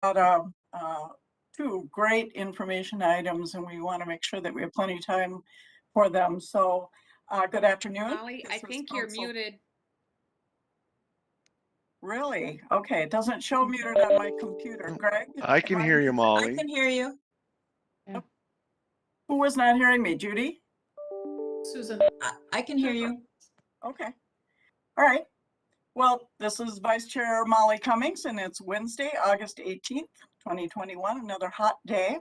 got two great information items, and we want to make sure that we have plenty of time for them. So, good afternoon. Molly, I think you're muted. Really? Okay, it doesn't show muted on my computer. Greg? I can hear you, Molly. I can hear you. Who was not hearing me? Judy? Susan, I can hear you. Okay. All right. Well, this is Vice Chair Molly Cummings, and it's Wednesday, August 18th, 2021, another hot day.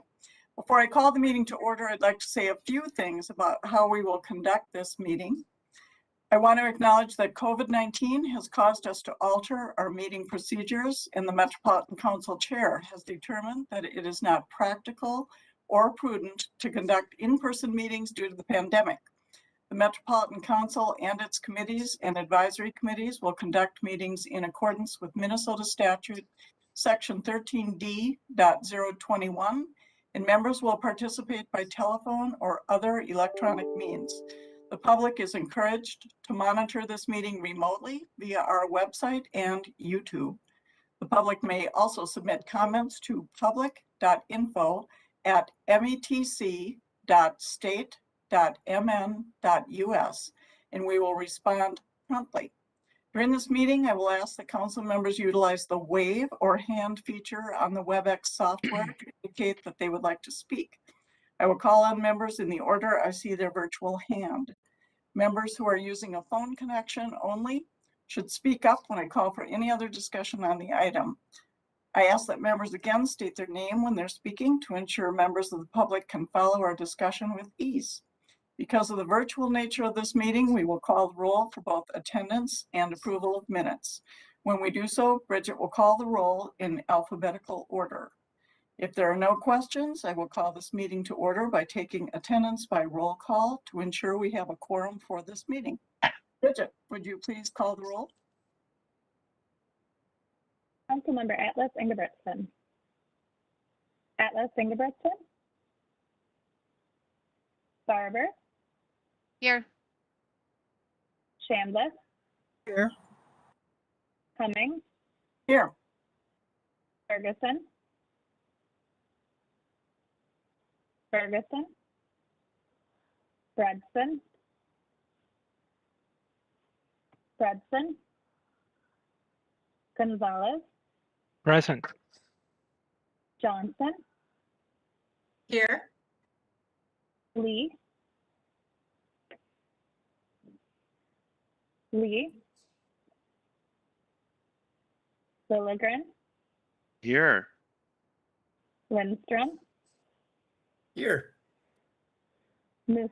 Before I call the meeting to order, I'd like to say a few things about how we will conduct this meeting. I want to acknowledge that COVID-19 has caused us to alter our meeting procedures, and the Metropolitan Council Chair has determined that it is not practical or prudent to conduct in-person meetings due to the pandemic. The Metropolitan Council and its committees and advisory committees will conduct meetings in accordance with Minnesota Statute Section 13D.021, and members will participate by telephone or other electronic means. The public is encouraged to monitor this meeting remotely via our website and YouTube. The public may also submit comments to public.info@metc.state.mn.us, and we will respond promptly. During this meeting, I will ask that council members utilize the wave or hand feature on the WebEx software to indicate that they would like to speak. I will call on members in the order I see their virtual hand. Members who are using a phone connection only should speak up when I call for any other discussion on the item. I ask that members again state their name when they're speaking to ensure members of the public can follow our discussion with ease. Because of the virtual nature of this meeting, we will call the roll for both attendance and approval of minutes. When we do so, Bridget will call the roll in alphabetical order. If there are no questions, I will call this meeting to order by taking attendance by roll call to ensure we have a quorum for this meeting. Bridget, would you please call the roll? Councilmember Atlas Ingebretson. Atlas Ingebretson. Barber. Here. Chambliss. Here. Cummings. Here. Ferguson. Ferguson. Bredson. Bredson. Gonzalez. Present. Johnson. Here. Lee. Lee. Lilligren. Here. Lindstrom. Here. Muse.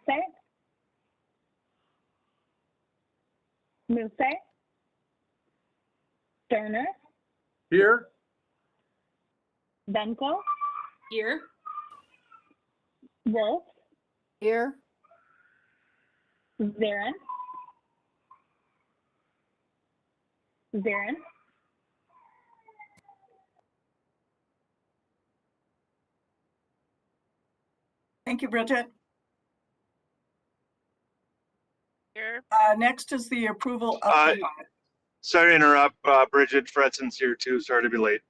Muse. Sterner. Here. Benko. Here. Wolf. Here. Zarin. Zarin. Thank you, Bridget. Here. Next is the approval of the Sorry to interrupt, Bridget. Fredson's here too. Sorry to be late.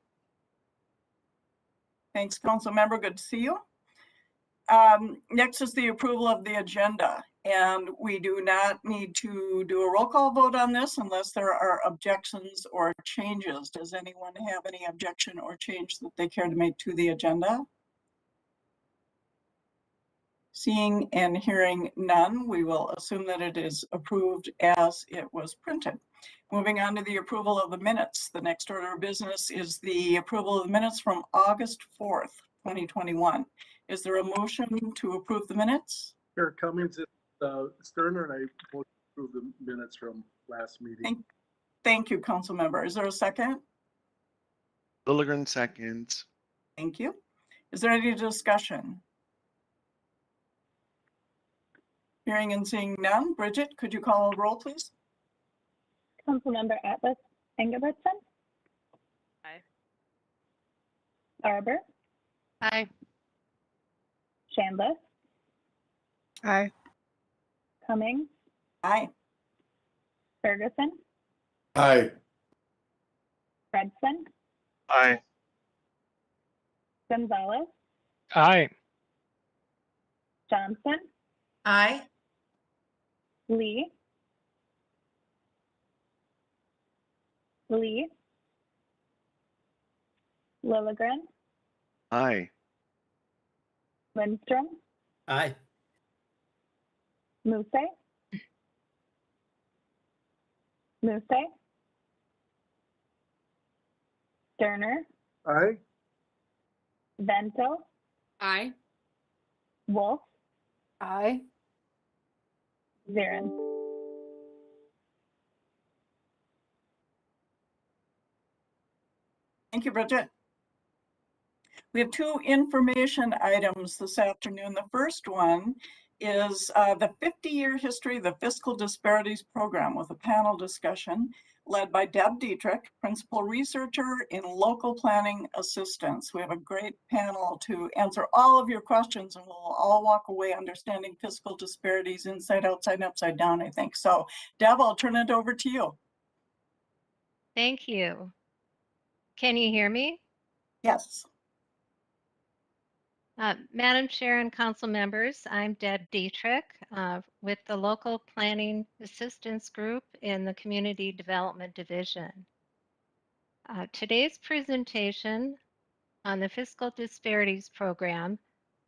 Thanks, council member. Good to see you. Next is the approval of the agenda, and we do not need to do a roll call vote on this unless there are objections or changes. Does anyone have any objection or change that they care to make to the agenda? Seeing and hearing none, we will assume that it is approved as it was printed. Moving on to the approval of the minutes. The next order of business is the approval of the minutes from August 4th, 2021. Is there a motion to approve the minutes? Here, Cummings, Sterner, and I both approved the minutes from last meeting. Thank you, council member. Is there a second? Lilligren seconds. Thank you. Is there any discussion? Hearing and seeing none. Bridget, could you call a roll, please? Councilmember Atlas Ingebretson. Aye. Barber. Aye. Chambliss. Aye. Cummings. Aye. Ferguson. Aye. Fredson. Aye. Gonzalez, Aye. Johnson, Aye. Lee, Lee, Lilligren, Aye. Lindstrom, Aye. Muse, Muse, Sterner, Aye. Vento, Aye. Wolf, Aye. Zarin. Thank you, Bridget. We have two information items this afternoon. The first one is the 50-year history of the Fiscal Disparities Program with a panel discussion led by Deb Dietrich, Principal Researcher in Local Planning Assistance. We have a great panel to answer all of your questions, and we'll all walk away understanding fiscal disparities inside, outside, and upside down, I think. So Deb, I'll turn it over to you. Thank you. Can you hear me? Yes. Madam Chair and council members, I'm Deb Dietrich with the Local Planning Assistance Group in the Community Development Division. Today's presentation on the Fiscal Disparities Program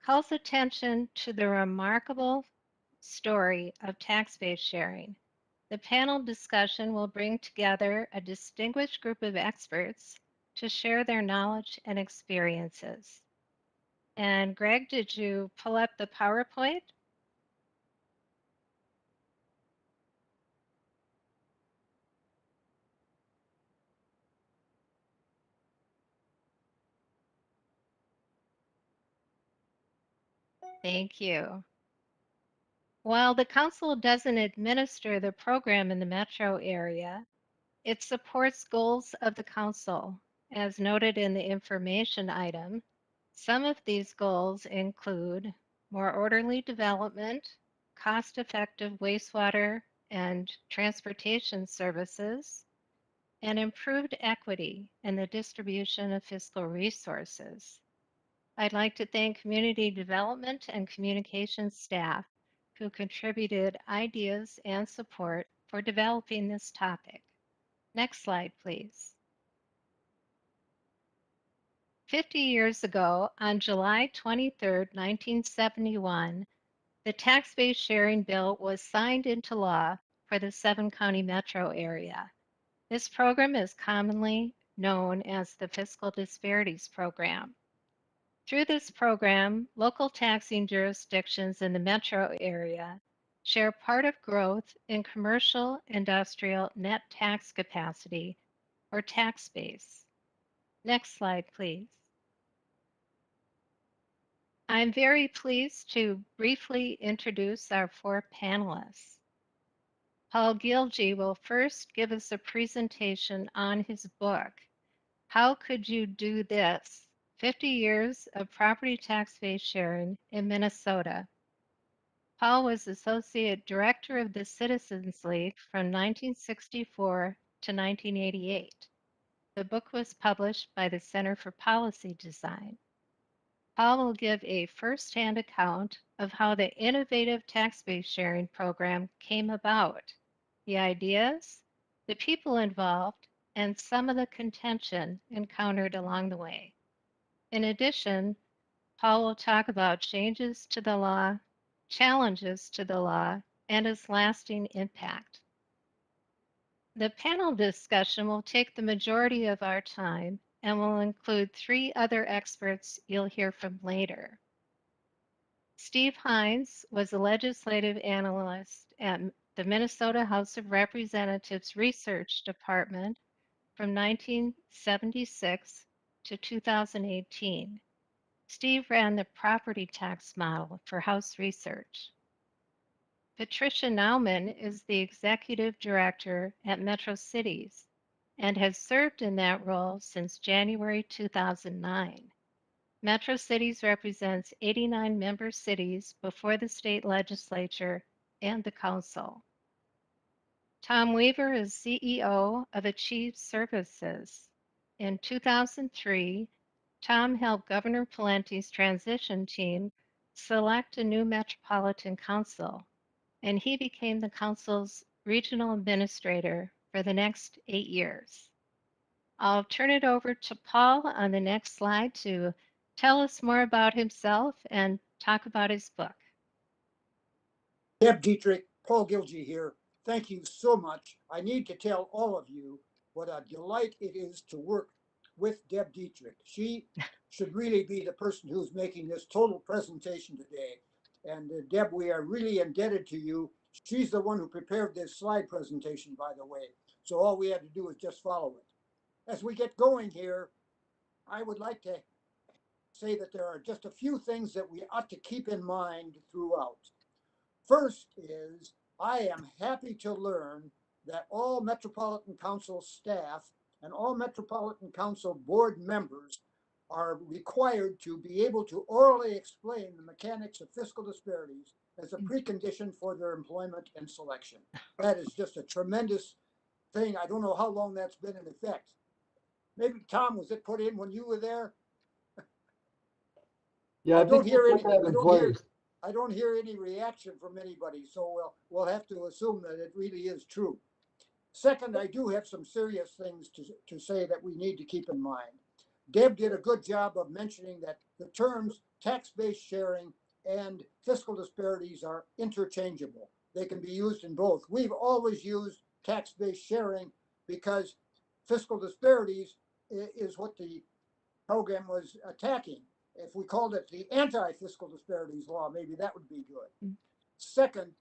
calls attention to the remarkable story of tax-based sharing. The panel discussion will bring together a distinguished group of experts to share their knowledge and experiences. And Greg, did you pull up the PowerPoint? Thank you. While the council doesn't administer the program in the metro area, it supports goals of the council, as noted in the information item. Some of these goals include more orderly development, cost-effective wastewater and transportation services, and improved equity in the distribution of fiscal resources. I'd like to thank community development and communications staff who contributed ideas and support for developing this topic. Next slide, please. 50 years ago, on July 23, 1971, the tax-based sharing bill was signed into law for the 7-county metro area. This program is commonly known as the Fiscal Disparities Program. Through this program, local taxing jurisdictions in the metro area share part of growth in commercial industrial net tax capacity or tax base. Next slide, please. I'm very pleased to briefly introduce our 4 panelists. Paul Gilgee will first give us a presentation on his book, How Could You Do This? 50 Years of Property Tax-Based Sharing in Minnesota. Paul was Associate Director of the Citizens League from 1964 to 1988. The book was published by the Center for Policy Design. Paul will give a first-hand account of how the innovative tax-based sharing program came about, the ideas, the people involved, and some of the contention encountered along the way. In addition, Paul will talk about changes to the law, challenges to the law, and its lasting impact. The panel discussion will take the majority of our time and will include 3 other experts you'll hear from later. Steve Hines was a legislative analyst at the Minnesota House of Representatives Research Department from 1976 to 2018. Steve ran the property tax model for House Research. Patricia Nauman is the executive director at Metro Cities and has served in that role since January 2009. Metro Cities represents 89 member cities before the state legislature and the council. Tom Weaver is CEO of Achieve Services. In 2003, Tom helped Governor Palante's transition team select a new Metropolitan Council, and he became the council's regional administrator for the next 8 years. I'll turn it over to Paul on the next slide to tell us more about himself and talk about his book. Deb Dietrich, Paul Gilgee here. Thank you so much. I need to tell all of you what a delight it is to work with Deb Dietrich. She should really be the person who's making this total presentation today. And Deb, we are really indebted to you. She's the one who prepared this slide presentation, by the way. So all we had to do is just follow it. As we get going here, I would like to say that there are just a few things that we ought to keep in mind throughout. First is, I am happy to learn that all Metropolitan Council staff and all Metropolitan Council board members are required to be able to orally explain the mechanics of fiscal disparities as a precondition for their employment and selection. That is just a tremendous thing. I don't know how long that's been in effect. Maybe, Tom, was it put in when you were there? Yeah, I think you put that in place. I don't hear any reaction from anybody, so we'll have to assume that it really is true. Second, I do have some serious things to say that we need to keep in mind. Deb did a good job of mentioning that the terms tax-based sharing and fiscal disparities are interchangeable. They can be used in both. We've always used tax-based sharing because fiscal disparities is what the program was attacking. If we called it the anti-fiscal disparities law, maybe that would be good. Second,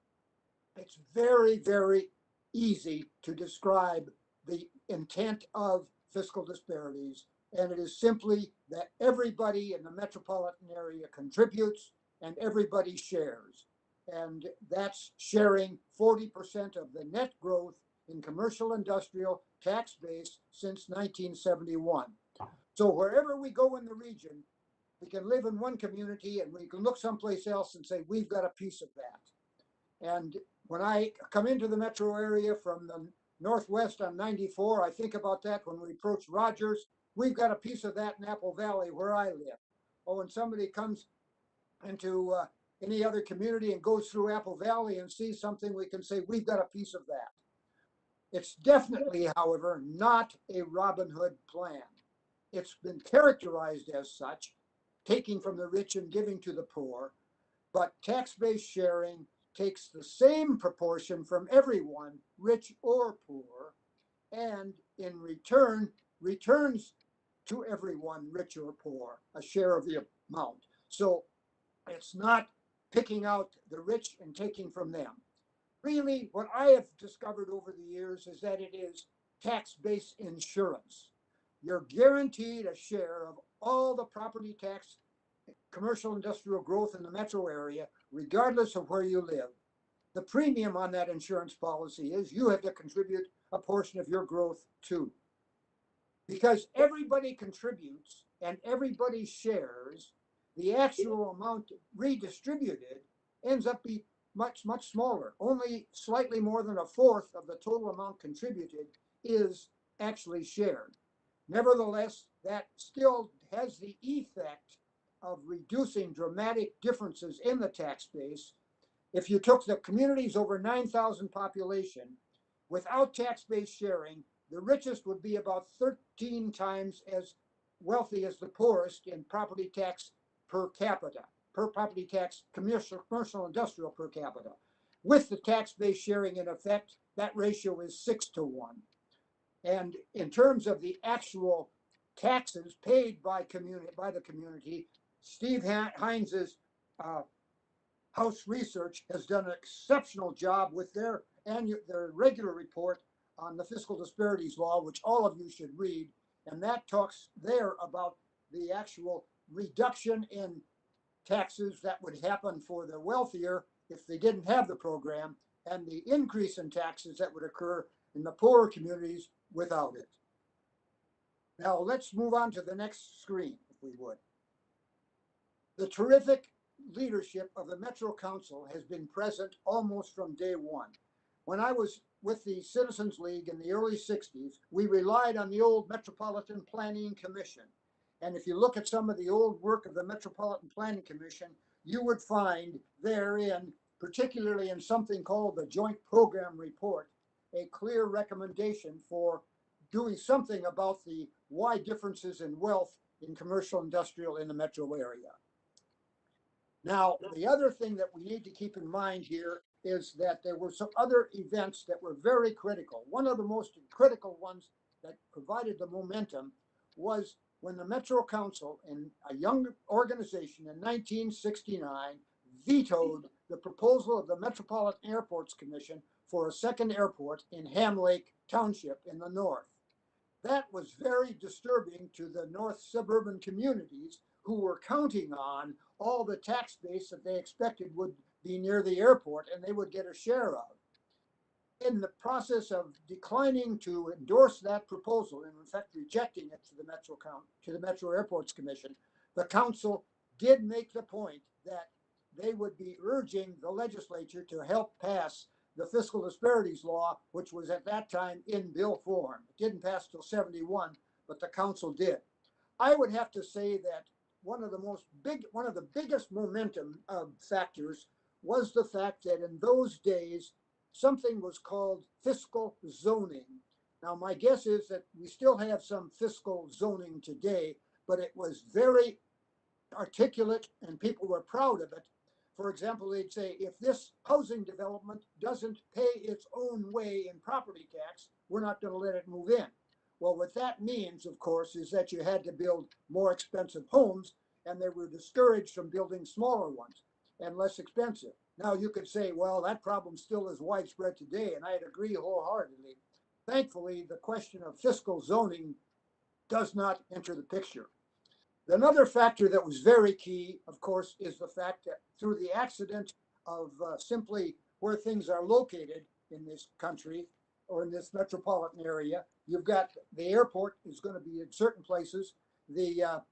it's very, very easy to describe the intent of fiscal disparities, and it is simply that everybody in the metropolitan area contributes and everybody shares. And that's sharing 40% of the net growth in commercial industrial tax base since 1971. So wherever we go in the region, we can live in one community and we can look someplace else and say, we've got a piece of that. And when I come into the metro area from the northwest on 94, I think about that when we approach Rogers. We've got a piece of that in Apple Valley where I live. Or when somebody comes into any other community and goes through Apple Valley and sees something, we can say, we've got a piece of that. It's definitely, however, not a Robin Hood plan. It's been characterized as such, taking from the rich and giving to the poor, but tax-based sharing takes the same proportion from everyone, rich or poor, and in return, returns to everyone, rich or poor, a share of the amount. So it's not picking out the rich and taking from them. Really, what I have discovered over the years is that it is tax-based insurance. You're guaranteed a share of all the property tax, commercial industrial growth in the metro area, regardless of where you live. The premium on that insurance policy is you have to contribute a portion of your growth too. Because everybody contributes and everybody shares, the actual amount redistributed ends up being much, much smaller. Only slightly more than a fourth of the total amount contributed is actually shared. Nevertheless, that still has the effect of reducing dramatic differences in the tax base. If you took the communities over 9,000 population, without tax-based sharing, the richest would be about 13 times as wealthy as the poorest in property tax per capita, per property tax commercial industrial per capita. With the tax-based sharing in effect, that ratio is 6-to-1. And in terms of the actual taxes paid by the community, Steve Heinz's House Research has done an exceptional job with their regular report on the fiscal disparities law, which all of you should read. And that talks there about the actual reduction in taxes that would happen for the wealthier if they didn't have the program, and the increase in taxes that would occur in the poorer communities without it. Now let's move on to the next screen, if we would. The terrific leadership of the Metro Council has been present almost from day one. When I was with the Citizens League in the early 60s, we relied on the old Metropolitan Planning Commission. And if you look at some of the old work of the Metropolitan Planning Commission, you would find therein, particularly in something called the Joint Program Report, a clear recommendation for doing something about the wide differences in wealth in commercial industrial in the metro area. Now, the other thing that we need to keep in mind here is that there were some other events that were very critical. One of the most critical ones that provided the momentum was when the Metro Council, in a young organization in 1969, vetoed the proposal of the Metropolitan Airports Commission for a second airport in Ham Lake Township in the north. That was very disturbing to the north suburban communities who were counting on all the tax base that they expected would be near the airport and they would get a share of. In the process of declining to endorse that proposal, and in fact rejecting it to the Metro Airports Commission, the council did make the point that they would be urging the legislature to help pass the fiscal disparities law, which was at that time in bill form. It didn't pass till 71, but the council did. I would have to say that one of the biggest momentum factors was the fact that in those days, something was called fiscal zoning. Now, my guess is that we still have some fiscal zoning today, but it was very articulate and people were proud of it. For example, they'd say, if this housing development doesn't pay its own way in property tax, we're not going to let it move in. Well, what that means, of course, is that you had to build more expensive homes, and they were discouraged from building smaller ones and less expensive. Now, you could say, well, that problem still is widespread today, and I'd agree wholeheartedly. Thankfully, the question of fiscal zoning does not enter the picture. Another factor that was very key, of course, is the fact that through the accident of simply where things are located in this country or in this metropolitan area, you've got the airport is going to be in certain places. The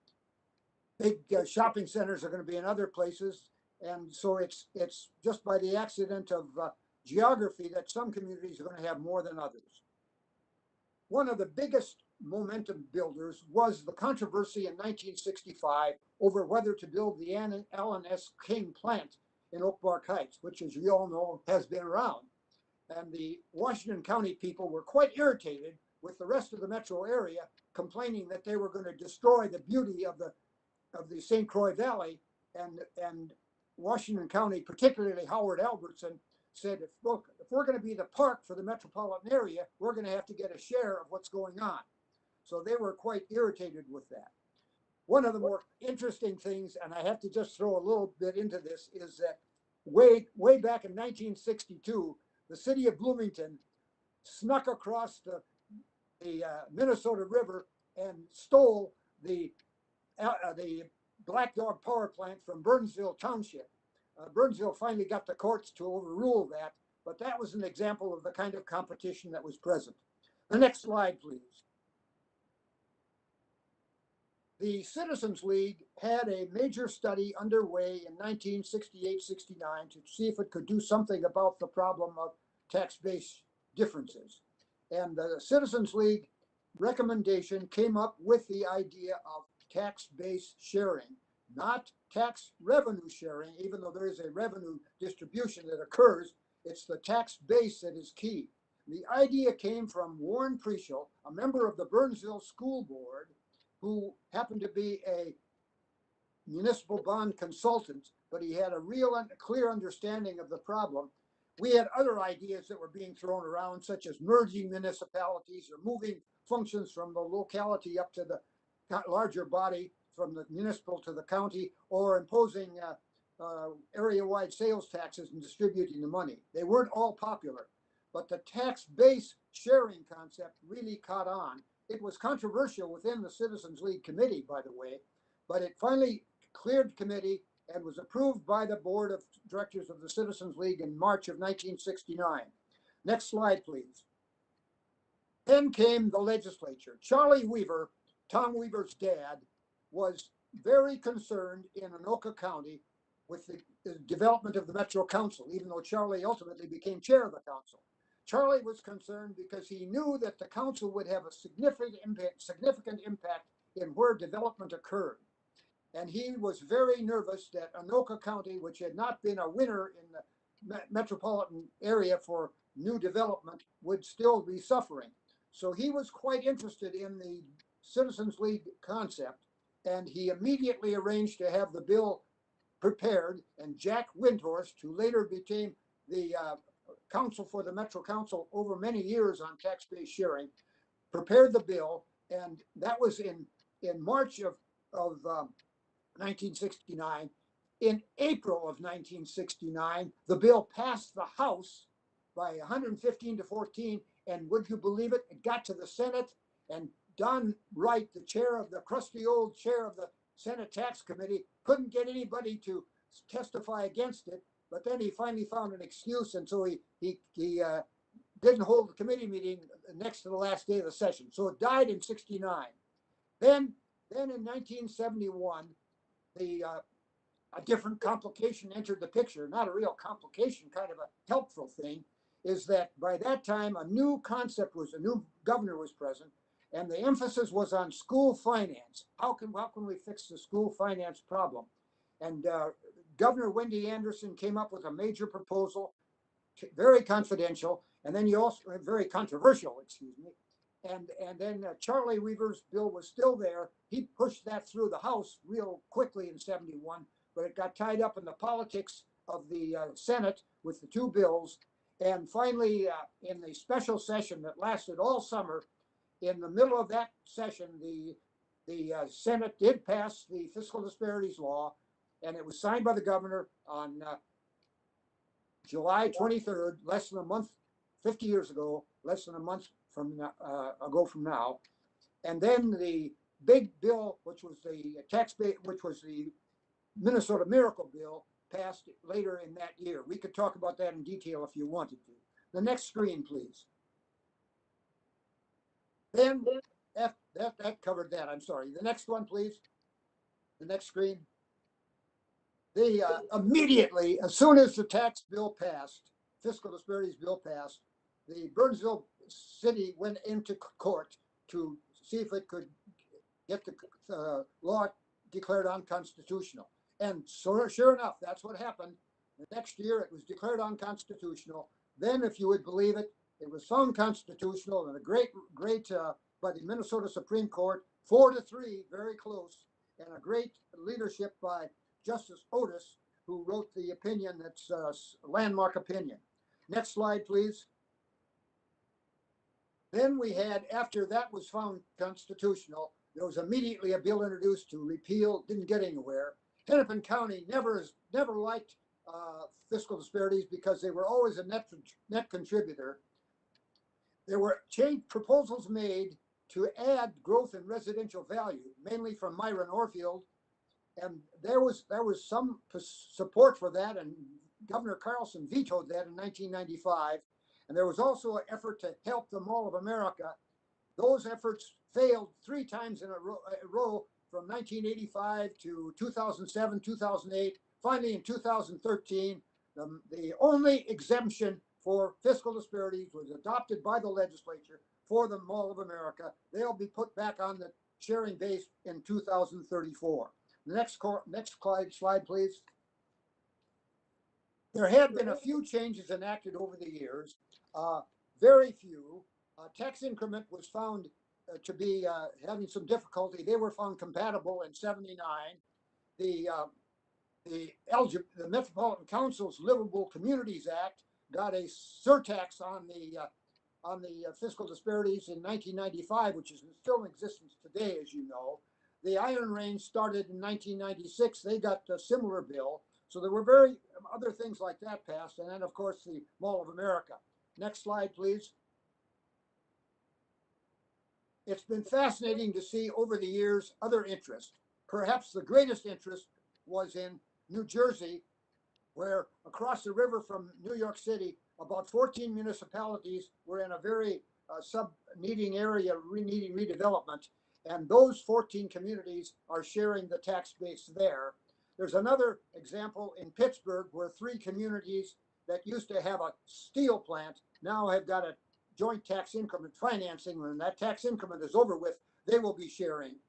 big shopping centers are going to be in other places. And so it's just by the accident of geography that some communities are going to have more than others. One of the biggest momentum builders was the controversy in 1965 over whether to build the Allen S. King plant in Oak Park Heights, which, as you all know, has been around. And the Washington County people were quite irritated with the rest of the metro area, complaining that they were going to destroy the beauty of the St. Croix Valley. And Washington County, particularly Howard Albertson, said, if we're going to be the park for the metropolitan area, we're going to have to get a share of what's going on. So they were quite irritated with that. One of the more interesting things, and I have to just throw a little bit into this, is that way back in 1962, the city of Bloomington snuck across the Minnesota River and stole the Black Dog power plant from Burnsville Township. Burnsville finally got the courts to overrule that, but that was an example of the kind of competition that was present. The next slide, please. The Citizens League had a major study underway in 1968-69 to see if it could do something about the problem of tax-based differences. And the Citizens League recommendation came up with the idea of tax-based sharing, not tax revenue sharing, even though there is a revenue distribution that occurs. It's the tax base that is key. The idea came from Warren Preschel, a member of the Burnsville School Board, who happened to be a municipal bond consultant, but he had a real and clear understanding of the problem. We had other ideas that were being thrown around, such as merging municipalities or moving functions from the locality up to the larger body, from the municipal to the county, or imposing area-wide sales taxes and distributing the money. They weren't all popular, but the tax base sharing concept really caught on. It was controversial within the Citizens League committee, by the way, but it finally cleared committee and was approved by the board of directors of the Citizens League in March of 1969. Next slide, please. Then came the legislature. Charlie Weaver, Tom Weaver's dad, was very concerned in Anoka County with the development of the Metro Council, even though Charlie ultimately became chair of the council. Charlie was concerned because he knew that the council would have a significant impact in where development occurred. And he was very nervous that Anoka County, which had not been a winner in the metropolitan area for new development, would still be suffering. So he was quite interested in the Citizens League concept, and he immediately arranged to have the bill prepared. And Jack Windhorst, who later became the counsel for the Metro Council over many years on tax-based sharing, prepared the bill. And that was in March of 1969. In April of 1969, the bill passed the House by 115 to 14. And would you believe it? It got to the Senate, and Don Wright, the crusty old chair of the Senate Tax Committee, couldn't get anybody to testify against it. But then he finally found an excuse, and so he didn't hold the committee meeting next to the last day of the session. So it died in 69. Then in 1971, a different complication entered the picture. Not a real complication, kind of a helpful thing, is that by that time a new governor was present, and the emphasis was on school finance. How can we fix the school finance problem? And Governor Wendy Anderson came up with a major proposal, very confidential, and then very controversial, excuse me. And then Charlie Weaver's bill was still there. He pushed that through the House real quickly in 71, but it got tied up in the politics of the Senate with the two bills. And finally, in the special session that lasted all summer, in the middle of that session, the Senate did pass the fiscal disparities law, and it was signed by the governor on July 23rd, less than a month, 50 years ago, less than a month from now. And then the big bill, which was the Minnesota Miracle Bill, passed later in that year. We could talk about that in detail if you wanted to. The next screen, please. Then that covered that. I'm sorry. The next one, please. The next screen. Immediately, as soon as the tax bill passed, fiscal disparities bill passed, the Burnsville city went into court to see if it could get the law declared unconstitutional. And so, sure enough, that's what happened. The next year, it was declared unconstitutional. Then, if you would believe it, it was found constitutional, and a great by the Minnesota Supreme Court, 4-3, very close, and a great leadership by Justice Otis, who wrote the opinion that's a landmark opinion. Next slide, please. Then we had, after that was found constitutional, there was immediately a bill introduced to repeal, didn't get anywhere. Hennepin County never liked fiscal disparities because they were always a net contributor. There were proposals made to add growth in residential value, mainly from Myron Orfield, and there was some support for that, and Governor Carlson vetoed that in 1995. And there was also an effort to help the Mall of America. Those efforts failed 3 times in a row from 1985 to 2007, 2008. Finally, in 2013, the only exemption for fiscal disparities was adopted by the legislature for the Mall of America. They'll be put back on the sharing base in 2034. The next slide, please. There have been a few changes enacted over the years, very few. Tax increment was found to be having some difficulty. They were found compatible in 79. The Metropolitan Council's Livable Communities Act got a surtax on the fiscal disparities in 1995, which is still in existence today, as you know. The Iron Range started in 1996. They got a similar bill. So there were other things like that passed. And then, of course, the Mall of America. Next slide, please. It's been fascinating to see over the years other interests. Perhaps the greatest interest was in New Jersey, where across the river from New York City, about 14 municipalities were in a very needing area, needing redevelopment. And those 14 communities are sharing the tax base there. There's another example in Pittsburgh where 3 communities that used to have a steel plant now have got a joint tax increment financing. When that tax increment is over with, they will be sharing.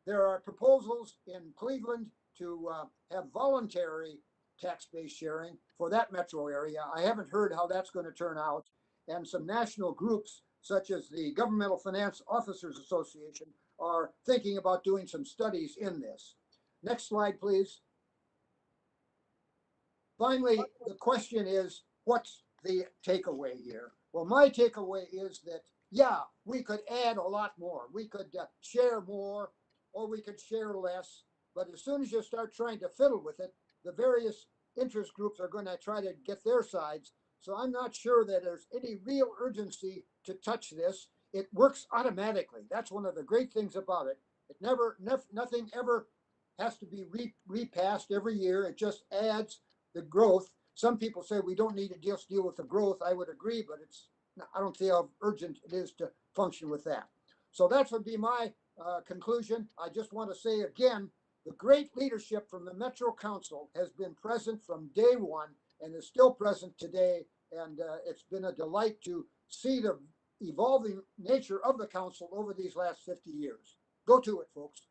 There are proposals in Cleveland to have voluntary tax-based sharing for that metro area. I haven't heard how that's going to turn out. And some national groups, such as the Governmental Finance Officers Association, are thinking about doing some studies in this. Next slide, please. Finally, the question is, what's the takeaway here? Well, my takeaway is that, yeah, we could add a lot more. We could share more, or we could share less. But as soon as you start trying to fiddle with it, the various interest groups are going to try to get their sides. So I'm not sure that there's any real urgency to touch this. It works automatically. That's one of the great things about it. It nothing ever has to be repassed every year. It just adds the growth. Some people say we don't need to just deal with the growth. I would agree, but I don't see how urgent it is to function with that. So that would be my conclusion. I just want to say again, the great leadership from the Metro Council has been present from day one and is still present today. And it's been a delight to see the evolving nature of the council over these last 50 years. Go to it, folks.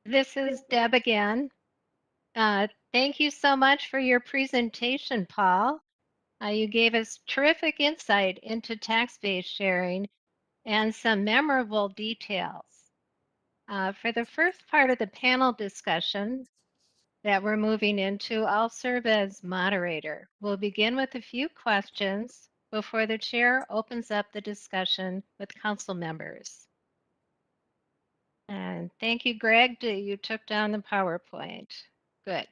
This is Deb again. Thank you so much for your presentation, Paul. You gave us terrific insight into tax-based sharing and some memorable details. For the first part of the panel discussion that we're moving into, I'll serve as moderator. We'll begin with a few questions before the chair opens up the discussion with council members. And thank you, Greg, you took down the PowerPoint. Good.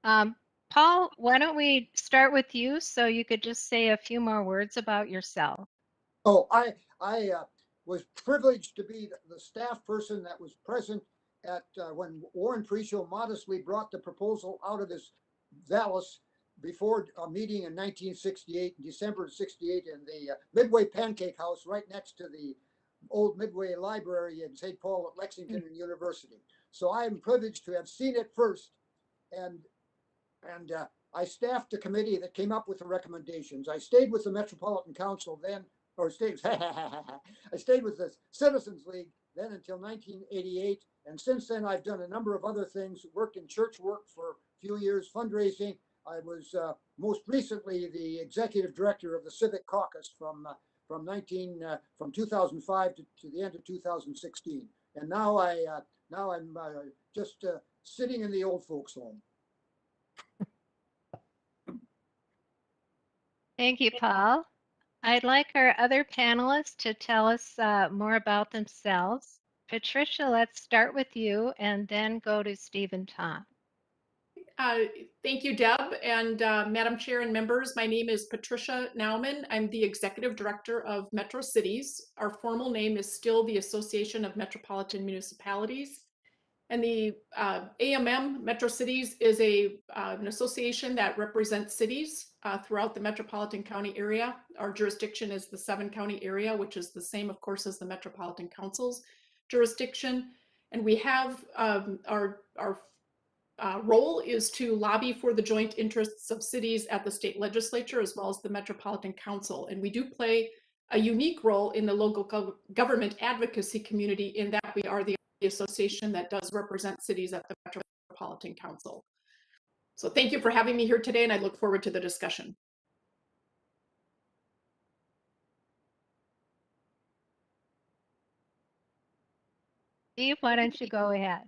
Paul, why don't we start with you so you could just say a few more words about yourself. Oh, I was privileged to be the staff person that was present at when Warren Preschel modestly brought the proposal out of his valise before a meeting in 1968, December of 68, in the Midway Pancake House right next to the old Midway Library in St. Paul at Lexington University. So I'm privileged to have seen it first, and I staffed the committee that came up with the recommendations. I stayed with the Metropolitan Council then, or I stayed with the Citizens League then until 1988. And since then, I've done a number of other things, worked in church work for a few years, fundraising. I was most recently the executive director of the Civic Caucus from 2005 to the end of 2016. And now I'm just sitting in the old folks' home. Thank you, Paul. I'd like our other panelists to tell us more about themselves. Patricia, let's start with you and then go to Steve and Tom. Thank you, Deb, and Madam Chair and members. My name is Patricia Nauman. I'm the Executive Director of Metro Cities. Our formal name is still the Association of Metropolitan Municipalities. And the AMM Metro Cities is an association that represents cities throughout the metropolitan county area. Our jurisdiction is the 7-county area, which is the same, of course, as the Metropolitan Council's jurisdiction. And we have our role is to lobby for the joint interests of cities at the state legislature as well as the Metropolitan Council. And we do play a unique role in the local government advocacy community in that we are the association that does represent cities at the Metropolitan Council. So thank you for having me here today, and I look forward to the discussion. Steve, why don't you go ahead?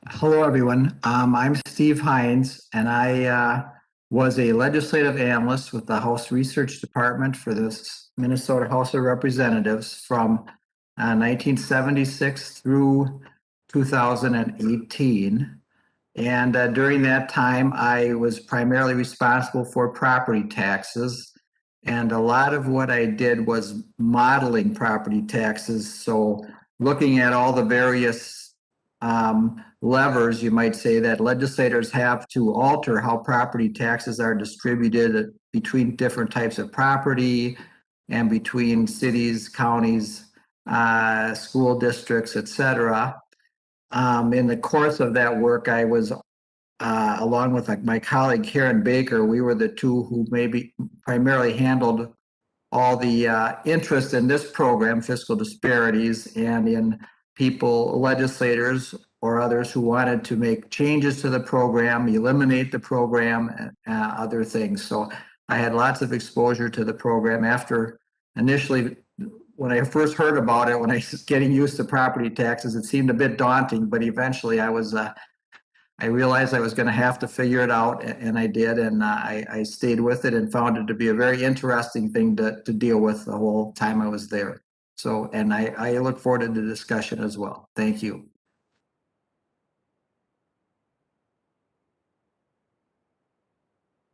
Hello, everyone. I'm Steve Hines, and I was a legislative analyst with the House Research Department for the Minnesota House of Representatives from 1976 through 2018. And during that time, I was primarily responsible for property taxes. And a lot of what I did was modeling property taxes. So looking at all the various levers, you might say, that legislators have to alter how property taxes are distributed between different types of property and between cities, counties, school districts, etc. In the course of that work, I was, along with my colleague Karen Baker, we were the two who maybe primarily handled all the interest in this program, fiscal disparities, and in people, legislators or others who wanted to make changes to the program, eliminate the program, and other things. So I had lots of exposure to the program after initially, when I first heard about it, when I was getting used to property taxes, it seemed a bit daunting, but eventually I realized I was going to have to figure it out, and I did, and I stayed with it and found it to be a very interesting thing to deal with the whole time I was there. So, and I look forward to the discussion as well. Thank you.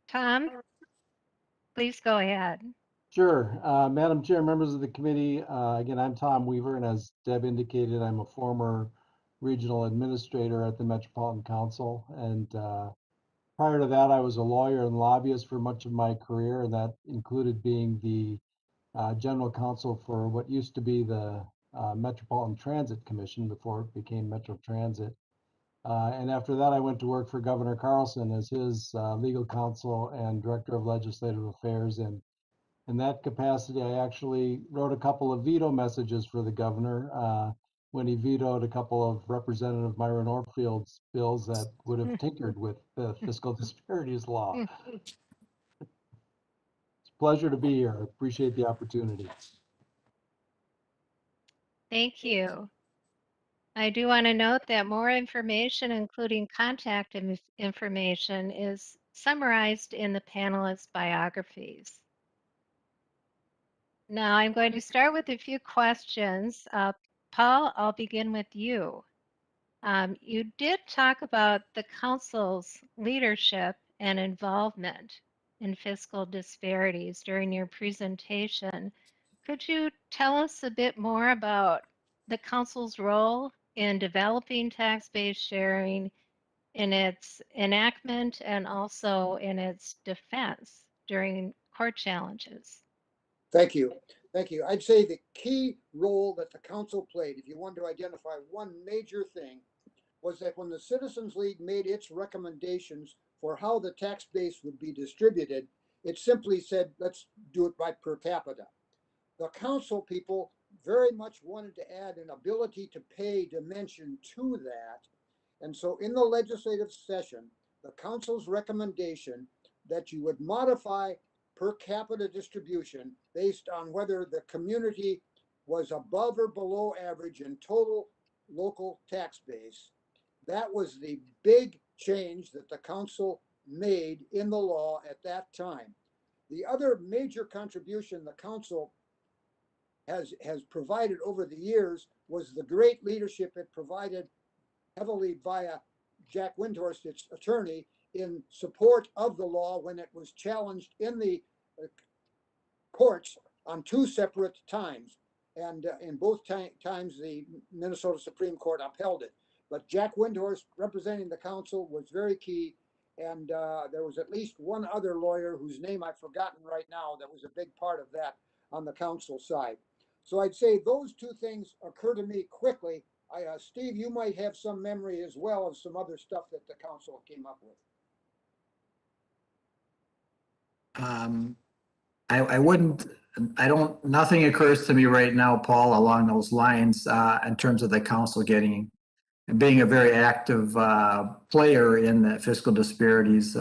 Tom, please go ahead. Sure. Madam Chair, members of the committee, again, I'm Tom Weaver, and as Deb indicated, I'm a former regional administrator at the Metropolitan Council. And prior to that, I was a lawyer and lobbyist for much of my career, and that included being the general counsel for what used to be the Metropolitan Transit Commission before it became Metro Transit. And after that, I went to work for Governor Carlson as his legal counsel and director of legislative affairs. And in that capacity, I actually wrote a couple of veto messages for the governor when he vetoed a couple of Representative Myron Orfield's bills that would have tinkered with the fiscal disparities law. It's a pleasure to be here. I appreciate the opportunity. Thank you. I do want to note that more information, including contact information, is summarized in the panelists' biographies. Now I'm going to start with a few questions. Paul, I'll begin with you. You did talk about the council's leadership and involvement in fiscal disparities during your presentation. Could you tell us a bit more about the council's role in developing tax-based sharing, in its enactment, and also in its defense during court challenges? Thank you. Thank you. I'd say the key role that the council played, if you want to identify one major thing, was that when the Citizens League made its recommendations for how the tax base would be distributed, it simply said, let's do it by per capita. The council people very much wanted to add an ability to pay dimension to that. And so in the legislative session, the council's recommendation that you would modify per capita distribution based on whether the community was above or below average in total local tax base. That was the big change that the council made in the law at that time. The other major contribution the council has provided over the years was the great leadership it provided heavily via Jack Windhorst, its attorney, in support of the law when it was challenged in the courts on two separate times. And in both times, the Minnesota Supreme Court upheld it. But Jack Windhorst, representing the council, was very key. And there was at least one other lawyer whose name I've forgotten right now that was a big part of that on the council side. So I'd say those two things occur to me quickly. Steve, you might have some memory as well of some other stuff that the council came up with. Nothing occurs to me right now, Paul, along those lines in terms of the council being a very active player in the fiscal disparities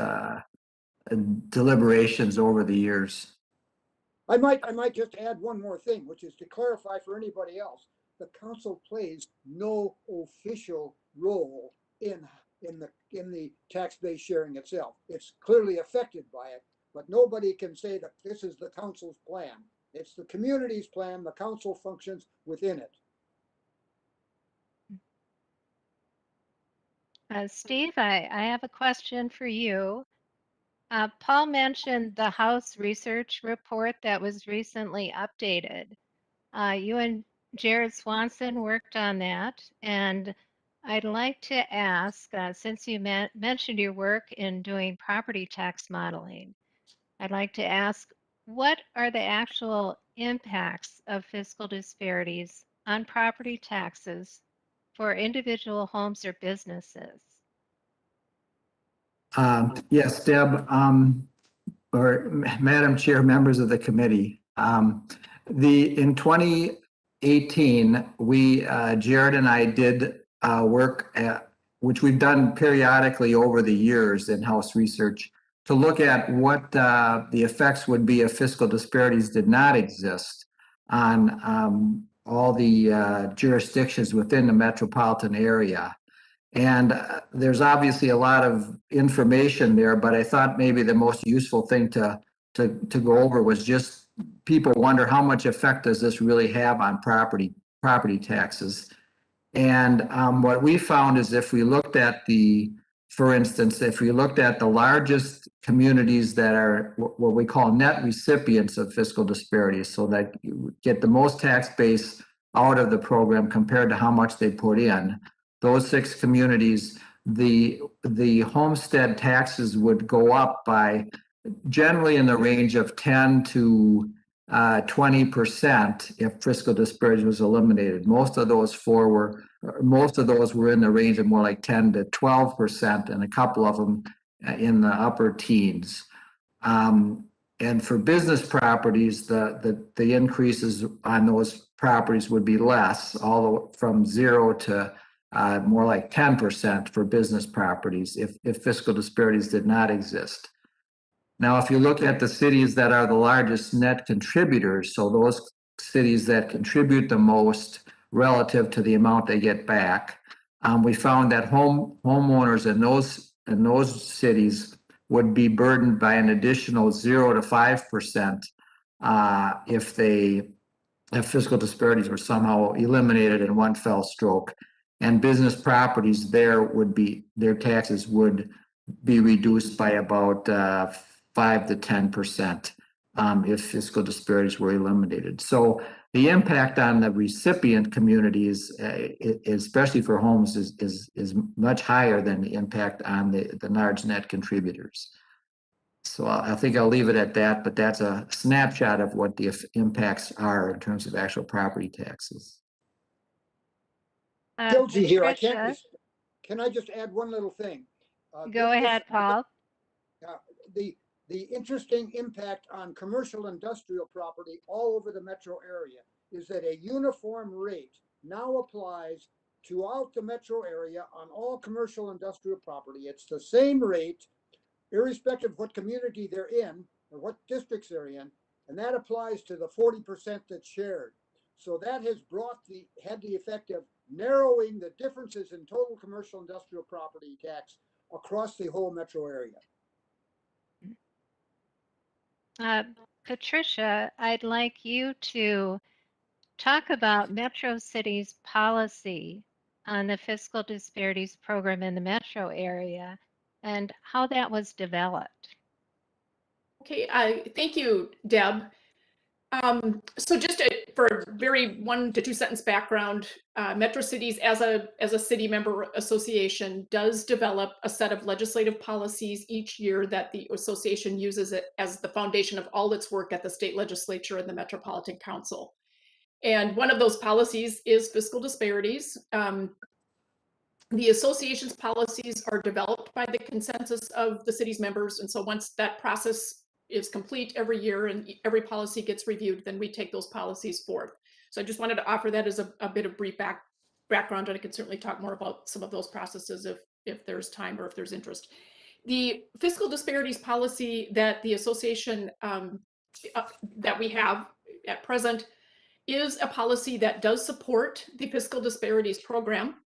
deliberations over the years. I might just add one more thing, which is to clarify for anybody else. The council plays no official role in the tax-based sharing itself. It's clearly affected by it, but nobody can say that this is the council's plan. It's the community's plan. The council functions within it. Steve, I have a question for you. Paul mentioned the House research report that was recently updated. You and Jared Swanson worked on that, and I'd like to ask, since you mentioned your work in doing property tax modeling, I'd like to ask, what are the actual impacts of fiscal disparities on property taxes for individual homes or businesses? Yes, Deb, or Madam Chair, members of the committee. In 2018, Jared and I did work which we've done periodically over the years, in-house research, to look at what the effects would be if fiscal disparities did not exist on all the jurisdictions within the metropolitan area. And there's obviously a lot of information there, but I thought maybe the most useful thing to go over was just people wonder how much effect does this really have on property taxes. And what we found is if we looked at for instance, if we looked at the largest communities that are what we call net recipients of fiscal disparities, so that you get the most tax base out of the program compared to how much they put in, those 6 communities, the homestead taxes would go up by generally in the range of 10 to 20% if fiscal disparity was eliminated. Most of those were in the range of more like 10 to 12%, and a couple of them in the upper teens. And for business properties, the increases on those properties would be less, all from 0 to more like 10% for business properties if fiscal disparities did not exist. Now, if you look at the cities that are the largest net contributors, so those cities that contribute the most relative to the amount they get back, we found that homeowners in those cities would be burdened by an additional 0 to 5% if fiscal disparities were somehow eliminated in one fell stroke. And business properties their taxes would be reduced by about 5 to 10% if fiscal disparities were eliminated. So the impact on the recipient communities, especially for homes, is much higher than the impact on the large net contributors. So I think I'll leave it at that, but that's a snapshot of what the impacts are in terms of actual property taxes. Guilty here. Patricia, Can I just add one little thing? go ahead, Paul. The interesting impact on commercial industrial property all over the metro area is that a uniform rate now applies throughout the metro area on all commercial industrial property. It's the same rate, irrespective of what community they're in or what districts they're in, and that applies to the 40% that's shared. So that has had the effect of narrowing the differences in total commercial industrial property tax across the whole metro area. Patricia, I'd like you to talk about Metro City's policy on the fiscal disparities program in the metro area and how that was developed. Okay, thank you, Deb. So just for a very 1 to 2 sentence background, Metro Cities as a city member association does develop a set of legislative policies each year that the association uses it as the foundation of all its work at the state legislature and the Metropolitan Council. And one of those policies is fiscal disparities. The association's policies are developed by the consensus of the city's members. And so once that process is complete every year and every policy gets reviewed, then we take those policies forth. So I just wanted to offer that as a bit of brief background, and I can certainly talk more about some of those processes if there's time or if there's interest. The fiscal disparities policy that the association that we have at present is a policy that does support the fiscal disparities program.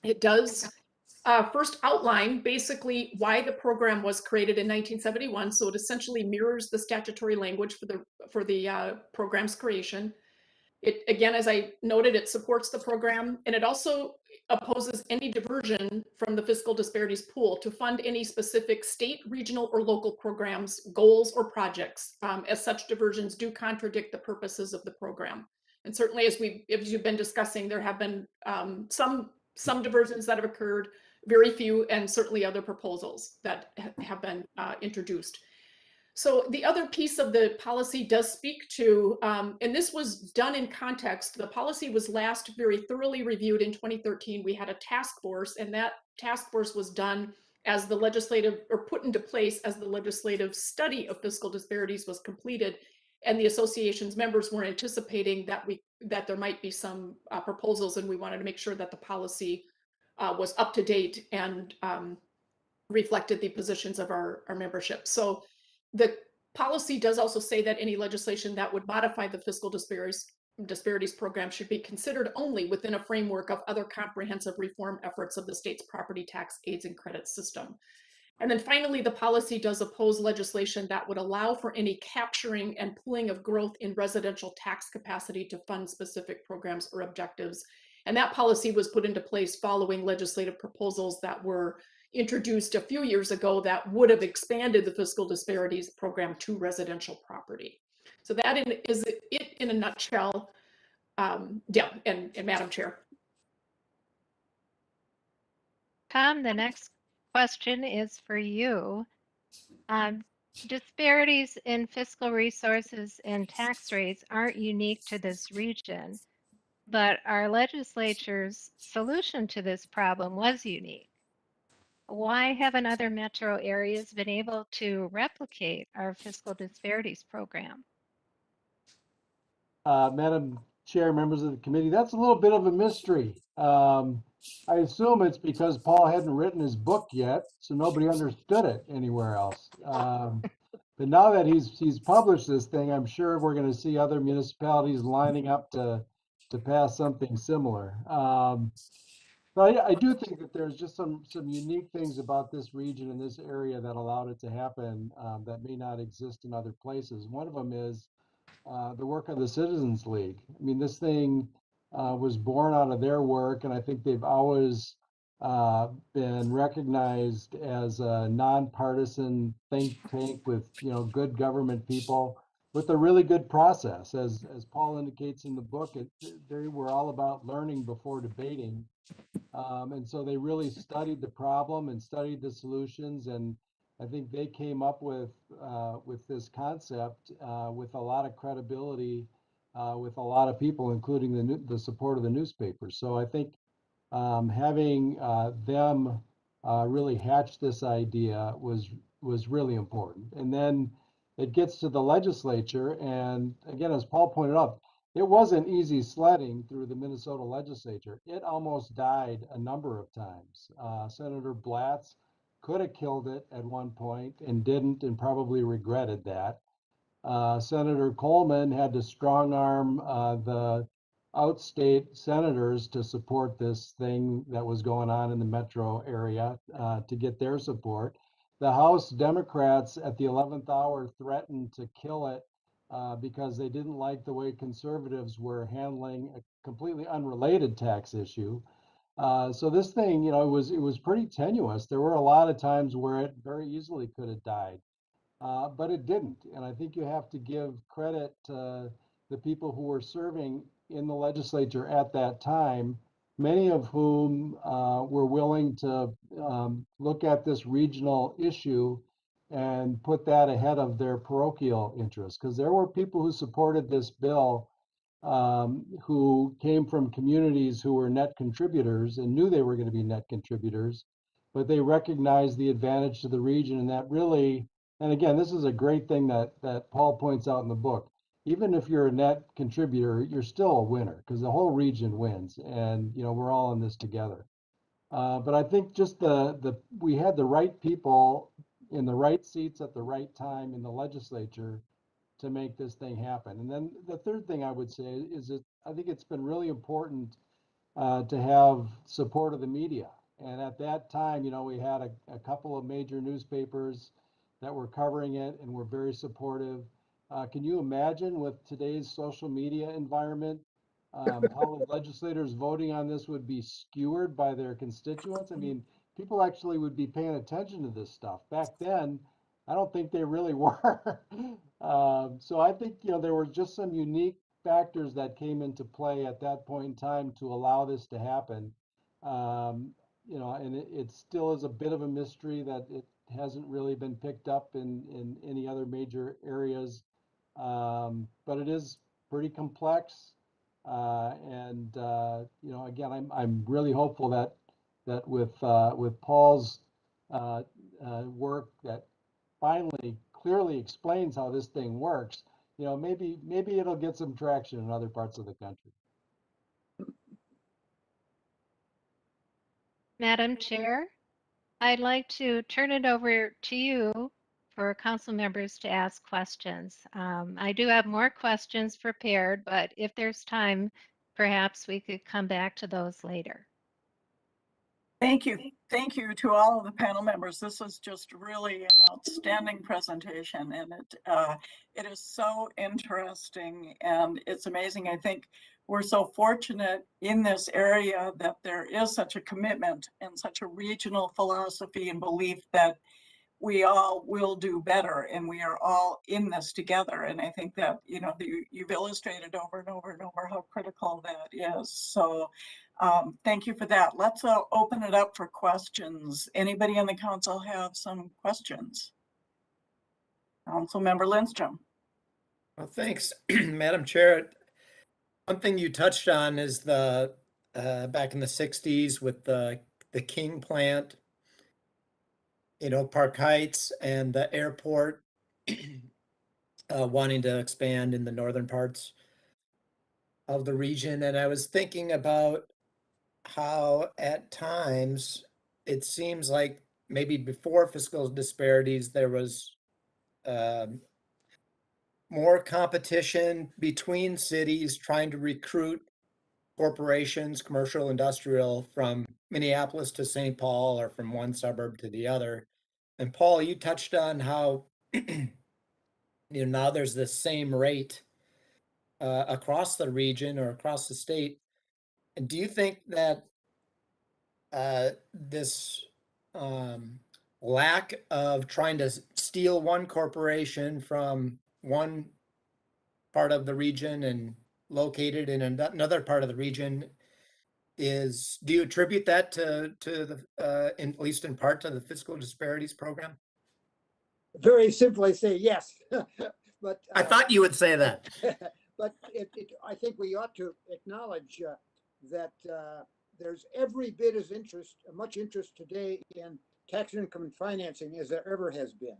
It does first outline basically why the program was created in 1971. So it essentially mirrors the statutory language for the program's creation. It, again, as I noted, it supports the program, and it also opposes any diversion from the fiscal disparities pool to fund any specific state, regional, or local programs, goals, or projects, as such diversions do contradict the purposes of the program. And certainly, as you've been discussing, there have been some diversions that have occurred, very few, and certainly other proposals that have been introduced. So the other piece of the policy does speak to, and this was done in context, the policy was last very thoroughly reviewed in 2013. We had a task force, and that task force was done as the legislative, or put into place as the legislative study of fiscal disparities was completed. And the association's members were anticipating that there might be some proposals, and we wanted to make sure that the policy was up to date and reflected the positions of our membership. So the policy does also say that any legislation that would modify the fiscal disparities program should be considered only within a framework of other comprehensive reform efforts of the state's property tax aids and credits system. And then finally, the policy does oppose legislation that would allow for any capturing and pooling of growth in residential tax capacity to fund specific programs or objectives. And that policy was put into place following legislative proposals that were introduced a few years ago that would have expanded the fiscal disparities program to residential property. So that is it in a nutshell, Deb and Madam Chair. Tom, the next question is for you. Disparities in fiscal resources and tax rates aren't unique to this region, but our legislature's solution to this problem was unique. Why haven't other metro areas been able to replicate our fiscal disparities program? Madam Chair, members of the committee, that's a little bit of a mystery. I assume it's because Paul hadn't written his book yet, so nobody understood it anywhere else. But now that he's published this thing, I'm sure we're going to see other municipalities lining up to pass something similar. But I do think that there's just some unique things about this region and this area that allowed it to happen that may not exist in other places. One of them is the work of the Citizens League. I mean, this thing was born out of their work, and I think they've always been recognized as a nonpartisan think tank with, good government people with a really good process. As Paul indicates in the book, they were all about learning before debating. And so they really studied the problem and studied the solutions, and I think they came up with this concept with a lot of credibility with a lot of people, including the support of the newspapers. So I think having them really hatch this idea was really important. And then it gets to the legislature, and again, as Paul pointed out, it wasn't easy sledding through the Minnesota legislature. It almost died a number of times. Senator Blatz could have killed it at one point and didn't, and probably regretted that. Senator Coleman had to strong arm the outstate senators to support this thing that was going on in the metro area to get their support. The House Democrats at the 11th hour threatened to kill it because they didn't like the way conservatives were handling a completely unrelated tax issue. So this thing, it was pretty tenuous. There were a lot of times where it very easily could have died, but it didn't. And I think you have to give credit to the people who were serving in the legislature at that time, many of whom were willing to look at this regional issue and put that ahead of their parochial interests. Because there were people who supported this bill who came from communities who were net contributors and knew they were going to be net contributors, but they recognized the advantage to the region. And that really, and again, this is a great thing that Paul points out in the book. Even if you're a net contributor, you're still a winner because the whole region wins, and we're all in this together. But I think just we had the right people in the right seats at the right time in the legislature to make this thing happen. And then the third thing I would say is that I think it's been really important to have support of the media. And at that time, we had a couple of major newspapers that were covering it and were very supportive. Can you imagine with today's social media environment, how the legislators voting on this would be skewered by their constituents? I mean, people actually would be paying attention to this stuff. Back then, I don't think they really were. So I think, there were just some unique factors that came into play at that point in time to allow this to happen. And it still is a bit of a mystery that it hasn't really been picked up in any other major areas. But it is pretty complex. And again, I'm really hopeful that with Paul's work that finally clearly explains how this thing works, you know, maybe it'll get some traction in other parts of the country. Madam Chair, I'd like to turn it over to you for council members to ask questions. I do have more questions prepared, but if there's time, perhaps we could come back to those later. Thank you. Thank you to all of the panel members. This is just really an outstanding presentation, and it is so interesting and it's amazing. I think we're so fortunate in this area that there is such a commitment and such a regional philosophy and belief that we all will do better and we are all in this together. And I think that, you know, you've illustrated over and over and over how critical that is. So thank you for that. Let's open it up for questions. Anybody on the council have some questions? Councilmember Lindstrom. Well, thanks, Madam Chair. One thing you touched on is the back in the 60s with the King plant, you know, Park Heights and the airport wanting to expand in the northern parts of the region. And I was thinking about how at times it seems like maybe before fiscal disparities, there was more competition between cities trying to recruit corporations, commercial, industrial, from Minneapolis to St. Paul or from one suburb to the other. And Paul, you touched on how you know, now there's the same rate across the region or across the state. And do you think that this lack of trying to steal one corporation from one part of the region and locate it in another part of the region do you attribute that to the at least in part to the fiscal disparities program? Very simply say yes. But I thought you would say that. but I think we ought to acknowledge that there's every bit as much interest today in tax income and financing as there ever has been.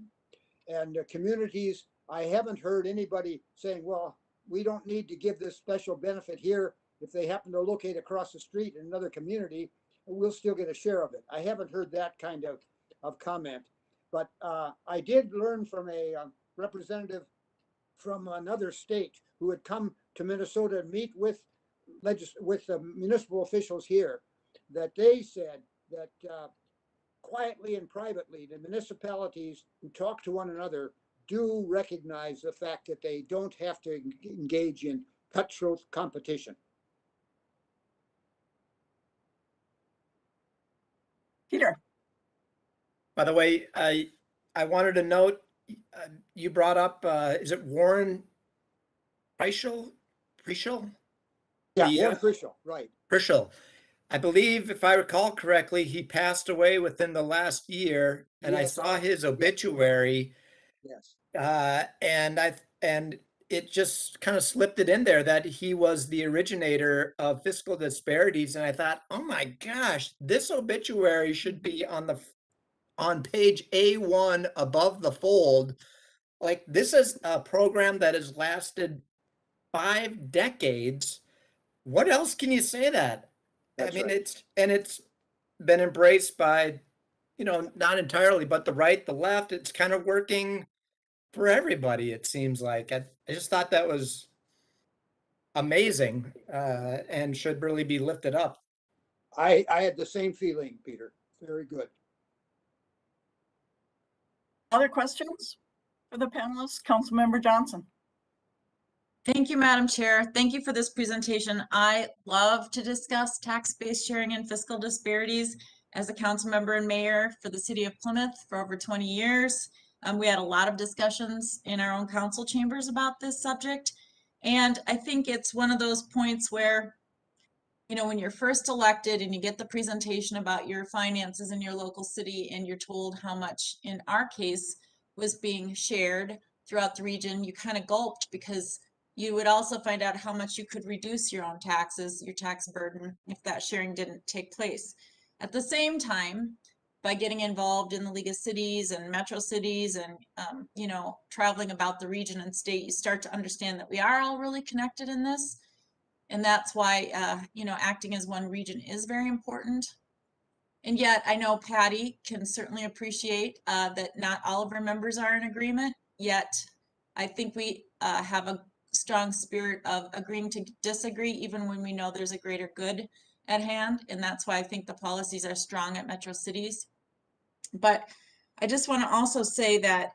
And communities, I haven't heard anybody saying, well, we don't need to give this special benefit here. If they happen to locate across the street in another community, we'll still get a share of it. I haven't heard that kind of comment. But I did learn from a representative from another state who had come to Minnesota and meet with municipal officials here, that they said that quietly and privately, the municipalities who talk to one another do recognize the fact that they don't have to engage in cutthroat competition. Peter. By the way, I wanted to note, you brought up, is it Warren Prischel? Yeah, Warren Prischel, right. Prischel. I believe, if I recall correctly, he passed away within the last year, and Yes. I saw his obituary. Yes. And it just kind of slipped it in there that he was the originator of fiscal disparities, and I thought, oh my gosh, this obituary should be on page A1 above the fold. Like, this is a program that has lasted 5 decades. What else can you say that? That's I mean, right. it's been embraced by, you know, not entirely, but the right, the left, it's kind of working for everybody, it seems like. I just thought that was amazing and should really be lifted up. I had the same feeling, Peter. Very good. Other questions for the panelists? Councilmember Johnson. Thank you, Madam Chair. Thank you for this presentation. I love to discuss tax-based sharing and fiscal disparities. As a council member and mayor for the city of Plymouth for over 20 years, we had a lot of discussions in our own council chambers about this subject. And I think it's one of those points where, you know, when you're first elected and you get the presentation about your finances in your local city and you're told how much, in our case, was being shared throughout the region, you kind of gulped, because you would also find out how much you could reduce your own taxes, your tax burden, if that sharing didn't take place. At the same time, by getting involved in the League of Cities and Metro Cities and, you know, traveling about the region and state, you start to understand that we are all really connected in this. And that's why, you know, acting as one region is very important. And yet I know Patty can certainly appreciate that not all of our members are in agreement, yet I think we have a strong spirit of agreeing to disagree, even when we know there's a greater good at hand. And that's why I think the policies are strong at Metro Cities. But I just want to also say that,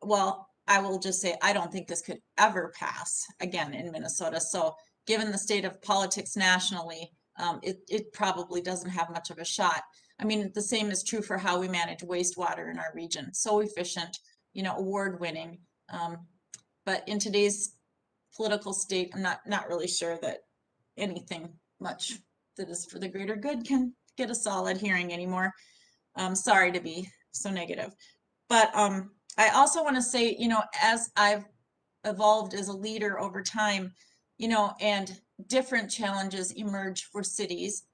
well, I will just say, I don't think this could ever pass again in Minnesota. So given the state of politics nationally, it probably doesn't have much of a shot. I mean, the same is true for how we manage wastewater in our region. So efficient, you know, award winning. But in today's political state, I'm not really sure that anything much that is for the greater good can get a solid hearing anymore. I'm sorry to be so negative. But I also want to say, you know, as I've evolved as a leader over time, you know, and different challenges emerge for cities,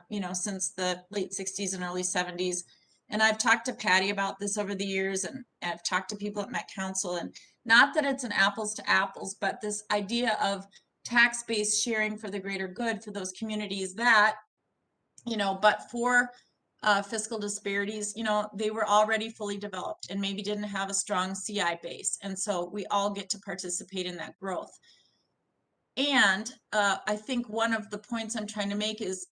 you know, since the late 60s and early 70s. And I've talked to Patty about this over the years, and I've talked to people at Met Council, and not that it's an apples to apples, but this idea of tax-based sharing for the greater good for those communities that, you know, but for fiscal disparities, you know, they were already fully developed and maybe didn't have a strong CI base. And so we all get to participate in that growth. And I think one of the points I'm trying to make is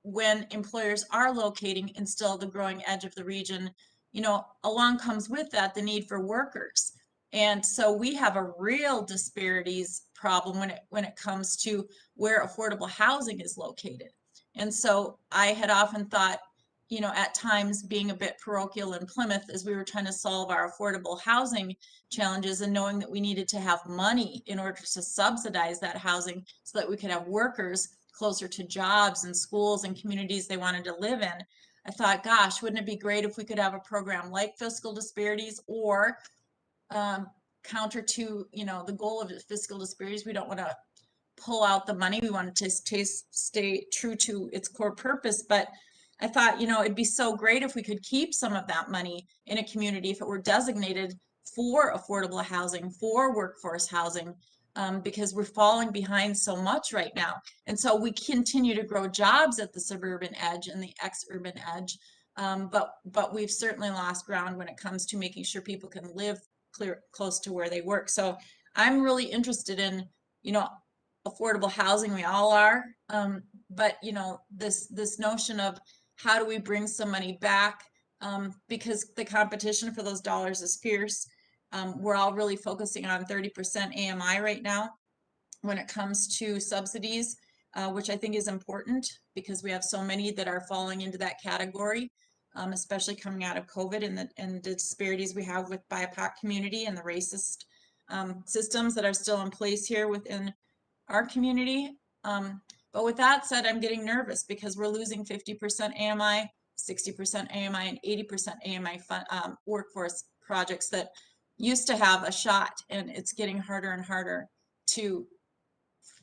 when employers are locating in still the growing edge of the region, you know, along comes with that the need for workers. And so we have a real disparities problem when it comes to where affordable housing is located. And so I had often thought, you know, at times being a bit parochial in Plymouth as we were trying to solve our affordable housing challenges and knowing that we needed to have money in order to subsidize that housing so that we could have workers closer to jobs and schools and communities they wanted to live in. I thought, gosh, wouldn't it be great if we could have a program like fiscal disparities or counter to, you know, the goal of fiscal disparities. We don't want to pull out the money. We want it to stay true to its core purpose. But I thought, you know, it'd be so great if we could keep some of that money in a community if it were designated for affordable housing, for workforce housing, because we're falling behind so much right now. And so we continue to grow jobs at the suburban edge and the ex-urban edge. But we've certainly lost ground when it comes to making sure people can live close to where they work. So I'm really interested in, you know, affordable housing. We all are. But you know, this notion of how do we bring some money back, because the competition for those dollars is fierce. We're all really focusing on 30% AMI right now when it comes to subsidies, which I think is important because we have so many that are falling into that category, especially coming out of COVID and the disparities we have with BIPOC community and the racist systems that are still in place here within our community. But with that said, I'm getting nervous because we're losing 50% AMI, 60% AMI, and 80% AMI workforce projects that used to have a shot, and it's getting harder and harder to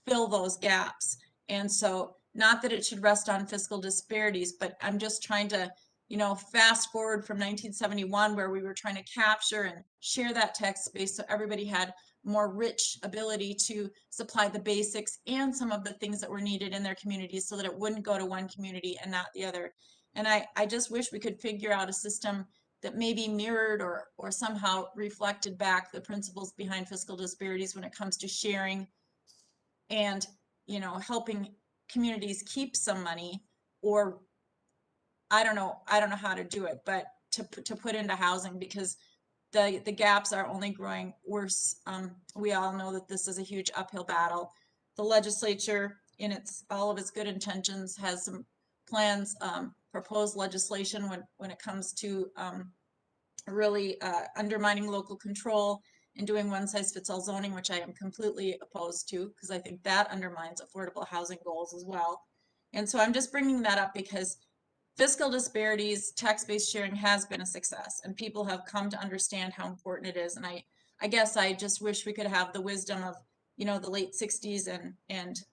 fill those gaps. And so not that it should rest on fiscal disparities, but I'm just trying to, you know, fast forward from 1971 where we were trying to capture and share that tax base so everybody had more rich ability to supply the basics and some of the things that were needed in their communities so that it wouldn't go to one community and not the other. And I just wish we could figure out a system that maybe mirrored or somehow reflected back the principles behind fiscal disparities when it comes to sharing and, you know, helping communities keep some money, or I don't know how to do it, but to put into housing, because the gaps are only growing worse. We all know that this is a huge uphill battle. The legislature, in all of its good intentions, has some plans, proposed legislation when it comes to really undermining local control and doing one-size-fits-all zoning, which I am completely opposed to because I think that undermines affordable housing goals as well. And so I'm just bringing that up because fiscal disparities, tax-based sharing has been a success, and people have come to understand how important it is. And I guess I just wish we could have the wisdom of you know, the late 60s and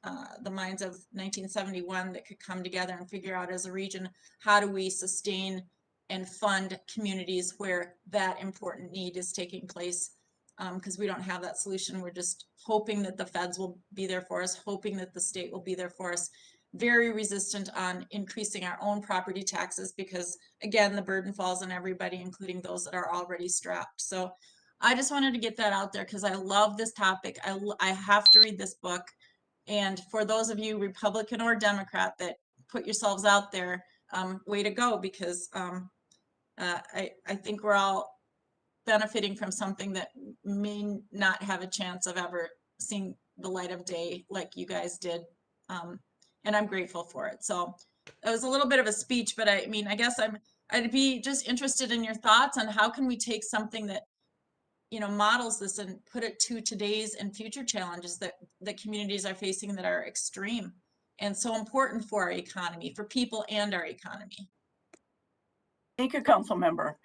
the minds of 1971 that could come together and figure out as a region, how do we sustain and fund communities where that important need is taking place? Because we don't have that solution. We're just hoping that the feds will be there for us, hoping that the state will be there for us. Very resistant on increasing our own property taxes because, again, the burden falls on everybody, including those that are already strapped. So I just wanted to get that out there because I love this topic. I have to read this book. And for those of you, Republican or Democrat, that put yourselves out there, way to go, because I think we're all benefiting from something that may not have a chance of ever seeing the light of day like you guys did. And I'm grateful for it. So it was a little bit of a speech, but I mean, I guess I'd be just interested in your thoughts on how can we take something that, you know, models this and put it to today's and future challenges that communities are facing that are extreme and so important for our economy, for people and our economy. Thank you, Council Member.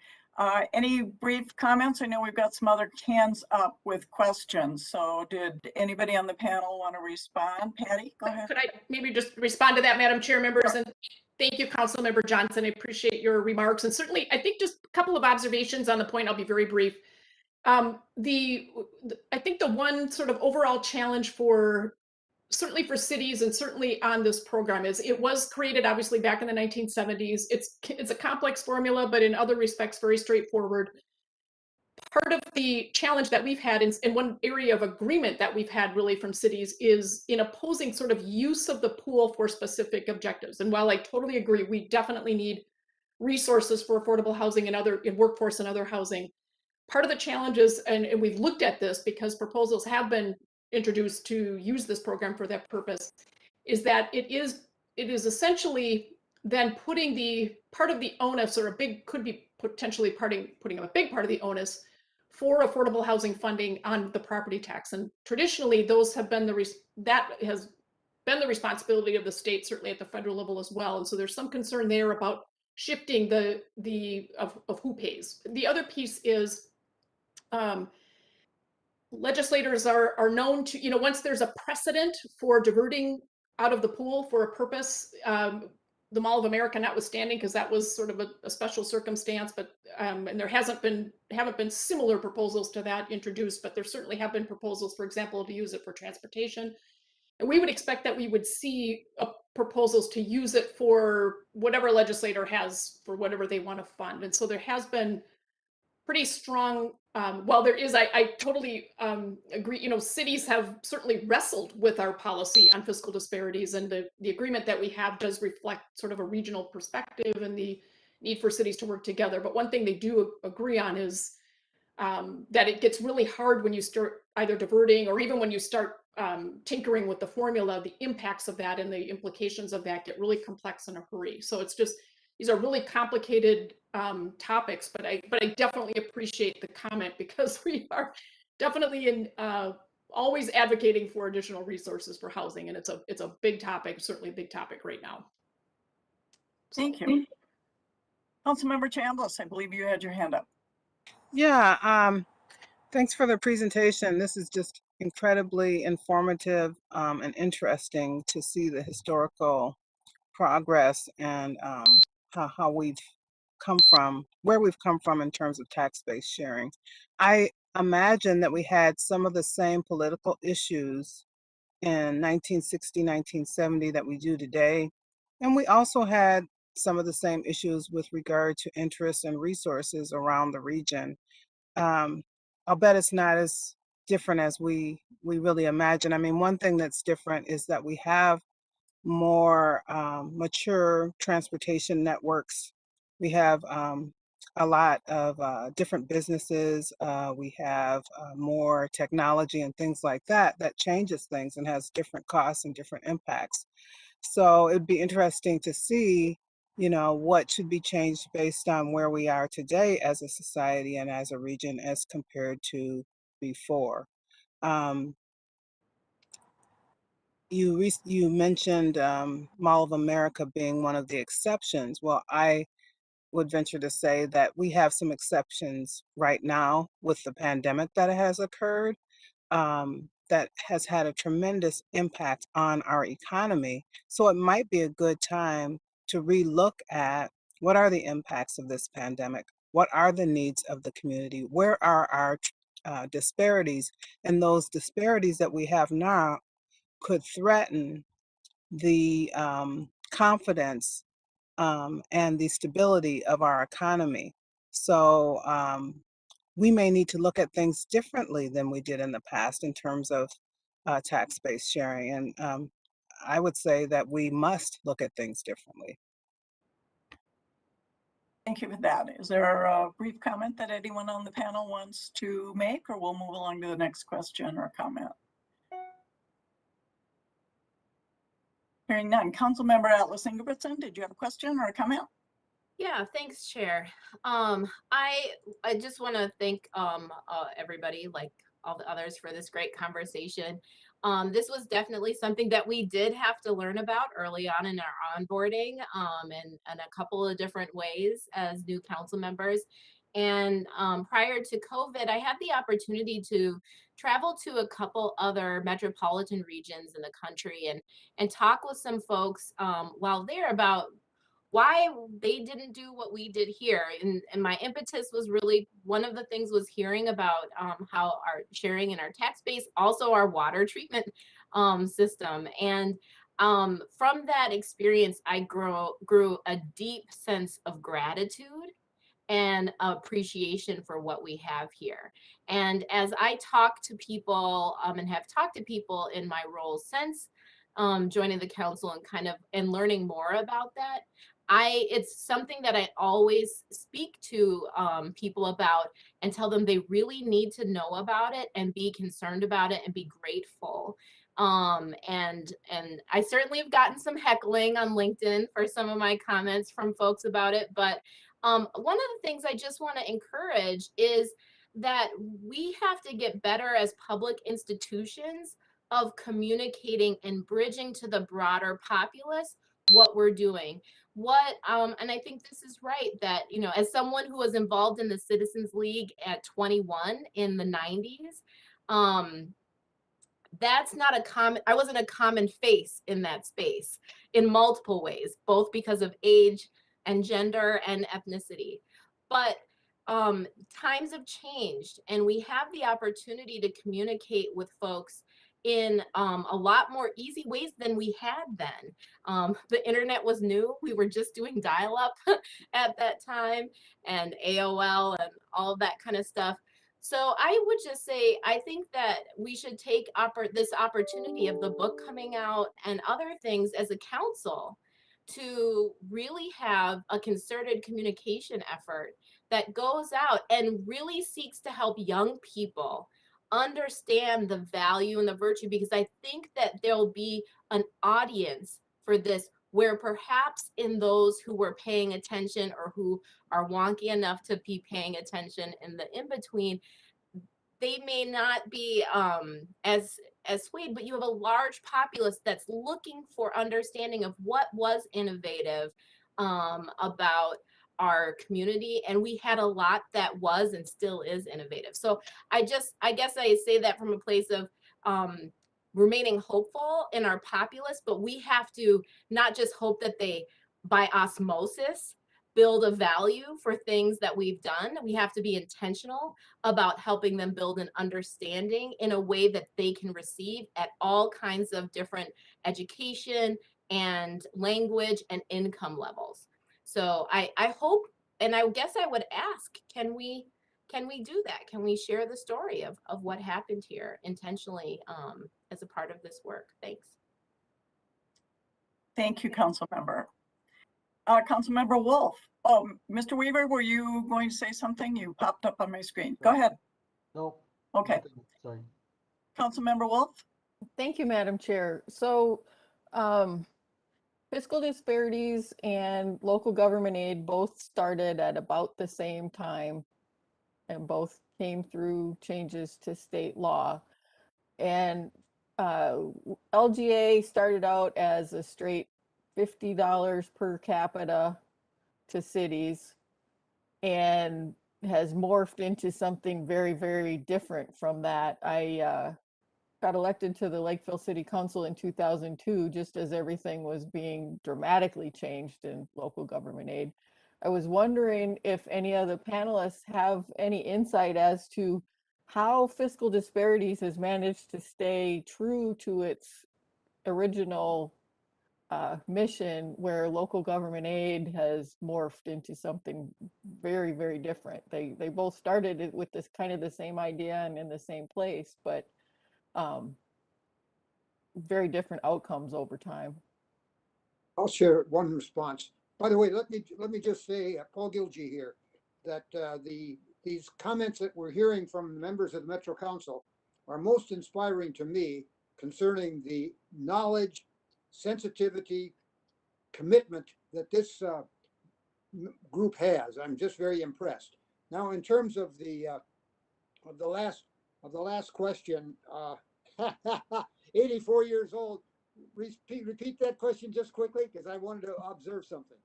Any brief comments? I know we've got some other hands up with questions. So did anybody on the panel want to respond? Patty, go ahead. Could I maybe just respond to that, Madam Chair, members? Sure. And thank you, Councilmember Johnson. I appreciate your remarks. And certainly, I think just a couple of observations on the point. I'll be very brief. I think the one sort of overall challenge certainly for cities and certainly on this program is it was created obviously back in the 1970s. It's a complex formula, but in other respects, very straightforward. Part of the challenge that we've had in one area of agreement that we've had really from cities is in opposing sort of use of the pool for specific objectives. And while I totally agree, we definitely need resources for affordable housing and in workforce and other housing. Part of the challenge is, and we've looked at this because proposals have been introduced to use this program for that purpose, is that it is essentially then putting the part of the onus, or could be potentially putting a big part of the onus for affordable housing funding on the property tax. And traditionally, those have been that has been the responsibility of the state, certainly at the federal level as well. And so there's some concern there about shifting of who pays. The other piece is legislators are known to, you know, once there's a precedent for diverting out of the pool for a purpose, the Mall of America notwithstanding, because that was sort of a special circumstance, but and there haven't been similar proposals to that introduced, but there certainly have been proposals, for example, to use it for transportation. And we would expect that we would see proposals to use it for whatever legislator has for whatever they want to fund. And so there has been pretty strong, well, there is, I totally agree, you know, cities have certainly wrestled with our policy on fiscal disparities, and the agreement that we have does reflect sort of a regional perspective and the need for cities to work together. But one thing they do agree on is that it gets really hard when you start either diverting or even when you start tinkering with the formula, the impacts of that and the implications of that get really complex in a hurry. So it's just, these are really complicated topics, but I definitely appreciate the comment because we are definitely always advocating for additional resources for housing, and it's a big topic, certainly a big topic right now. Thank you. Councilmember Chambliss, I believe you had your hand up. Yeah, thanks for the presentation. This is just incredibly informative and interesting to see the historical progress and how we've come from, where we've come from in terms of tax-based sharing. I imagine that we had some of the same political issues in 1960, 1970 that we do today. And we also had some of the same issues with regard to interests and resources around the region. I'll bet it's not as different as we really imagine. I mean, one thing that's different is that we have more mature transportation networks. We have a lot of different businesses. We have more technology and things like that changes things and has different costs and different impacts. So it'd be interesting to see, you know, what should be changed based on where we are today as a society and as a region as compared to before. You mentioned Mall of America being one of the exceptions. Well, I would venture to say that we have some exceptions right now with the pandemic that has occurred. that has had a tremendous impact on our economy. So it might be a good time to relook at what are the impacts of this pandemic? What are the needs of the community? Where are our disparities? And those disparities that we have now could threaten the confidence and the stability of our economy. So we may need to look at things differently than we did in the past in terms of tax-based sharing. And I would say that we must look at things differently. Thank you for that. Is there a brief comment that anyone on the panel wants to make, or we'll move along to the next question or comment? Hearing none. Councilmember Atlas Ingebrigtsen, did you have a question or a comment? Yeah, thanks, Chair. I just want to thank everybody, like all the others, for this great conversation. This was definitely something that we did have to learn about early on in our onboarding, and a couple of different ways as new council members. And prior to COVID, I had the opportunity to travel to a couple other metropolitan regions in the country and talk with some folks while there about why they didn't do what we did here. And my impetus was really, one of the things was hearing about how our sharing in our tax base, also our water treatment system. And from that experience, I grew a deep sense of gratitude and appreciation for what we have here. And as I talk to people and have talked to people in my role since joining the council and and learning more about that, it's something that I always speak to people about and tell them they really need to know about it and be concerned about it and be grateful. And I certainly have gotten some heckling on LinkedIn for some of my comments from folks about it, but one of the things I just want to encourage is that we have to get better as public institutions of communicating and bridging to the broader populace what we're doing. And I think this is right that, as someone who was involved in the Citizens League at 21 in the 90s, that's not a common, I wasn't a common face in that space in multiple ways, both because of age and gender and ethnicity. But times have changed, and we have the opportunity to communicate with folks in a lot more easy ways than we had then. The internet was new. We were just doing dial-up at that time, and AOL and all of that kind of stuff. So I would just say, I think that we should take this opportunity of the book coming out and other things as a council to really have a concerted communication effort that goes out and really seeks to help young people understand the value and the virtue, because I think that there'll be an audience for this where perhaps in those who were paying attention or who are wonky enough to be paying attention in the in-between, they may not be as swayed, but you have a large populace that's looking for understanding of what was innovative about our community, and we had a lot that was and still is innovative. So I guess I say that from a place of remaining hopeful in our populace, but we have to not just hope that they by osmosis build a value for things that we've done. We have to be intentional about helping them build an understanding in a way that they can receive at all kinds of different education and language and income levels. So I hope, and I guess I would ask, can we do that? Can we share the story of what happened here intentionally as a part of this work? Thanks. Thank you, Council Member. Councilmember Wolf. Oh, Mr. Weaver, were you going to say something? You popped up on my screen. Go ahead. Nope. Okay. Nothing. Sorry. Councilmember Wolf. Thank you, Madam Chair. So fiscal disparities and local government aid both started at about the same time and both came through changes to state law. And LGA started out as a straight $50 per capita to cities and has morphed into something very, very different from that. I got elected to the Lakeville City Council in 2002, just as everything was being dramatically changed in local government aid. I was wondering if any of the panelists have any insight as to how fiscal disparities has managed to stay true to its original mission, where local government aid has morphed into something very, very different. They both started it with this kind of the same idea and in the same place, but very different outcomes over time. I'll share one response. By the way, let me just say, Paul Gilgee here, that these comments that we're hearing from the members of the Metro Council are most inspiring to me concerning the knowledge, sensitivity, commitment that this group has. I'm just very impressed. Now, in terms of the last question, 84 years old. Repeat that question just quickly, because I wanted to observe something.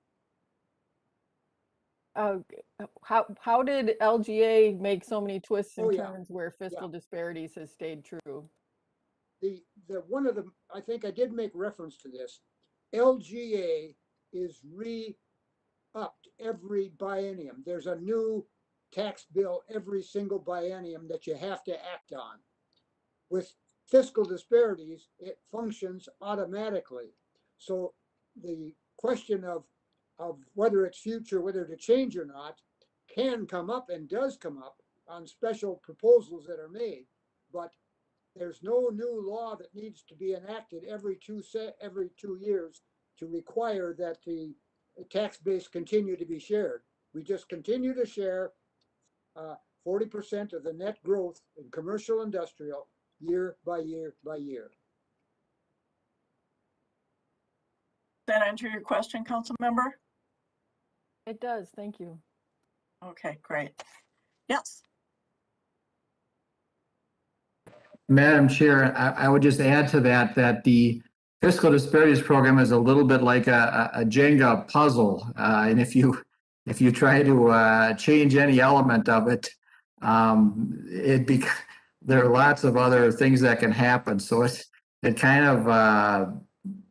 How did LGA make so many twists and Oh, yeah. turns where fiscal disparities has stayed true? The one of the, I think I did make reference to this. LGA is re-upped every biennium. There's a new tax bill every single biennium that you have to act on. With fiscal disparities, it functions automatically. So the question of whether it's future, whether to change or not, can come up and does come up on special proposals that are made. But there's no new law that needs to be enacted every 2 years to require that the tax base continue to be shared. We just continue to share 40% of the net growth in commercial industrial year by year by year. Does that answer your question, council member? It does, thank you. Okay, great. Yes. Madam Chair, I would just add to that, that the fiscal disparities program is a little bit like a Jenga puzzle. And if you try to change any element of it, there are lots of other things that can happen. So it kind of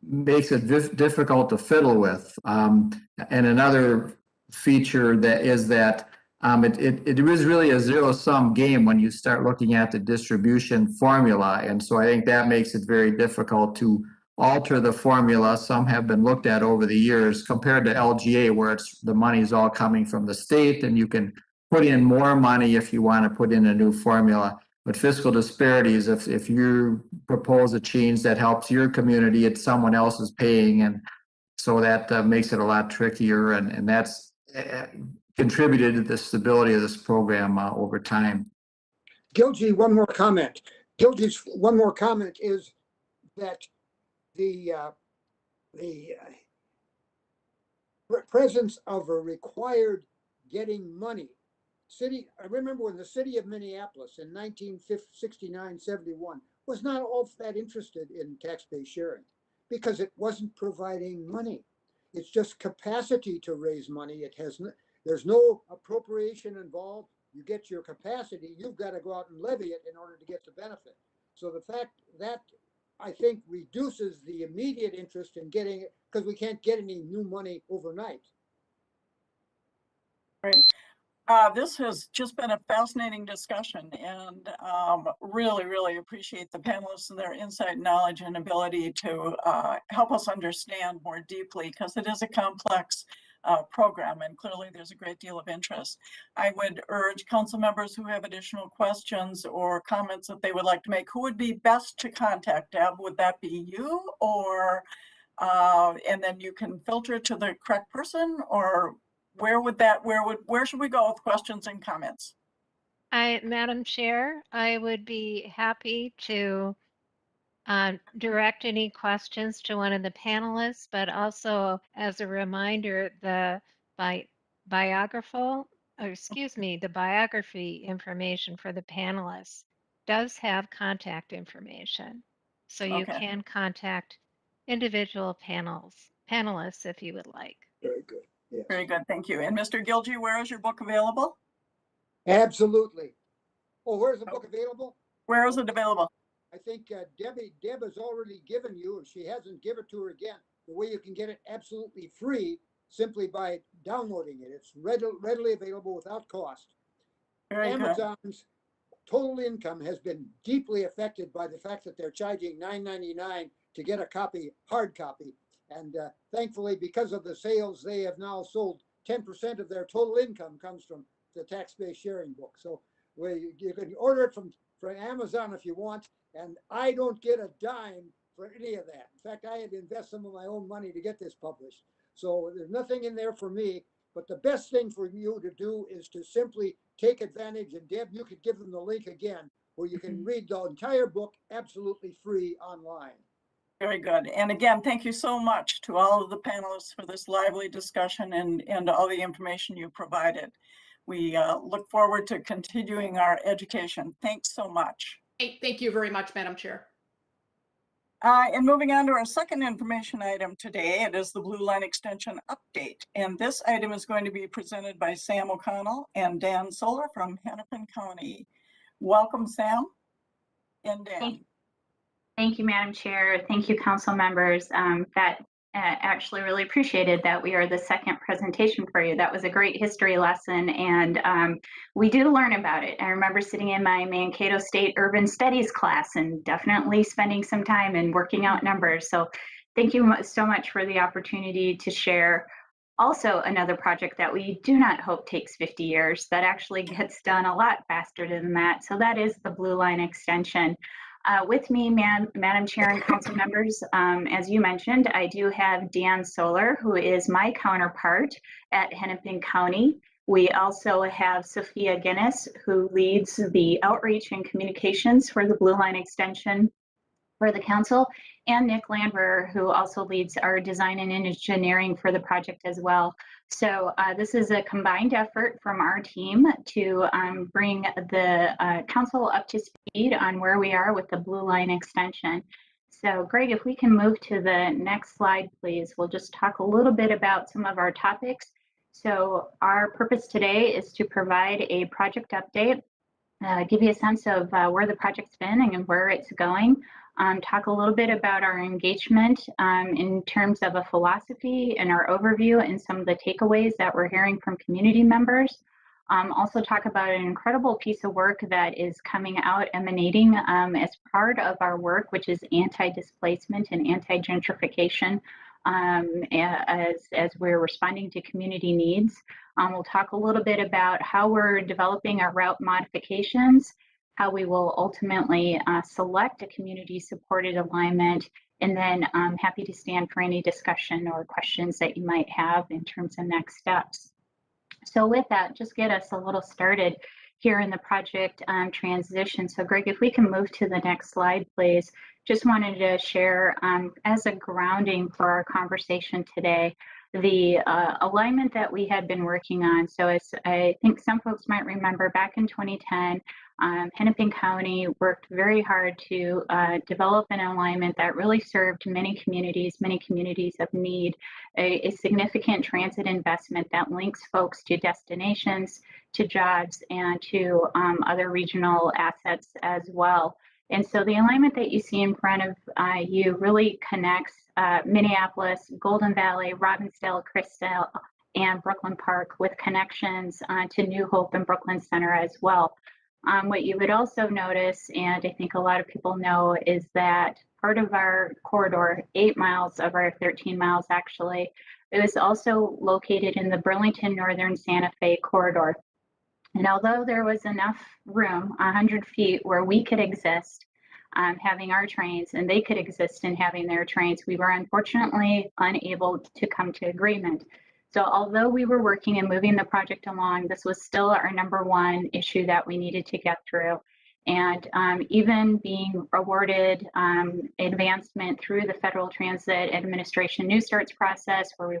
makes it difficult to fiddle with. And another feature that is that it is really a zero-sum game when you start looking at the distribution formula. And so I think that makes it very difficult to alter the formula. Some have been looked at over the years compared to LGA, where the money is all coming from the state and you can put in more money if you want to put in a new formula. But fiscal disparities, if you propose a change that helps your community, it's someone else is paying. And so that makes it a lot trickier. And that's contributed to the stability of this program over time. Gilgee, one more comment. Gilgee's one more comment is that the presence of a required getting money. I remember when the city of Minneapolis in 1969-71 was not all that interested in tax-based sharing because it wasn't providing money. It's just capacity to raise money. There's no appropriation involved. You get your capacity, you've got to go out and levy it in order to get the benefit. So the fact that, I think, reduces the immediate interest in getting it, because we can't get any new money overnight. Great. This has just been a fascinating discussion, and really, really appreciate the panelists and their insight, knowledge, and ability to help us understand more deeply, because it is a complex program, and clearly there's a great deal of interest. I would urge council members who have additional questions or comments that they would like to make, who would be best to contact? Deb, would that be you, or and then you can filter it to the correct person, or where should we go with questions and comments? Madam Chair, I would be happy to direct any questions to one of the panelists, but also as a reminder, the biography information for the panelists does have contact information. So you can contact individual panelists if you would like. Very good. Yes. Very good, thank you. And Mr. Gilgee, where is your book available? Absolutely. Oh, where's the book available? Where is it available? I think Deb has already given you, if she hasn't, give it to her again, the way you can get it absolutely free simply by downloading it. It's readily available without cost. Very good. Amazon's total income has been deeply affected by the fact that they're charging $9.99 to get a copy, hard copy. And thankfully, because of the sales, they have now sold 10% of their total income comes from the tax-based sharing book. So you can order it from Amazon if you want, and I don't get a dime for any of that. In fact, I had to invest some of my own money to get this published. So there's nothing in there for me, but the best thing for you to do is to simply take advantage, and Deb, you could give them the link again, where you can read the entire book absolutely free online. Very good. And again, thank you so much to all of the panelists for this lively discussion and all the information you provided. We look forward to continuing our education. Thanks so much. Hey, thank you very much, Madam Chair. And moving on to our second information item today, it is the Blue Line Extension update. And this item is going to be presented by Sam O'Connell and Dan Solar from Hennepin County. Welcome, Sam and Dan. Thank you, Madam Chair. Thank you, council members. That actually really appreciated that we are the second presentation for you. That was a great history lesson, and we do learn about it. I remember sitting in my Mankato State Urban Studies class and definitely spending some time and working out numbers. So thank you so much for the opportunity to share. Also, another project that we do not hope takes 50 years, that actually gets done a lot faster than that. So that is the Blue Line Extension. With me, Madam Chair and council members, as you mentioned, I do have Dan Solar, who is my counterpart at Hennepin County. We also have Sophia Guinness, who leads the outreach and communications for the Blue Line Extension for the council, and Nick Landwehr, who also leads our design and engineering for the project as well. So this is a combined effort from our team to bring the council up to speed on where we are with the Blue Line Extension. So Greg, if we can move to the next slide, please. We'll just talk a little bit about some of our topics. So our purpose today is to provide a project update, give you a sense of where the project's been and where it's going. Talk a little bit about our engagement in terms of a philosophy and our overview and some of the takeaways that we're hearing from community members. Also talk about an incredible piece of work that is coming out, emanating as part of our work, which is anti-displacement and anti-gentrification as we're responding to community needs. We'll talk a little bit about how we're developing our route modifications, how we will ultimately select a community-supported alignment, and then I'm happy to stand for any discussion or questions that you might have in terms of next steps. So with that, just get us a little started here in the project transition. So Greg, if we can move to the next slide, please. Just wanted to share as a grounding for our conversation today, the alignment that we had been working on. So as I think some folks might remember, back in 2010, Hennepin County worked very hard to develop an alignment that really served many communities of need, a significant transit investment that links folks to destinations, to jobs, and to other regional assets as well. And so the alignment that you see in front of you really connects Minneapolis, Golden Valley, Robbinsdale, Crystal, and Brooklyn Park, with connections to New Hope and Brooklyn Center as well. What you would also notice, and I think a lot of people know, is that part of our corridor, 8 miles of our 13 miles actually, it was also located in the Burlington Northern Santa Fe corridor. And although there was enough room, 100 feet, where we could exist having our trains and they could exist in having their trains, we were unfortunately unable to come to agreement. So although we were working and moving the project along, this was still our #1 issue that we needed to get through. And even being awarded advancement through the Federal Transit Administration New Starts process, where we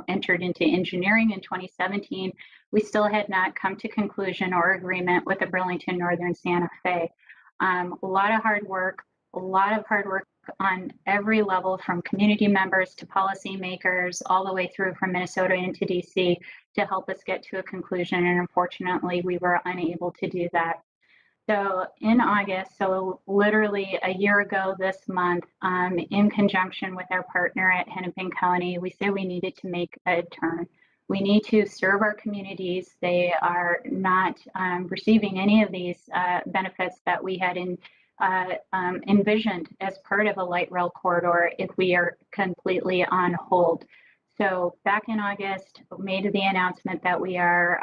entered into engineering in 2017, we still had not come to conclusion or agreement with the Burlington Northern Santa Fe. A lot of hard work on every level, from community members to policymakers, all the way through from Minnesota into DC, to help us get to a conclusion. And unfortunately, we were unable to do that. So in August, so literally a year ago this month, in conjunction with our partner at Hennepin County, we said we needed to make a turn. We need to serve our communities. They are not receiving any of these benefits that we had envisioned as part of a light rail corridor if we are completely on hold. So back in August, made the announcement that we are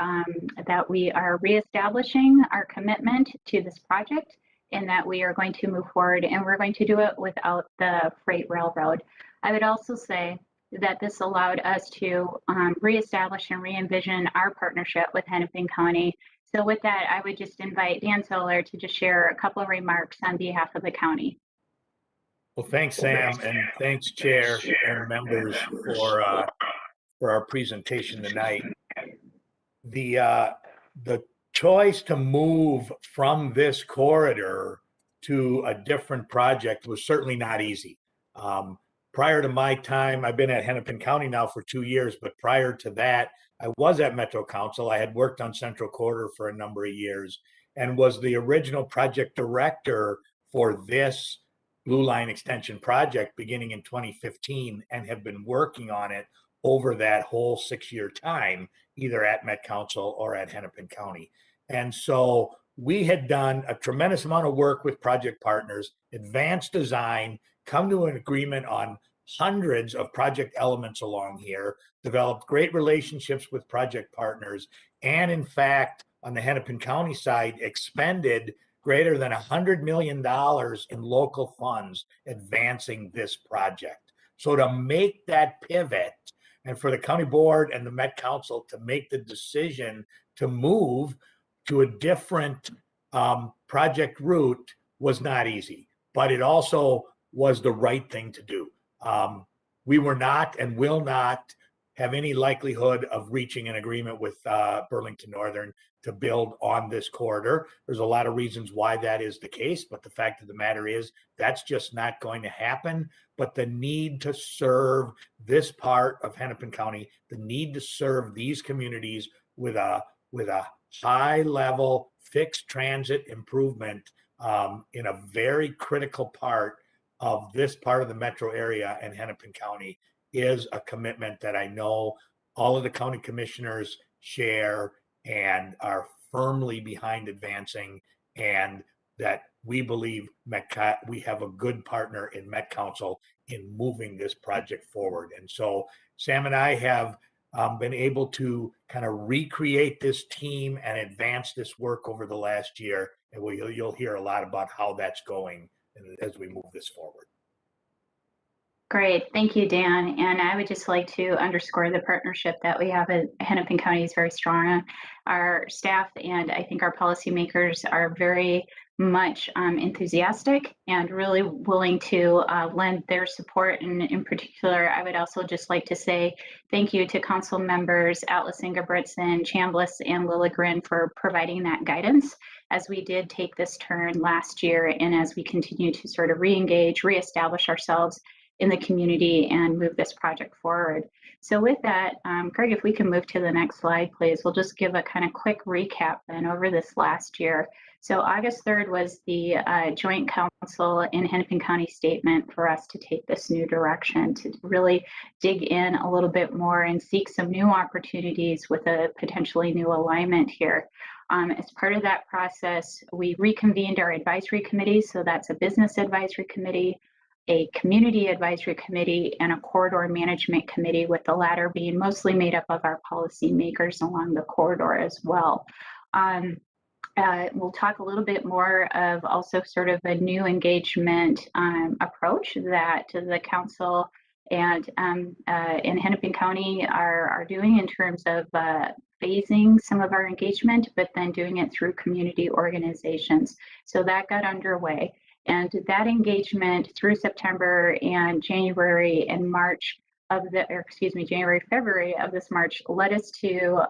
reestablishing our commitment to this project and that we are going to move forward, and we're going to do it without the freight railroad. I would also say that this allowed us to reestablish and re-envision our partnership with Hennepin County. So with that, I would just invite Dan Solar to just share a couple of remarks on behalf of the county. Well, thanks, Sam, and thanks, Chair and members, for our presentation tonight. The choice to move from this corridor to a different project was certainly not easy. Prior to my time, I've been at Hennepin County now for 2 years, but prior to that, I was at Metro Council. I had worked on Central Corridor for a number of years and was the original project director for this Blue Line Extension project beginning in 2015, and have been working on it over that whole 6-year time, either at Met Council or at Hennepin County. And so we had done a tremendous amount of work with project partners, advanced design, come to an agreement on hundreds of project elements along here, developed great relationships with project partners, and in fact, on the Hennepin County side, expended greater than $100 million in local funds advancing this project. So to make that pivot, and for the county board and the Met Council to make the decision to move to a different project route was not easy, but it also was the right thing to do. We were not and will not have any likelihood of reaching an agreement with Burlington Northern to build on this corridor. There's a lot of reasons why that is the case, but the fact of the matter is that's just not going to happen. But the need to serve this part of Hennepin County, the need to serve these communities with a high level fixed transit improvement in a very critical part of this part of the metro area and Hennepin County is a commitment that I know all of the county commissioners share and are firmly behind advancing, and that we believe we have a good partner in Met Council in moving this project forward. And so Sam and I have been able to kind of recreate this team and advance this work over the last year. And you'll hear a lot about how that's going as we move this forward. Great, thank you, Dan. And I would just like to underscore the partnership that we have at Hennepin County is very strong. Our staff and I think our policymakers are very much enthusiastic and really willing to lend their support. And in particular, I would also just like to say thank you to council members Atlas Ingebrigtsen, Chambliss, and Lilligren for providing that guidance as we did take this turn last year and as we continue to sort of re-engage, reestablish ourselves in the community and move this project forward. So with that, Greg, if we can move to the next slide, please. We'll just give a kind of quick recap then over this last year. So August 3rd was the joint council in Hennepin County statement for us to take this new direction, to really dig in a little bit more and seek some new opportunities with a potentially new alignment here. As part of that process, we reconvened our advisory committee. So that's a business advisory committee, a community advisory committee, and a corridor management committee, with the latter being mostly made up of our policymakers along the corridor as well. We'll talk a little bit more of also sort of a new engagement approach that the council and in Hennepin County are doing in terms of phasing some of our engagement, but then doing it through community organizations. So that got underway. And that engagement through September and January and March of the, or excuse me, January, February of this March led us to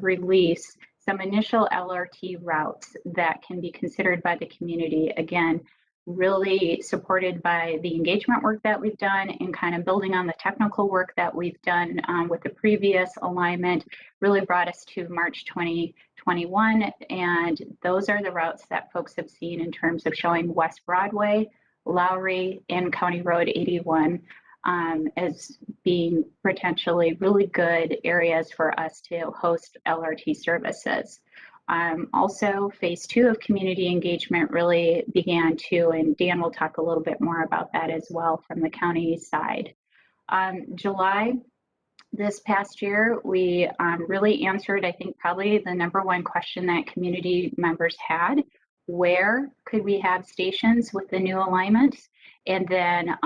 release some initial LRT routes that can be considered by the community. Again, really supported by the engagement work that we've done and kind of building on the technical work that we've done with the previous alignment, really brought us to March 2021. And those are the routes that folks have seen in terms of showing West Broadway, Lowry, and County Road 81 as being potentially really good areas for us to host LRT services. Also, phase 2 of community engagement really began to, and Dan will talk a little bit more about that as well from the county side. July this past year, we really answered, I think, probably the #1 question that community members had. Where could we have stations with the new alignments? And then,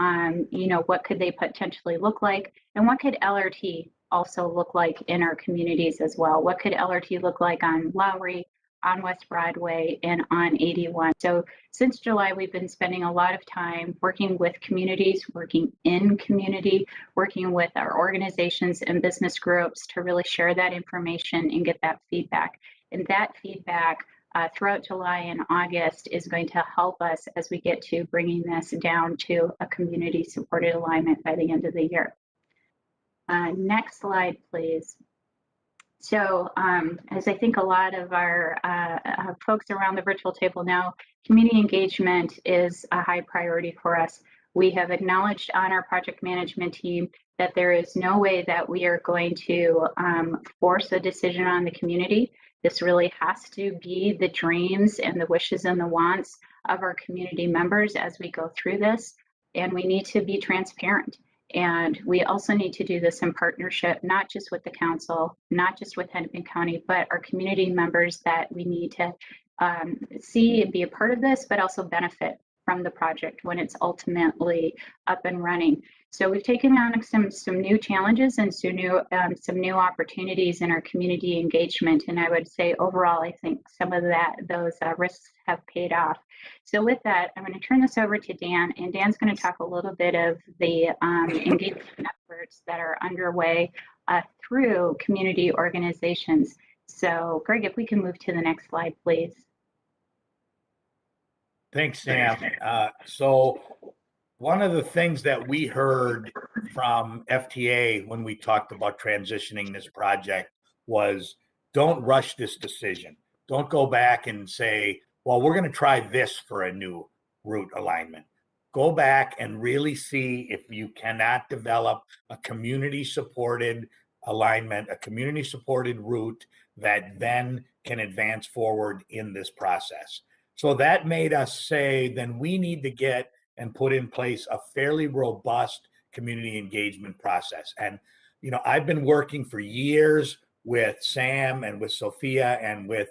you know, what could they potentially look like? And what could LRT also look like in our communities as well? What could LRT look like on Lowry, on West Broadway, and on 81? So since July, we've been spending a lot of time working with communities, working in community, working with our organizations and business groups to really share that information and get that feedback. And that feedback throughout July and August is going to help us as we get to bringing this down to a community supported alignment by the end of the year. Next slide, please. So as I think a lot of our folks around the virtual table know, community engagement is a high priority for us. We have acknowledged on our project management team that there is no way that we are going to force a decision on the community. This really has to be the dreams and the wishes and the wants of our community members as we go through this. And we need to be transparent. And we also need to do this in partnership, not just with the council, not just with Hennepin County, but our community members that we need to see and be a part of this, but also benefit from the project when it's ultimately up and running. So we've taken on some new challenges and some new opportunities in our community engagement. And I would say overall, I think some of those risks have paid off. So with that, I'm going to turn this over to Dan, and Dan's going to talk a little bit of the engagement efforts that are underway through community organizations. So Greg, if we can move to the next slide, please. Thanks, Sam. So one of the things that we heard from FTA when we talked about transitioning this project was, don't rush this decision. Don't go back and say, well, we're going to try this for a new route alignment. Go back and really see if you cannot develop a community-supported alignment, a community-supported route that then can advance forward in this process. So that made us say, then we need to get and put in place a fairly robust community engagement process. And, you know, I've been working for years with Sam and with Sophia and with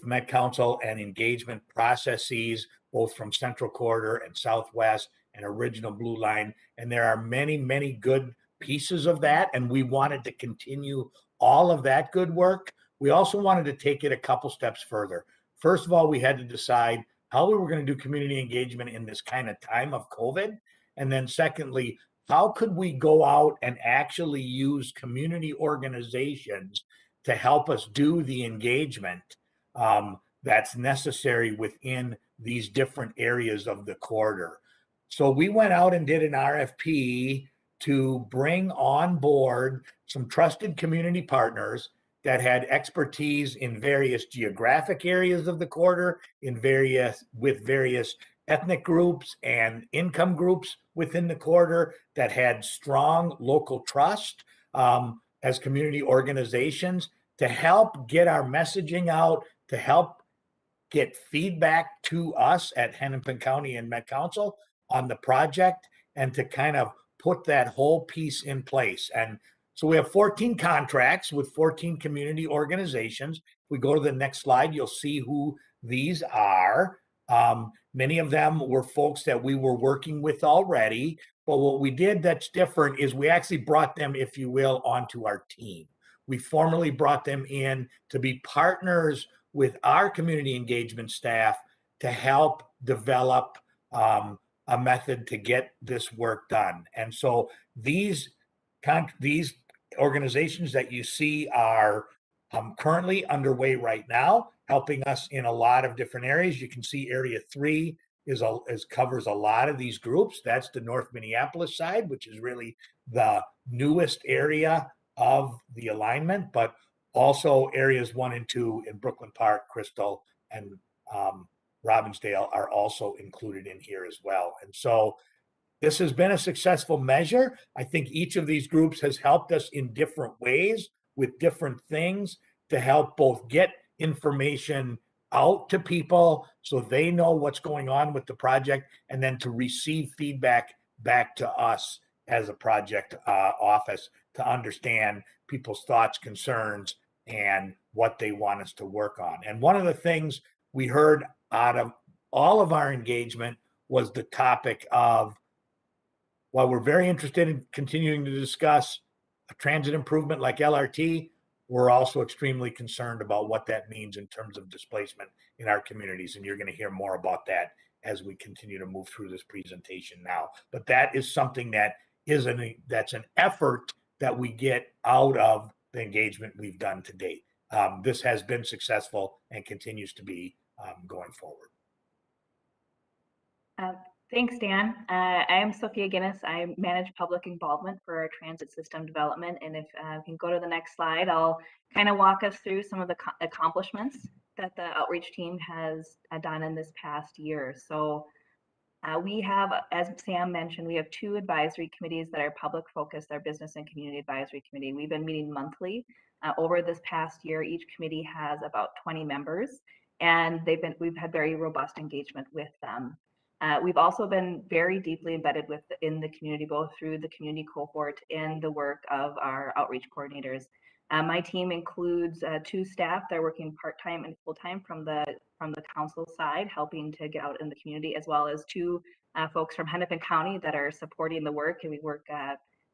Met Council and engagement processes, both from Central Corridor and Southwest and Original Blue Line. And there are many, many good pieces of that. And we wanted to continue all of that good work. We also wanted to take it a couple steps further. First of all, we had to decide how we were going to do community engagement in this kind of time of COVID. And then secondly, how could we go out and actually use community organizations to help us do the engagement that's necessary within these different areas of the corridor. So we went out and did an RFP to bring on board some trusted community partners that had expertise in various geographic areas of the corridor, with various ethnic groups and income groups within the corridor that had strong local trust as community organizations to help get our messaging out, to help get feedback to us at Hennepin County and Met Council on the project, and to kind of put that whole piece in place. And so we have 14 contracts with 14 community organizations. If we go to the next slide, you'll see who these are. Many of them were folks that we were working with already, but what we did that's different is we actually brought them, if you will, onto our team. We formally brought them in to be partners with our community engagement staff to help develop a method to get this work done. And so these organizations that you see are currently underway right now, helping us in a lot of different areas. You can see Area 3 covers a lot of these groups. That's the North Minneapolis side, which is really the newest area of the alignment, but also areas 1 and 2 in Brooklyn Park, Crystal, and Robbinsdale are also included in here as well. And so this has been a successful measure. I think each of these groups has helped us in different ways with different things to help both get information out to people so they know what's going on with the project, and then to receive feedback back to us as a project office to understand people's thoughts, concerns, and what they want us to work on. And one of the things we heard out of all of our engagement was the topic of, while we're very interested in continuing to discuss a transit improvement like LRT, we're also extremely concerned about what that means in terms of displacement in our communities. And you're going to hear more about that as we continue to move through this presentation now. But that is something that that's an effort that we get out of the engagement we've done to date. This has been successful and continues to be going forward. Thanks, Dan. I am Sophia Guinness. I manage public involvement for our transit system development. And if you can go to the next slide, I'll kind of walk us through some of the accomplishments that the outreach team has done in this past year. So we have, as Sam mentioned, we have 2 advisory committees that are public focused, our Business and Community Advisory Committee. We've been meeting monthly. Over this past year, each committee has about 20 members, and we've had very robust engagement with them. We've also been very deeply embedded in the community, both through the community cohort and the work of our outreach coordinators. My team includes 2 staff that are working part-time and full-time from the council side, helping to get out in the community, as well as 2 folks from Hennepin County that are supporting the work, and we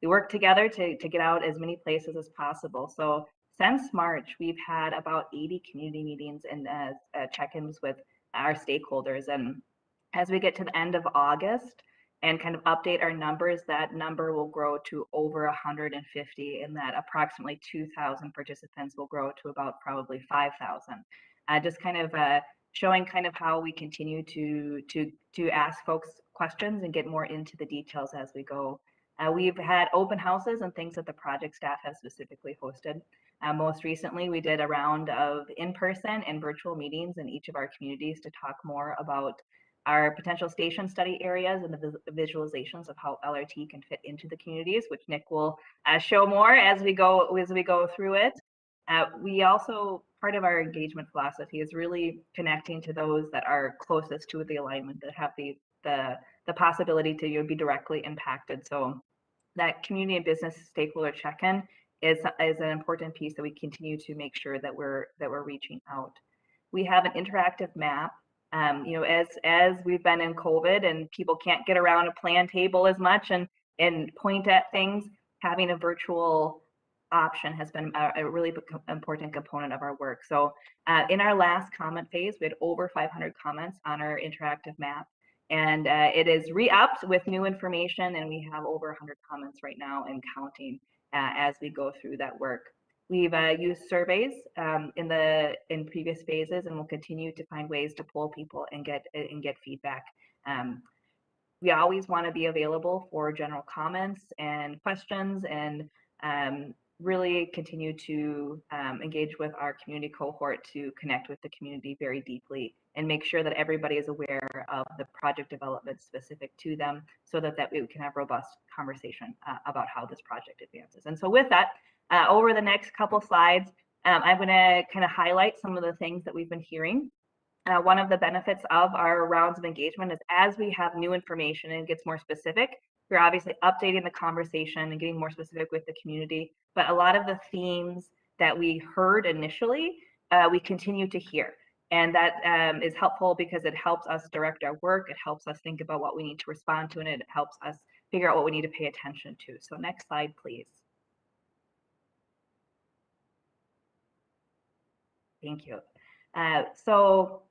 work together to get out as many places as possible. So since March, we've had about 80 community meetings and check-ins with our stakeholders. And as we get to the end of August and kind of update our numbers, that number will grow to over 150, and that approximately 2,000 participants will grow to about probably 5,000. Just kind of showing kind of how we continue to ask folks questions and get more into the details as we go. We've had open houses and things that the project staff has specifically hosted. Most recently, we did a round of in-person and virtual meetings in each of our communities to talk more about our potential station study areas and the visualizations of how LRT can fit into the communities, which Nick will show more as we go through it. We also, part of our engagement philosophy is really connecting to those that are closest to the alignment, that have the possibility to be directly impacted. So that community and business stakeholder check-in is an important piece that we continue to make sure that we're reaching out. We have an interactive map. As we've been in COVID and people can't get around a plan table as much and point at things, having a virtual option has been a really important component of our work. So in our last comment phase, we had over 500 comments on our interactive map, and it is re-upped with new information, and we have over 100 comments right now and counting as we go through that work. We've used surveys in previous phases, and we'll continue to find ways to pull people and get feedback. We always want to be available for general comments and questions, and really continue to engage with our community cohort to connect with the community very deeply and make sure that everybody is aware of the project development specific to them, so that we can have robust conversation about how this project advances. And so with that, over the next couple slides, I'm going to kind of highlight some of the things that we've been hearing. One of the benefits of our rounds of engagement is, as we have new information and it gets more specific, we're obviously updating the conversation and getting more specific with the community. But a lot of the themes that we heard initially, we continue to hear. And that is helpful because it helps us direct our work, it helps us think about what we need to respond to, and it helps us figure out what we need to pay attention to. So next slide, please. Thank you. So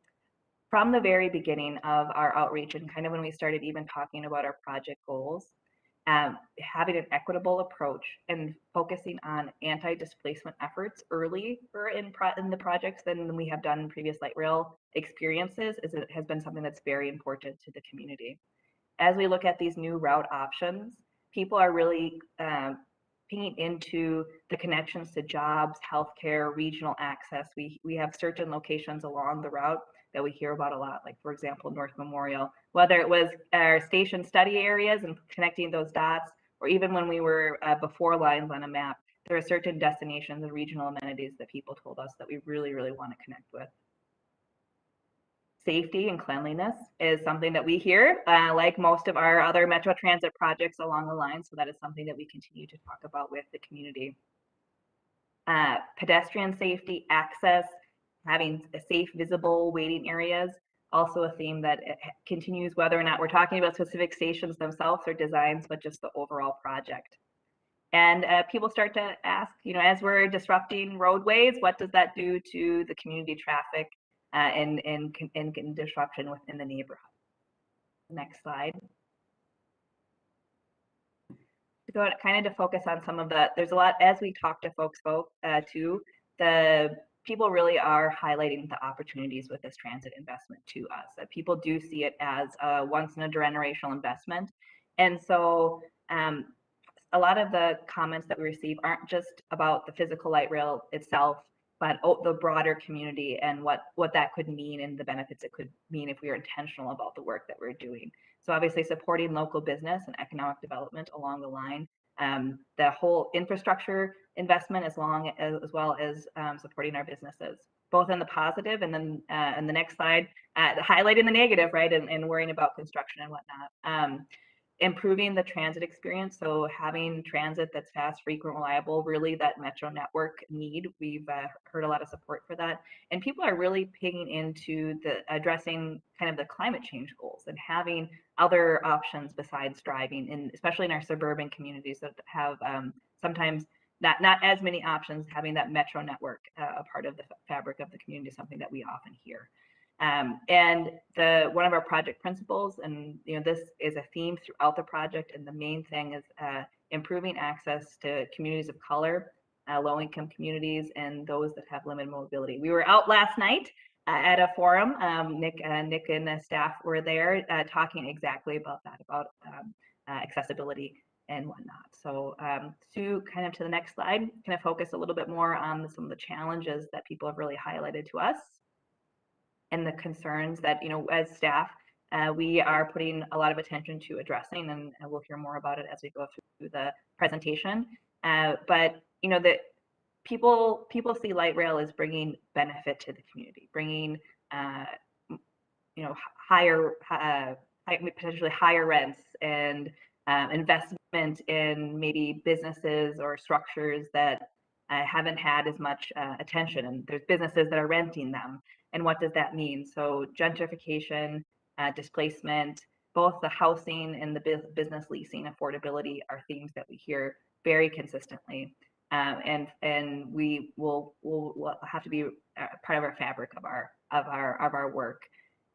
from the very beginning of our outreach, and kind of when we started even talking about our project goals, having an equitable approach and focusing on anti-displacement efforts earlier in the projects than we have done in previous light rail experiences has been something that's very important to the community. As we look at these new route options, people are really paying into the connections to jobs, healthcare, regional access. We have certain locations along the route that we hear about a lot, like for example, North Memorial, whether it was our station study areas and connecting those dots, or even when we were before lines on a map, there are certain destinations and regional amenities that people told us that we really, really want to connect with. Safety and cleanliness is something that we hear, like most of our other Metro Transit projects along the line. So that is something that we continue to talk about with the community. Pedestrian safety, access, having safe, visible waiting areas, also a theme that continues whether or not we're talking about specific stations themselves or designs, but just the overall project. And people start to ask, as we're disrupting roadways, what does that do to the community traffic and disruption within the neighborhood? Next slide. So kind of to focus on some of the, there's a lot, as we talk to folks too, the people really are highlighting the opportunities with this transit investment to us. That people do see it as a once in a generational investment. And so a lot of the comments that we receive aren't just about the physical light rail itself, but the broader community and what that could mean and the benefits it could mean if we are intentional about the work that we're doing. So obviously supporting local business and economic development along the line, the whole infrastructure investment as well as supporting our businesses, both in the positive and then in the next slide, highlighting the negative, right, and worrying about construction and whatnot. Improving the transit experience, so having transit that's fast, frequent, reliable, really that metro network need. We've heard a lot of support for that, and people are really paying into the addressing kind of the climate change goals and having other options besides driving, and especially in our suburban communities that have sometimes not as many options. Having that metro network a part of the fabric of the community is something that we often hear. And one of our project principles, and this is a theme throughout the project, and the main thing is improving access to communities of color, low-income communities, and those that have limited mobility. We were out last night at a forum. Nick and the staff were there talking exactly about that, about accessibility and whatnot. So to the next slide, kind of focus a little bit more on some of the challenges that people have really highlighted to us, and the concerns that, as staff, we are putting a lot of attention to addressing, and we'll hear more about it as we go through the presentation. But the people see light rail as bringing benefit to the community, bringing potentially higher rents and investment in maybe businesses or structures that haven't had as much attention, and there's businesses that are renting them. And what does that mean? So gentrification, displacement, both the housing and the business leasing affordability are themes that we hear very consistently, and we will have to be part of our fabric of our work.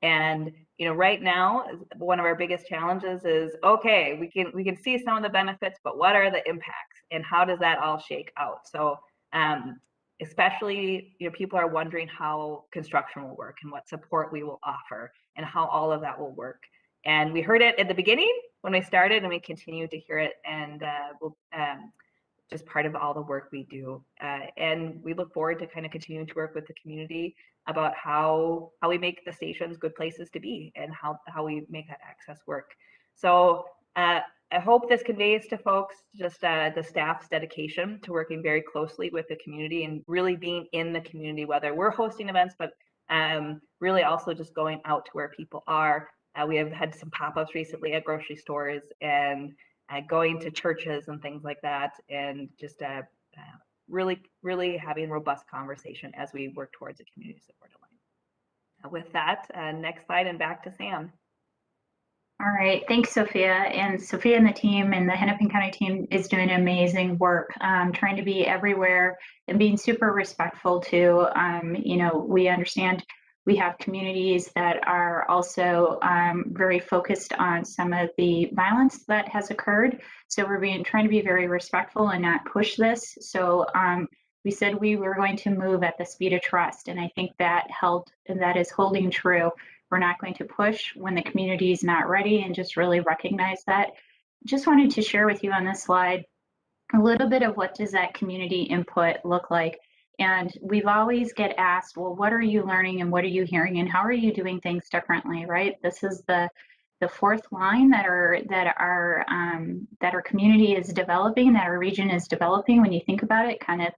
And right now, one of our biggest challenges is, okay, we can see some of the benefits, but what are the impacts, and how does that all shake out? So especially, people are wondering how construction will work and what support we will offer and how all of that will work. And we heard it at the beginning when we started, and we continue to hear it, and we'll just part of all the work we do. And we look forward to kind of continuing to work with the community about how we make the stations good places to be, and how we make that access work. So I hope this conveys to folks just the staff's dedication to working very closely with the community and really being in the community, whether we're hosting events, but really also just going out to where people are. We have had some pop-ups recently at grocery stores, and going to churches and things like that, and just really having robust conversation as we work towards a community support line. With that, next slide, and back to Sam. All right, thanks, Sophia. And Sophia and the team and the Hennepin County team is doing amazing work, trying to be everywhere and being super respectful too. We understand We have communities that are also very focused on some of the violence that has occurred. So we're trying to be very respectful and not push this. So we said we were going to move at the speed of trust, and I think that held, and that is holding true. We're not going to push when the community is not ready, and just really recognize that. Just wanted to share with you on this slide a little bit of what does that community input look like. And we've always get asked, well, what are you learning and what are you hearing and how are you doing things differently, right? This is the fourth line that our community is developing, that our region is developing. When you think about it, kind of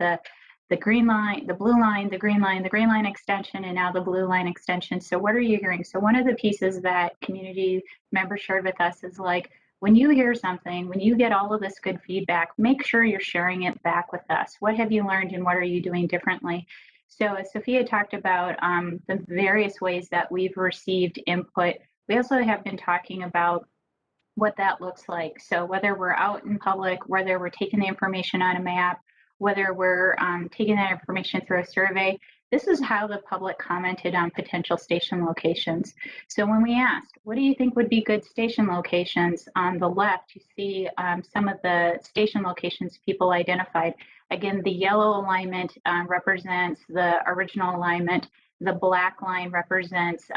the green line, the blue line, the green line, the green line extension, and now the blue line extension. So what are you hearing? So one of the pieces that community members shared with us is like, when you hear something, when you get all of this good feedback, make sure you're sharing it back with us. What have you learned and what are you doing differently? So as Sophia talked about the various ways that we've received input, we also have been talking about what that looks like. So whether we're out in public, whether we're taking the information on a map, whether we're taking that information through a survey, this is how the public commented on potential station locations. So when we asked, what do you think would be good station locations? On the left, you see some of the station locations people identified. Again, the yellow alignment represents the original alignment. The black line represents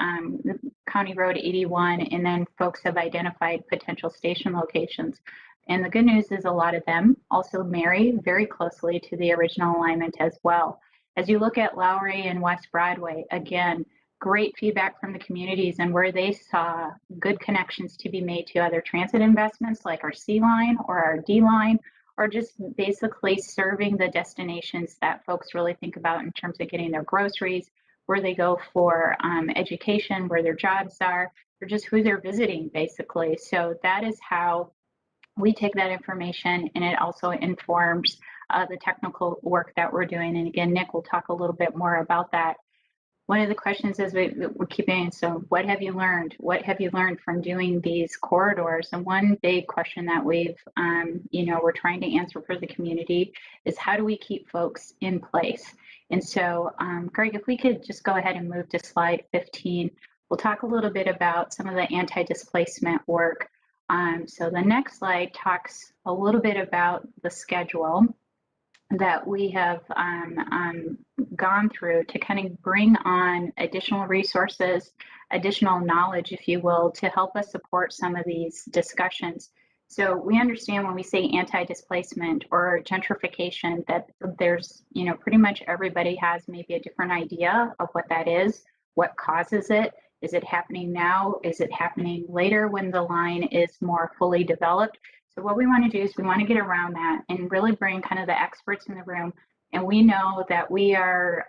County Road 81, and then folks have identified potential station locations. And the good news is a lot of them also marry very closely to the original alignment as well. As you look at Lowry and West Broadway, again, great feedback from the communities and where they saw good connections to be made to other transit investments like our C line or our D line, or just basically serving the destinations that folks really think about in terms of getting their groceries, where they go for education, where their jobs are, or just who they're visiting, basically. So that is how we take that information, and it also informs the technical work that we're doing. And again, Nick will talk a little bit more about that. One of the questions is we're keeping, so what have you learned? What have you learned from doing these corridors? And one big question that we've, we're trying to answer for the community is how do we keep folks in place? And so, Greg, if we could just go ahead and move to slide 15, we'll talk a little bit about some of the anti-displacement work. So the next slide talks a little bit about the schedule that we have gone through to kind of bring on additional resources, additional knowledge, if you will, to help us support some of these discussions. So we understand when we say anti-displacement or gentrification that there's, pretty much everybody has maybe a different idea of what that is, what causes it. Is it happening now? Is it happening later when the line is more fully developed? So what we want to do is we want to get around that and really bring kind of the experts in the room. And we know that we are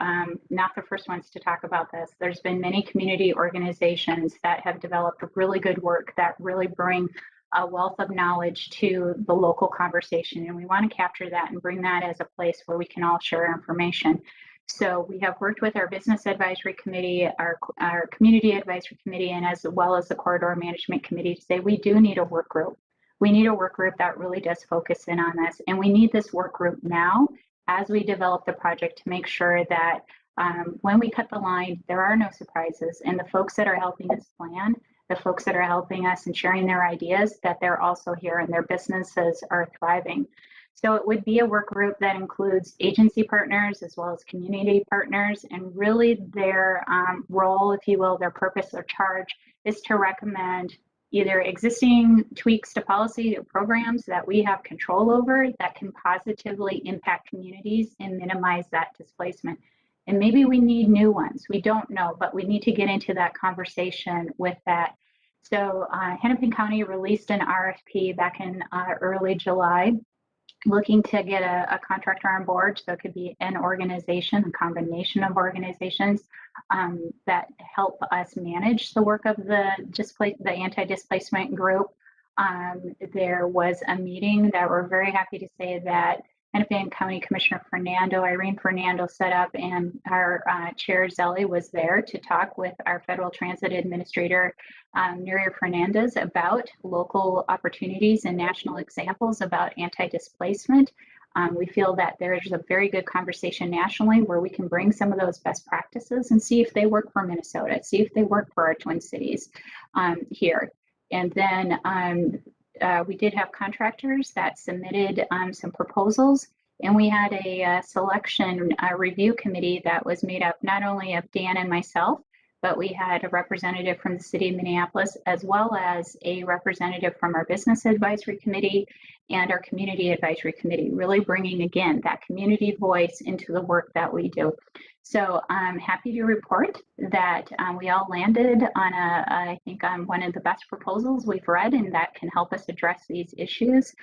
not the first ones to talk about this. There's been many community organizations that have developed really good work that really bring a wealth of knowledge to the local conversation. And we want to capture that and bring that as a place where we can all share information. So we have worked with our business advisory committee, our community advisory committee, and as well as the corridor management committee to say we do need a work group. We need a work group that really does focus in on this. And we need this work group now as we develop the project to make sure that when we cut the line, there are no surprises. And the folks that are helping us plan, the folks that are helping us and sharing their ideas, that they're also here and their businesses are thriving. So it would be a work group that includes agency partners as well as community partners, and really their role, if you will, their purpose or charge is to recommend either existing tweaks to policy or programs that we have control over that can positively impact communities and minimize that displacement. And maybe we need new ones, we don't know, but we need to get into that conversation with that. So Hennepin County released an RFP back in early July, looking to get a contractor on board. So it could be an organization, a combination of organizations that help us manage the work of the anti-displacement group. There was a meeting that we're very happy to say that Hennepin County Commissioner Irene Fernando set up, and our Chair Zelli was there to talk with our Federal Transit Administrator, Nuria Fernandez, about local opportunities and national examples about anti-displacement. We feel that there's a very good conversation nationally where we can bring some of those best practices and see if they work for Minnesota, see if they work for our Twin Cities here. And then we did have contractors that submitted some proposals, and we had a selection review committee that was made up not only of Dan and myself, but we had a representative from the city of Minneapolis, as well as a representative from our business advisory committee and our community advisory committee, really bringing, again, that community voice into the work that we do. So I'm happy to report that we all landed on I think on one of the best proposals we've read, and that can help us address these issues.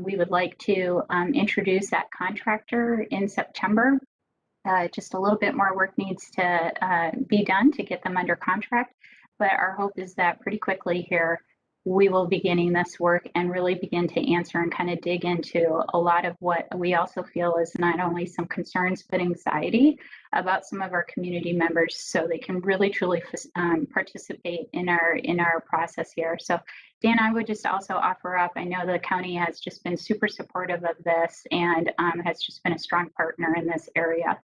We would like to introduce that contractor in September. Just a little bit more work needs to be done to get them under contract, but our hope is that pretty quickly here we will be beginning this work and really begin to answer and kind of dig into a lot of what we also feel is not only some concerns but anxiety about some of our community members, so they can really truly participate in our process here. So Dan, I would just also offer up, I know the county has just been super supportive of this and has just been a strong partner in this area.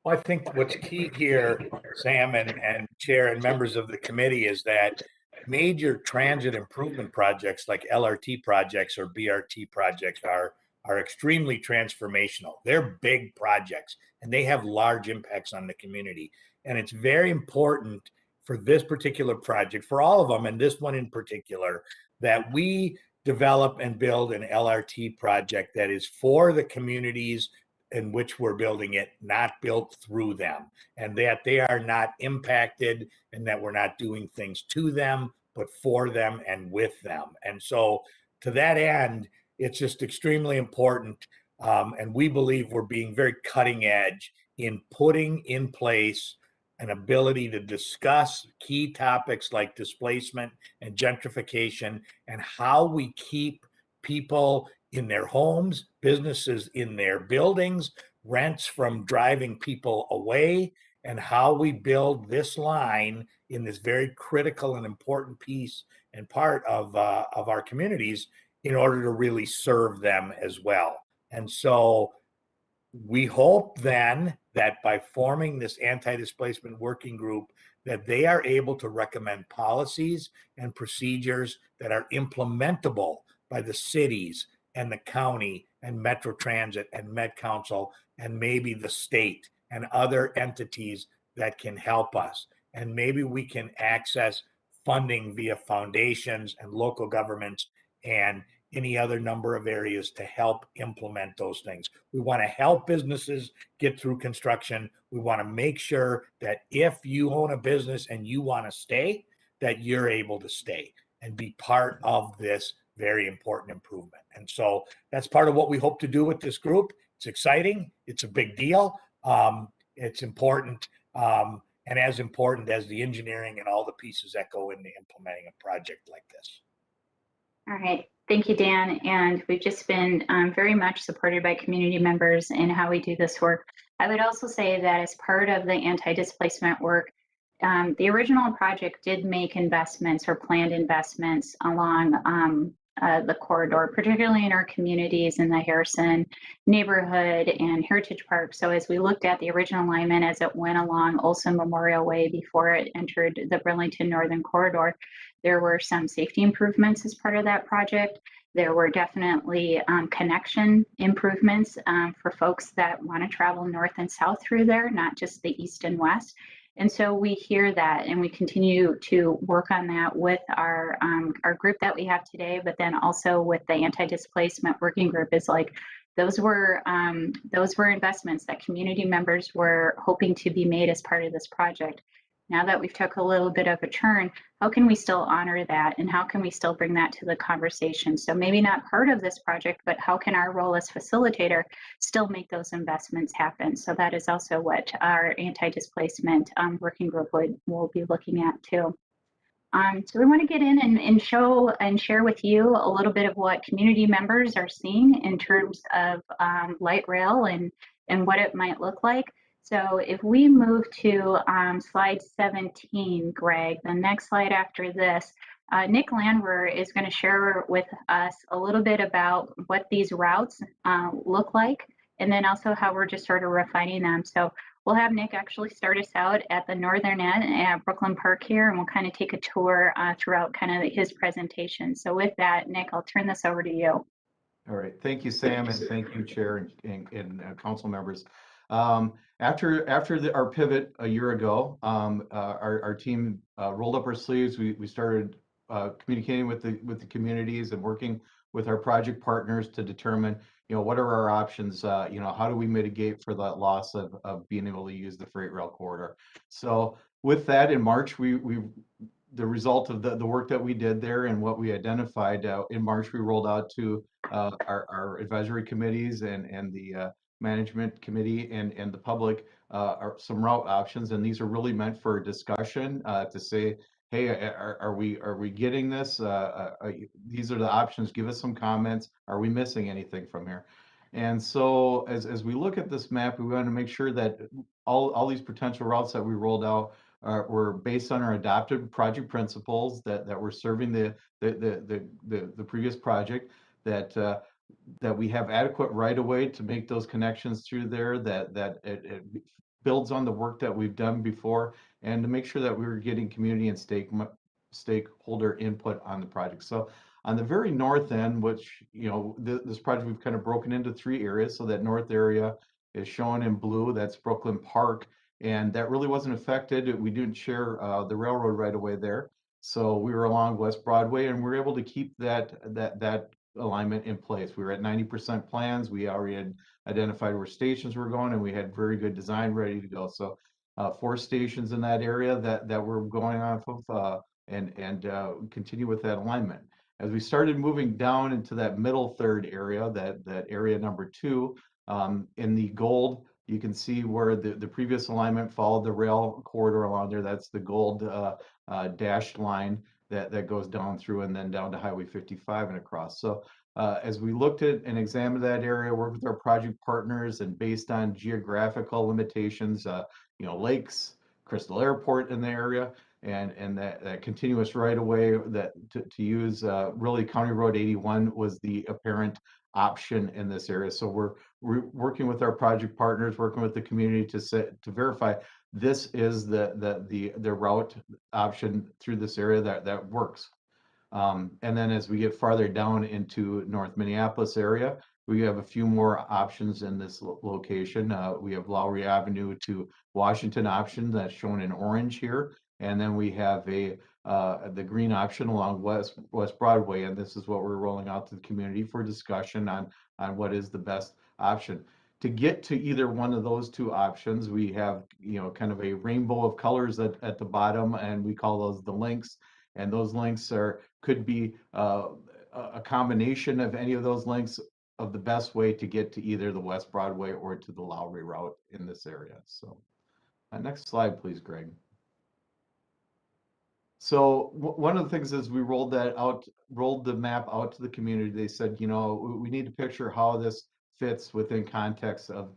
Well, I think what's key here, Sam and Chair and members of the committee, is that major transit improvement projects like LRT projects or BRT projects are extremely transformational. They're big projects and they have large impacts on the community. And it's very important for this particular project, for all of them, and this one in particular, that we develop and build an LRT project that is for the communities in which we're building it, not built through them, and that they are not impacted and that we're not doing things to them, but for them and with them. And so to that end, it's just extremely important. And we believe we're being very cutting edge in putting in place an ability to discuss key topics like displacement and gentrification and how we keep people in their homes, businesses in their buildings, rents from driving people away, and how we build this line in this very critical and important piece and part of our communities in order to really serve them as well. And so we hope then that by forming this anti-displacement working group, that they are able to recommend policies and procedures that are implementable by the cities and the county and Metro Transit and Met Council and maybe the state and other entities that can help us. And maybe we can access funding via foundations and local governments and any other number of areas to help implement those things. We want to help businesses get through construction. We want to make sure that if you own a business and you want to stay, that you're able to stay and be part of this very important improvement. And so that's part of what we hope to do with this group. It's exciting. It's a big deal. It's important. And as important as the engineering and all the pieces that go into implementing a project like this. All right. Thank you, Dan. And we've just been very much supported by community members in how we do this work. I would also say that as part of the anti-displacement work, the original project did make investments or planned investments along the corridor, particularly in our communities in the Harrison neighborhood and Heritage Park. So as we looked at the original alignment as it went along Olson Memorial Way before it entered the Burlington Northern Corridor, there were some safety improvements as part of that project. There were definitely connection improvements for folks that want to travel north and south through there, not just the east and west. And so we hear that and we continue to work on that with our group that we have today, but then also with the anti-displacement working group is like, those were investments that community members were hoping to be made as part of this project. Now that we've took a little bit of a turn, how can we still honor that? And how can we still bring that to the conversation? So maybe not part of this project, but how can our role as facilitator still make those investments happen? So that is also what our anti-displacement working group will be looking at too. So we want to get in and show and share with you a little bit of what community members are seeing in terms of light rail and what it might look like. So if we move to slide 17, Greg, the next slide after this, Nick Landwehr is going to share with us a little bit about what these routes look like, and then also how we're just sort of refining them. So we'll have Nick actually start us out at the northern end at Brooklyn Park here, and we'll kind of take a tour throughout kind of his presentation. So with that, Nick, I'll turn this over to you. All right, thank you, Sam, and thank you, Chair and council members. After our pivot a year ago, our team rolled up our sleeves. We started communicating with the communities and working with our project partners to determine, what are our options? How do we mitigate for that loss of being able to use the freight rail corridor? So with that, in March, the result of the work that we did there and what we identified in March, we rolled out to our advisory committees and the management committee and the public some route options, and these are really meant for discussion to say, hey, are we getting this? These are the options. Give us some comments. Are we missing anything from here? And so as we look at this map, we want to make sure that all these potential routes that we rolled out were based on our adopted project principles that were serving the previous project, that we have adequate right of way to make those connections through there, that it builds on the work that we've done before, and to make sure that we're getting community and stakeholder input on the project. So on the very north end, which, this project we've kind of broken into 3 areas. So that north area is shown in blue, that's Brooklyn Park. And that really wasn't affected. We didn't share the railroad right away there. So we were along West Broadway, and we were able to keep that alignment in place. We were at 90% plans. We already had identified where stations were going, and we had very good design ready to go. So 4 stations in that area that we're going off of and continue with that alignment. As we started moving down into that middle third area, that area number 2, in the gold, you can see where the previous alignment followed the rail corridor along there. That's the gold dashed line that goes down through and then down to Highway 55 and across. So as we looked at and examined that area, worked with our project partners, and based on geographical limitations, lakes, Crystal Airport in the area, and that continuous right of way that to use, really County Road 81 was the apparent option in this area. So we're working with our project partners, working with the community to verify this is the route option through this area that works. And then as we get farther down into North Minneapolis area, we have a few more options in this location. We have Lowry Avenue to Washington option that's shown in orange here. And then we have the green option along West Broadway. And this is what we're rolling out to the community for discussion on what is the best option. To get to either one of those 2 options, we have, kind of a rainbow of colors at the bottom, and we call those the links. And those links could be a combination of any of those links of the best way to get to either the West Broadway or to the Lowry route in this area. So next slide, please, Greg. So one of the things is we rolled the map out to the community. They said, we need to picture how this fits within context of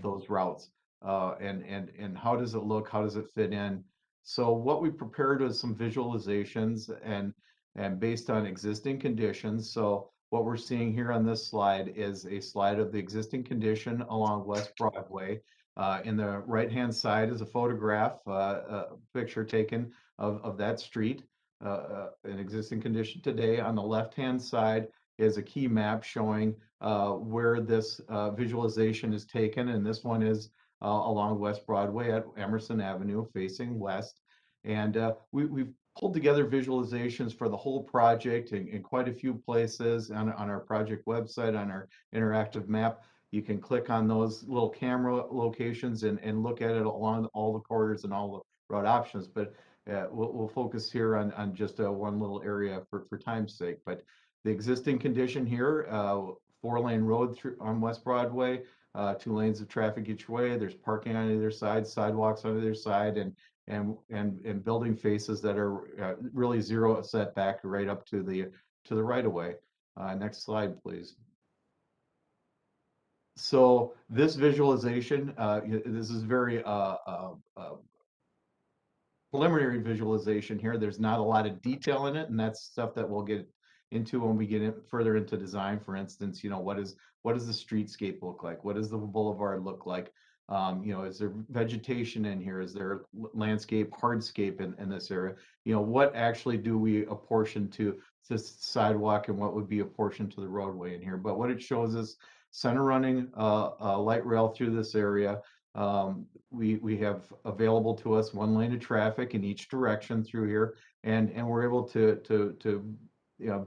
those routes, and how does it look? How does it fit in? So what we prepared was some visualizations and based on existing conditions. So what we're seeing here on this slide is a slide of the existing condition along West Broadway. In the right-hand side is a photograph, a picture taken of that street, an existing condition today. On the left-hand side is a key map showing where this visualization is taken, and this one is along West Broadway at Emerson Avenue facing west. And we've pulled together visualizations for the whole project in quite a few places on our project website, on our interactive map. You can click on those little camera locations and look at it along all the corridors and all the route options. But we'll focus here on just one little area for time's sake. But the existing condition here, 4-lane road through on West Broadway, 2 lanes of traffic each way. There's parking on either side, sidewalks on either side, and building faces that are really 0 setback right up to the right of way. Next slide, please. So this visualization, this is very preliminary visualization here. There's not a lot of detail in it, and that's stuff that we'll get into when we get further into design. For instance, what does the streetscape look like? What does the boulevard look like? Is there vegetation in here? Is there landscape, hardscape in this area? What actually do we apportion to this sidewalk, and what would be apportioned to the roadway in here? But what it shows is center running light rail through this area. We have available to us one lane of traffic in each direction through here, and we're able to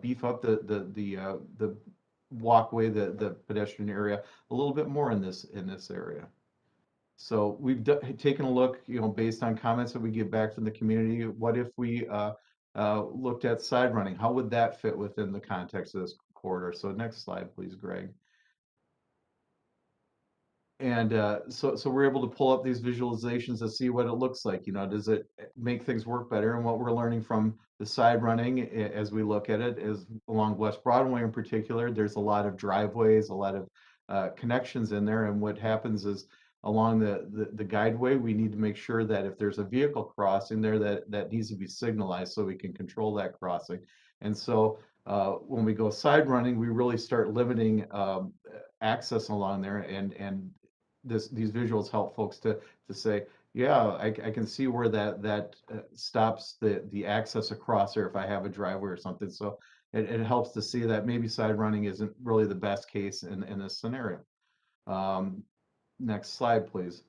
beef up the walkway, the pedestrian area a little bit more in this area. So we've taken a look, based on comments that we get back from the community. What if we looked at side running? How would that fit within the context of this corridor? So next slide, please, Greg. And so we're able to pull up these visualizations to see what it looks like. Does it make things work better? And what we're learning from the side running as we look at it is along West Broadway in particular, there's a lot of driveways, a lot of connections in there. And what happens is along the guideway, we need to make sure that if there's a vehicle crossing there, that needs to be signalized so we can control that crossing. And so when we go side running, we really start limiting access along there, and these visuals help folks to say, yeah, I can see where that stops the access across there if I have a driveway or something. So it helps to see that maybe side running isn't really the best case in this scenario. Next slide, please.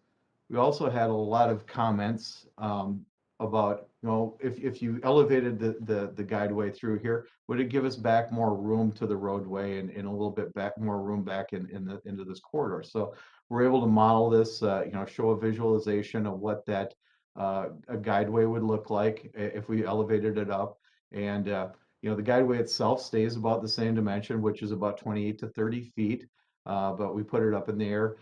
We also had a lot of comments about, if you elevated the guideway through here, would it give us back more room to the roadway and a little bit more room back into this corridor? So we're able to model this, show a visualization of what that a guideway would look like if we elevated it up. And the guideway itself stays about the same dimension, which is about 28 to 30 feet, but we put it up in the air.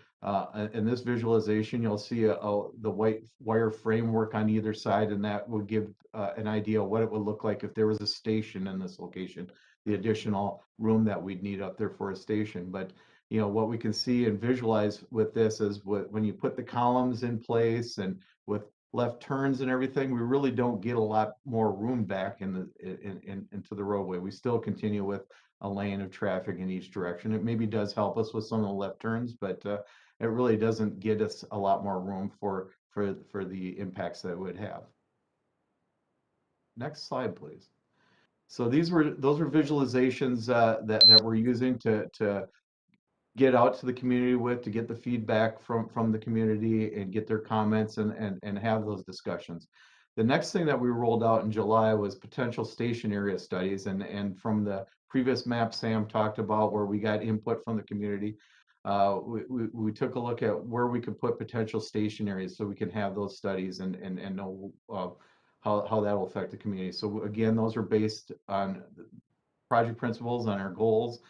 In this visualization, you'll see the white wire framework on either side, and that would give an idea of what it would look like if there was a station in this location, the additional room that we'd need up there for a station. But what we can see and visualize with this is when you put the columns in place and with left turns and everything, we really don't get a lot more room back into the roadway. We still continue with a lane of traffic in each direction. It maybe does help us with some of the left turns, but it really doesn't get us a lot more room for the impacts that it would have. Next slide, please. So those were visualizations that we're using to get out to the community with, to get the feedback from the community and get their comments and have those discussions. The next thing that we rolled out in July was potential station area studies, and from the previous map Sam talked about where we got input from the community, we took a look at where we could put potential station areas so we can have those studies and know how that will affect the community. So again, those are based on project principles, on our goals.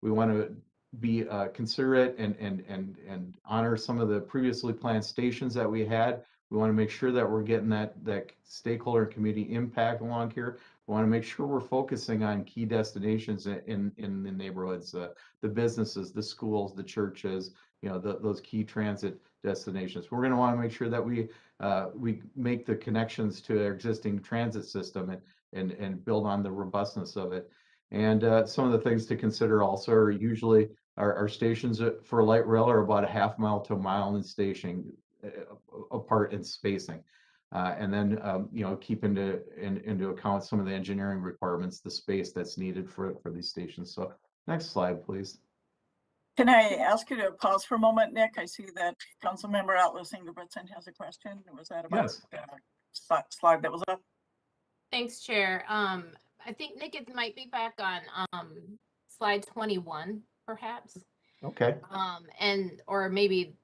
We want to be considerate and honor some of the previously planned stations that we had. We want to make sure that we're getting that stakeholder and community impact along here. We want to make sure we're focusing on key destinations in the neighborhoods, the businesses, the schools, the churches, those key transit destinations. We're going to want to make sure that we make the connections to our existing transit system and build on the robustness of it. And some of the things to consider also are usually our stations for light rail are about a half mile to a mile in station apart in spacing. And then, keep into account some of the engineering requirements, the space that's needed for these stations. So next slide, please. Can I ask you to pause for a moment, Nick? I see that Councilmember Atlas Ingebrigtsen has a question. Was that about the slide that was up? Thanks, Chair. I think Nick, it might be back on slide 21, perhaps. Okay. Or maybe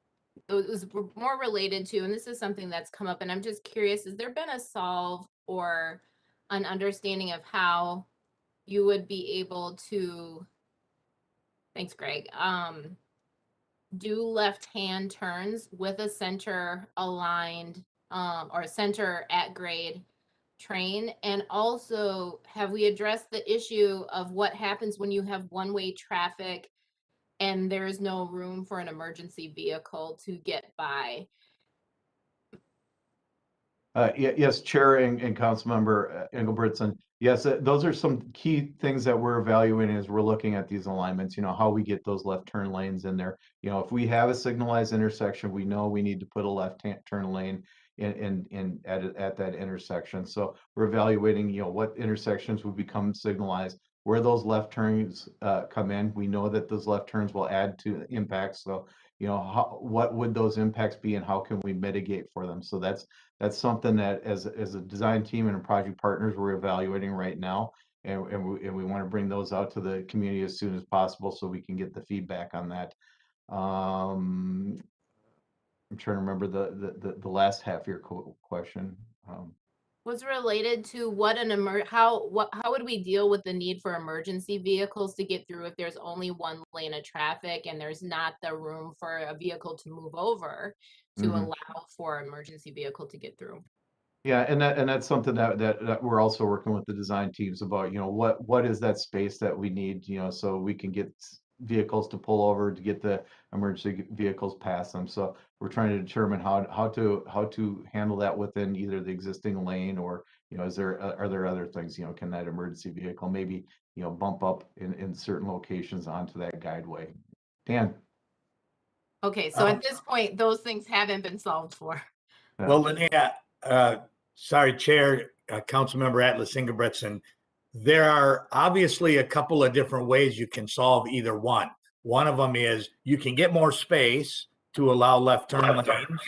it was more related to, and this is something that's come up, and I'm just curious, has there been a solve or an understanding of how you would be able to, thanks, Greg, do left-hand turns with a center aligned or a center at grade train? And also, have we addressed the issue of what happens when you have one-way traffic and there is no room for an emergency vehicle to get by? Yes, Chair and Councilmember Engelbretson. Yes, those are some key things that we're evaluating as we're looking at these alignments, how we get those left turn lanes in there. If we have a signalized intersection, we know we need to put a left turn lane at that intersection. So we're evaluating, what intersections would become signalized, where those left turns come in. We know that those left turns will add to impacts. So, what would those impacts be and how can we mitigate for them? So that's something that as a design team and project partners, we're evaluating right now. And we want to bring those out to the community as soon as possible so we can get the feedback on that. I'm trying to remember the last half of your question. Was related to how would we deal with the need for emergency vehicles to get through if there's only one lane of traffic and there's not the room for a vehicle to move over to allow for an emergency vehicle to get through? Yeah, and that's something that we're also working with the design teams about, what is that space that we need, so we can get vehicles to pull over to get the emergency vehicles past them. So we're trying to determine how to handle that within either the existing lane or, are there other things, can that emergency vehicle maybe, bump up in certain locations onto that guideway? Dan? Okay, so at this point, those things haven't been solved for. Well, Linnea, sorry, Chair, Councilmember Atlas Ingebretson, there are obviously a couple of different ways you can solve either one. One of them is you can get more space to allow left turn lanes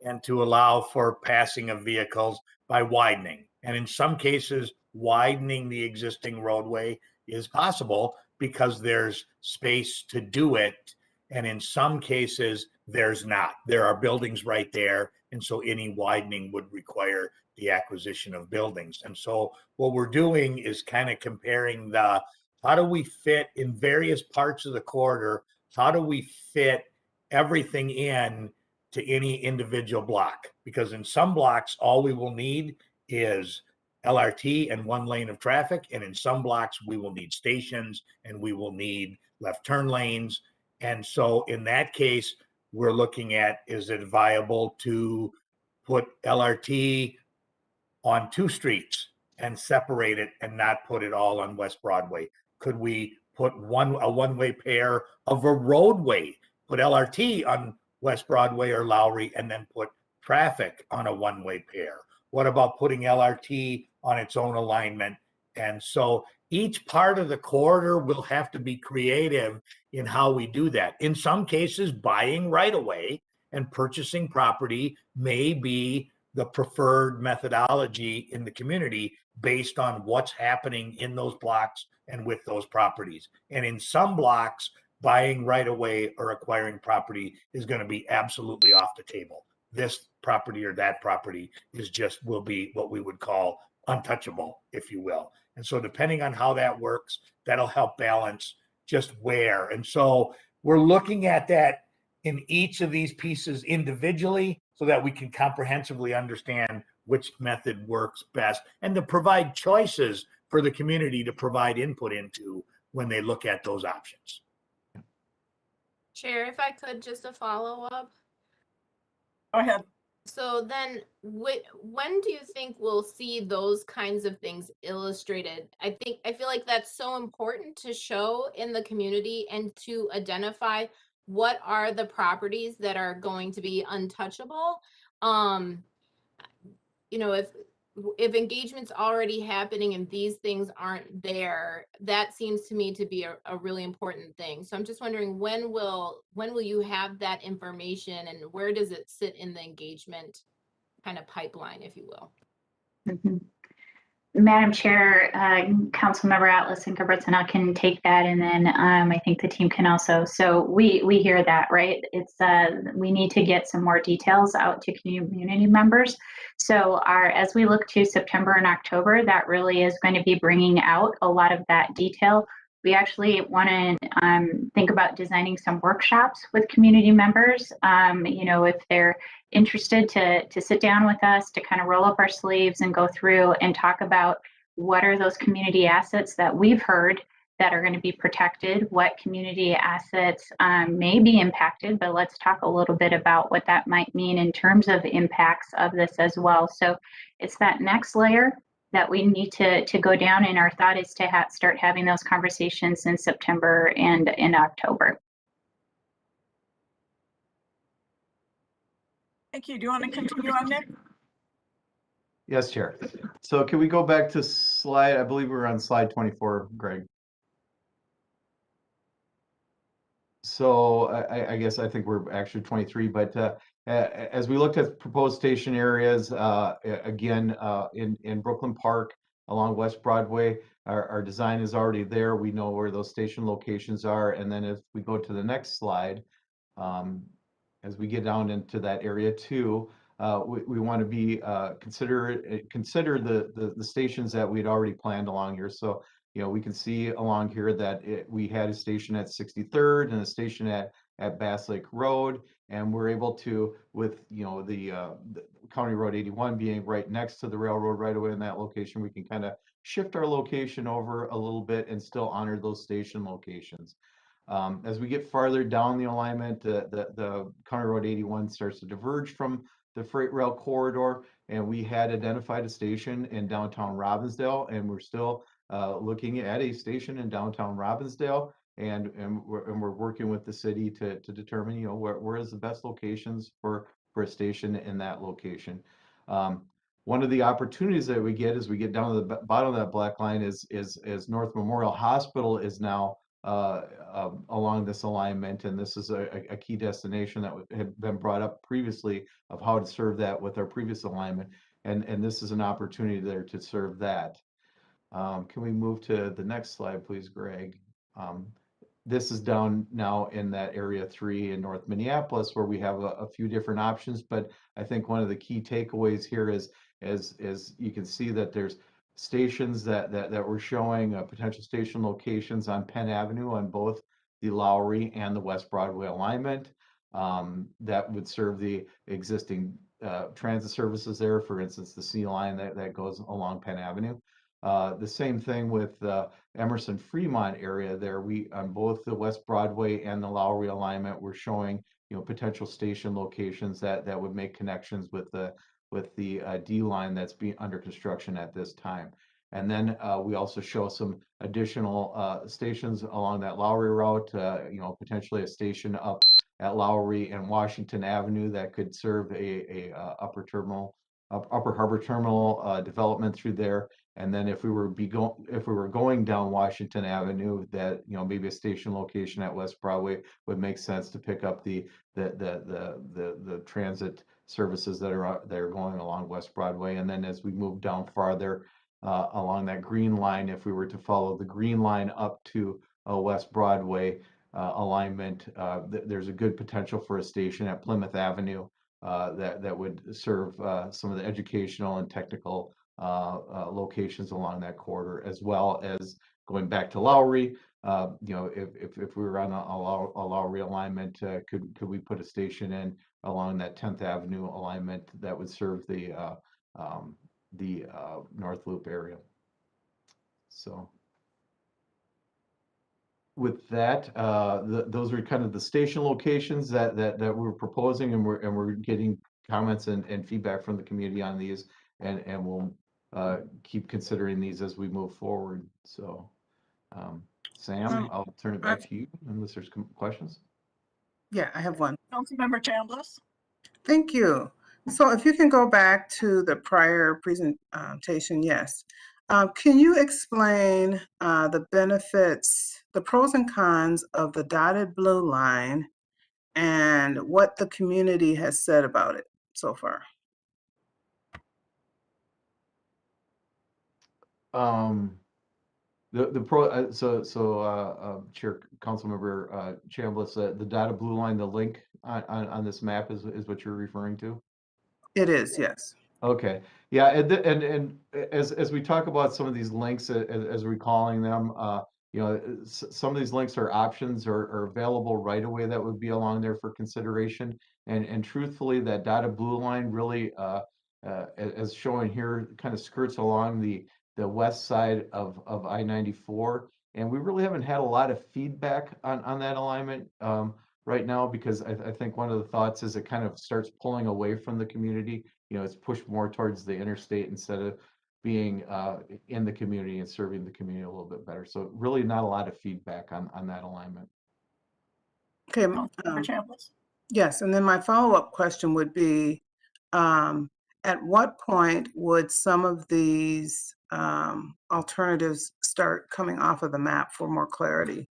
and to allow for passing of vehicles by widening. And in some cases, widening the existing roadway is possible because there's space to do it. And in some cases, there's not. There are buildings right there. And so any widening would require the acquisition of buildings. And so what we're doing is kind of comparing how do we fit in various parts of the corridor, how do we fit everything in to any individual block? Because in some blocks, all we will need is LRT and one lane of traffic. And in some blocks, we will need stations and we will need left turn lanes. And so in that case, we're looking at, is it viable to put LRT on 2 streets and separate it and not put it all on West Broadway? Could we put a one-way pair of a roadway, put LRT on West Broadway or Lowry, and then put traffic on a one-way pair? What about putting LRT on its own alignment? And so each part of the corridor will have to be creative in how we do that. In some cases, buying right away and purchasing property may be the preferred methodology in the community based on what's happening in those blocks and with those properties. And in some blocks, buying right away or acquiring property is going to be absolutely off the table. This property or that property will be what we would call untouchable, if you will. And so depending on how that works, that'll help balance just where. And so we're looking at that in each of these pieces individually so that we can comprehensively understand which method works best and to provide choices for the community to provide input into when they look at those options. Chair, if I could, just a follow-up. Go ahead. So then when do you think we'll see those kinds of things illustrated? I feel like that's so important to show in the community and to identify what are the properties that are going to be untouchable. If engagement's already happening and these things aren't there, that seems to me to be a really important thing. So I'm just wondering, when will you have that information and where does it sit in the engagement kind of pipeline, if you will? Madam Chair, Councilmember Atlas and Ingebretson, I can take that, and then I think the team can also. So we hear that, right? It's we need to get some more details out to community members. So as we look to September and October, that really is going to be bringing out a lot of that detail. We actually want to think about designing some workshops with community members. If they're interested to sit down with us, to kind of roll up our sleeves and go through and talk about what are those community assets that we've heard that are going to be protected, what community assets may be impacted, but let's talk a little bit about what that might mean in terms of impacts of this as well. So it's that next layer that we need to go down, and our thought is to start having those conversations in September and in October. Thank you. Do you want to continue on, Nick? Yes, Chair. So can we go back to slide, I believe we're on slide 24, Greg. So I guess I think we're actually 23, but as we looked at proposed station areas, again, in Brooklyn Park along West Broadway, our design is already there. We know where those station locations are. And then if we go to the next slide, as we get down into that area too, we want to be consider the stations that we'd already planned along here. So we can see along here that we had a station at 63rd and a station at Bass Lake Road, and we're able to, with the County Road 81 being right next to the railroad right away in that location, we can kind of shift our location over a little bit and still honor those station locations. As we get farther down the alignment, the County Road 81 starts to diverge from the freight rail corridor, and we had identified a station in downtown Robbinsdale, and we're still looking at a station in downtown Robbinsdale, and we're working with the city to determine where is the best locations for a station in that location. One of the opportunities that we get as we get down to the bottom of that black line is North Memorial Hospital is now along this alignment, and this is a key destination that had been brought up previously of how to serve that with our previous alignment, and this is an opportunity there to serve that. Can we move to the next slide, please, Greg? This is down now in that area 3 in North Minneapolis, where we have a few different options, but I think one of the key takeaways here is you can see that there's stations that we're showing potential station locations on Penn Avenue on both the Lowry and the West Broadway alignment that would serve the existing transit services there, for instance, the C line that goes along Penn Avenue. The same thing with the Emerson Fremont area there. We on both the West Broadway and the Lowry alignment, we're showing potential station locations that would make connections with the D line that's being under construction at this time. And then we also show some additional stations along that Lowry route. Potentially a station up at Lowry and Washington Avenue that could serve a upper harbor terminal development through there. And then if we were going down Washington Avenue, that maybe a station location at West Broadway would make sense to pick up the transit services that are going along West Broadway. And then as we move down farther along that green line, if we were to follow the green line up to West Broadway alignment, there's a good potential for a station at Plymouth Avenue that would serve some of the educational and technical locations along that corridor, as well as going back to Lowry. If we were on a Lowry alignment, could we put a station in along that 10th Avenue alignment that would serve the North Loop area? So with that, those are kind of the station locations that we're proposing, and we're getting comments and feedback from the community on these, and we'll keep considering these as we move forward. So, Sam, I'll turn it back to you unless there's questions. Yeah, I have one. Councilmember Chambliss. Thank you. So if you can go back to the prior presentation, yes. Can you explain the benefits, the pros and cons of the dotted blue line and what the community has said about it so far? The pro Chair Councilmember Chambliss, the dotted blue line, the link on this map is what you're referring to? It is, yes. Okay, yeah, and as we talk about some of these links, as we're calling them, some of these links are options or available right away that would be along there for consideration. And truthfully, that dotted blue line really, as shown here, kind of skirts along the west side of I-94, And we really haven't had a lot of feedback on that alignment right now, because I think one of the thoughts is it kind of starts pulling away from the community. You know, it's pushed more towards the interstate instead of being in the community and serving the community a little bit better. So really not a lot of feedback on that alignment. Okay. Yes, and then my follow-up question would be, at what point would some of these alternatives start coming off of the map for more clarity?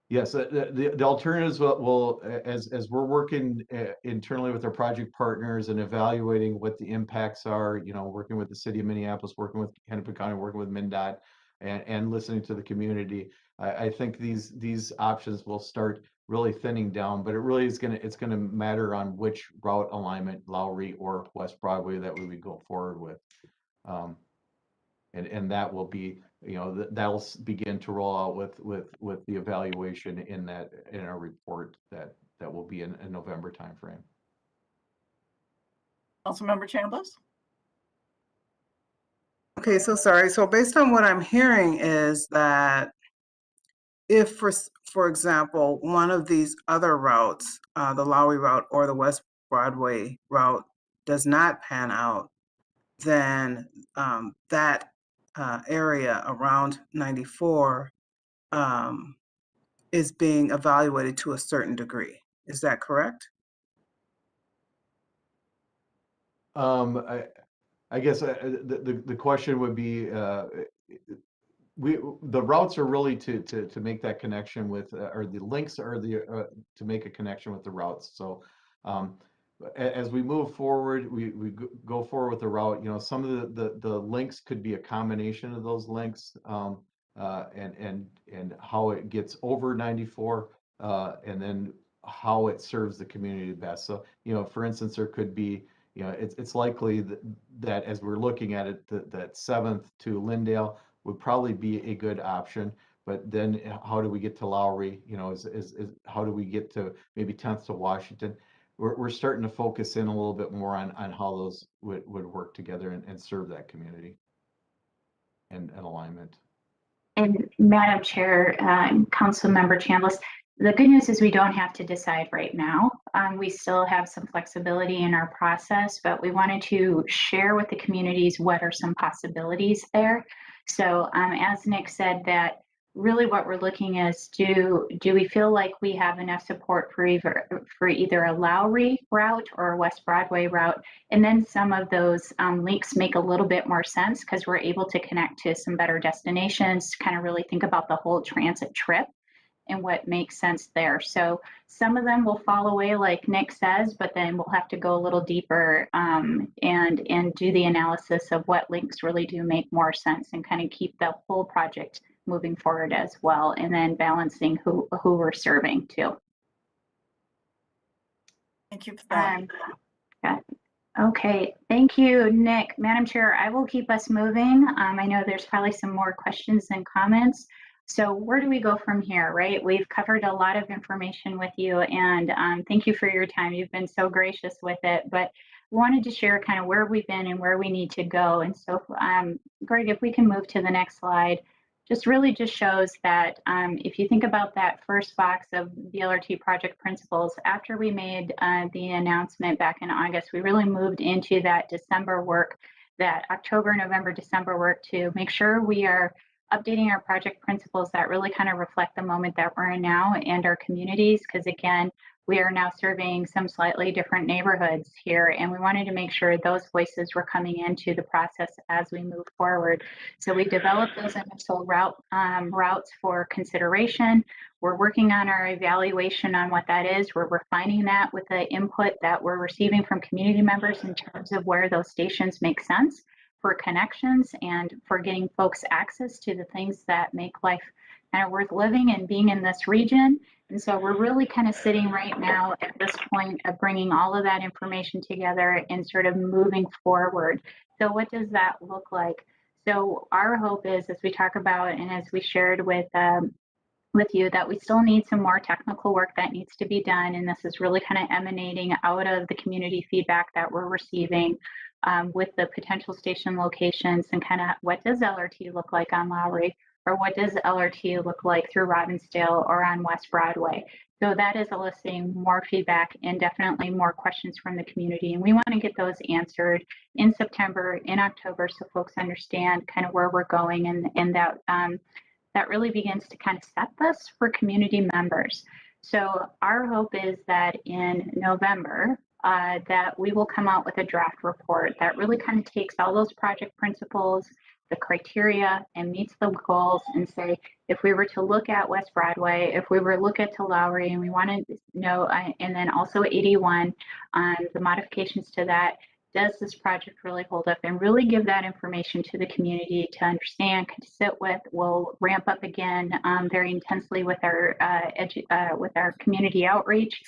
Yes, the alternatives will as we're working internally with our project partners and evaluating what the impacts are, you know, working with the city of Minneapolis, working with Hennepin County, working with MnDOT, and listening to the community. I think these options will start really thinning down, but it really is it's gonna matter on which route alignment, Lowry or West Broadway, that we would go forward with. And that will be, you know, that'll begin to roll out with the evaluation in our report that will be in November timeframe. Councilmember Chambliss? Okay, so sorry. So based on what I'm hearing is that if, for example, one of these other routes, the Lowry route or the West Broadway route, does not pan out, then that area around 94 is being evaluated to a certain degree. Is that correct? I guess the question would be, the routes are really to make that connection with, or the links are to make a connection with the routes. So as we move forward, we go forward with the route. You know, some of the links could be a combination of those links, and how it gets over 94, and then how it serves the community best. So, you know, for instance, there could be, you know, it's likely that as we're looking at it, that 7th to Lindale would probably be a good option. But then how do we get to Lowry? You know, is how do we get to maybe 10th to Washington? We're starting to focus in a little bit more on how those would work together and serve that community and alignment. And Madam Chair, Councilmember Chambliss, the good news is we don't have to decide right now. We still have some flexibility in our process, but we wanted to share with the communities what are some possibilities there. So as Nick said, that really what we're looking is, do we feel like we have enough support for either a Lowry route or a West Broadway route? And then some of those links make a little bit more sense because we're able to connect to some better destinations, kind of really think about the whole transit trip and what makes sense there. So some of them will fall away like Nick says, but then we'll have to go a little deeper and do the analysis of what links really do make more sense and kind of keep the whole project moving forward as well, and then balancing who we're serving too. Thank you for that. Okay, thank you, Nick. Madam Chair, I will keep us moving. I know there's probably some more questions and comments. So where do we go from here, right? We've covered a lot of information with you, and thank you for your time. You've been so gracious with it, but wanted to share kind of where we've been and where we need to go. And so, Greg, if we can move to the next slide, just really just shows that if you think about that first box of the LRT project principles, after we made the announcement back in August, we really moved into that December work, that October, November, December work to make sure we are updating our project principles that really kind of reflect the moment that we're in now and our communities, because again, we are now serving some slightly different neighborhoods here, and we wanted to make sure those voices were coming into the process as we move forward. So we developed those initial routes for consideration. We're working on our evaluation on what that is. We're refining that with the input that we're receiving from community members in terms of where those stations make sense for connections and for getting folks access to the things that make life kind of worth living and being in this region. And so we're really kind of sitting right now at this point of bringing all of that information together and sort of moving forward. So what does that look like? So our hope is, as we talk about and as we shared with you, that we still need some more technical work that needs to be done. And this is really kind of emanating out of the community feedback that we're receiving with the potential station locations and kind of what does LRT look like on Lowry? or what does LRT look like through Robbinsdale or on West Broadway? So that is eliciting more feedback and definitely more questions from the community. And we want to get those answered in September, in October, so folks understand kind of where we're going, and that that really begins to kind of set this for community members. So our hope is that in November, that we will come out with a draft report that really kind of takes all those project principles, the criteria, and meets the goals, and say, if we were to look at West Broadway, if we were to look at to Lowry, and we want to know, and then also 81, the modifications to that, does this project really hold up, and really give that information to the community to understand, to sit with. We'll ramp up again very intensely with our community outreach.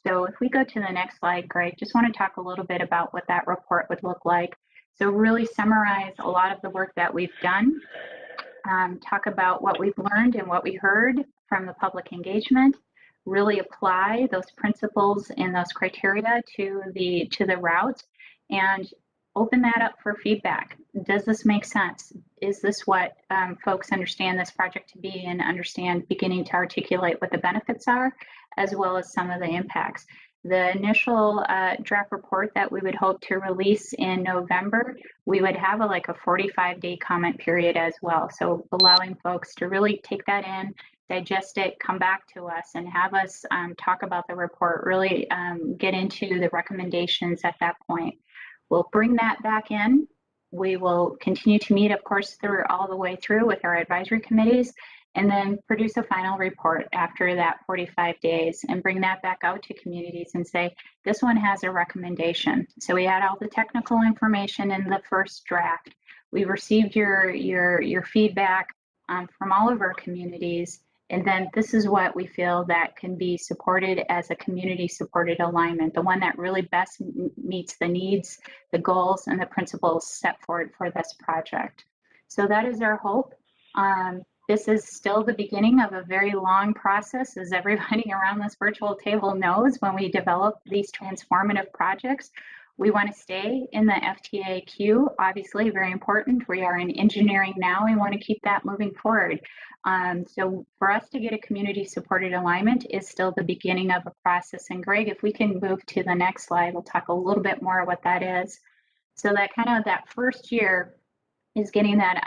So if we go to the next slide, Greg, just want to talk a little bit about what that report would look like. So really summarize a lot of the work that we've done, talk about what we've learned and what we heard from the public engagement, really apply those principles and those criteria to the route, and open that up for feedback. Does this make sense? Is this what folks understand this project to be, and understand, beginning to articulate what the benefits are, as well as some of the impacts? The initial draft report that we would hope to release in November, we would have like a 45-day comment period as well. So allowing folks to really take that in, digest it, come back to us, and have us talk about the report, really get into the recommendations at that point. We'll bring that back in. We will continue to meet, of course, through all the way through with our advisory committees, and then produce a final report after that 45 days and bring that back out to communities and say, this one has a recommendation. So we had all the technical information in the first draft. We received your feedback from all of our communities. And then this is what we feel that can be supported as a community supported alignment, the one that really best meets the needs, the goals, and the principles set forward for this project. So that is our hope. This is still the beginning of a very long process, as everybody around this virtual table knows. When we develop these transformative projects, we want to stay in the FTA queue, obviously very important. We are in engineering now. We want to keep that moving forward. So for us to get a community supported alignment is still the beginning of a process. And Greg, if we can move to the next slide, we'll talk a little bit more what that is. So that kind of that first year is getting that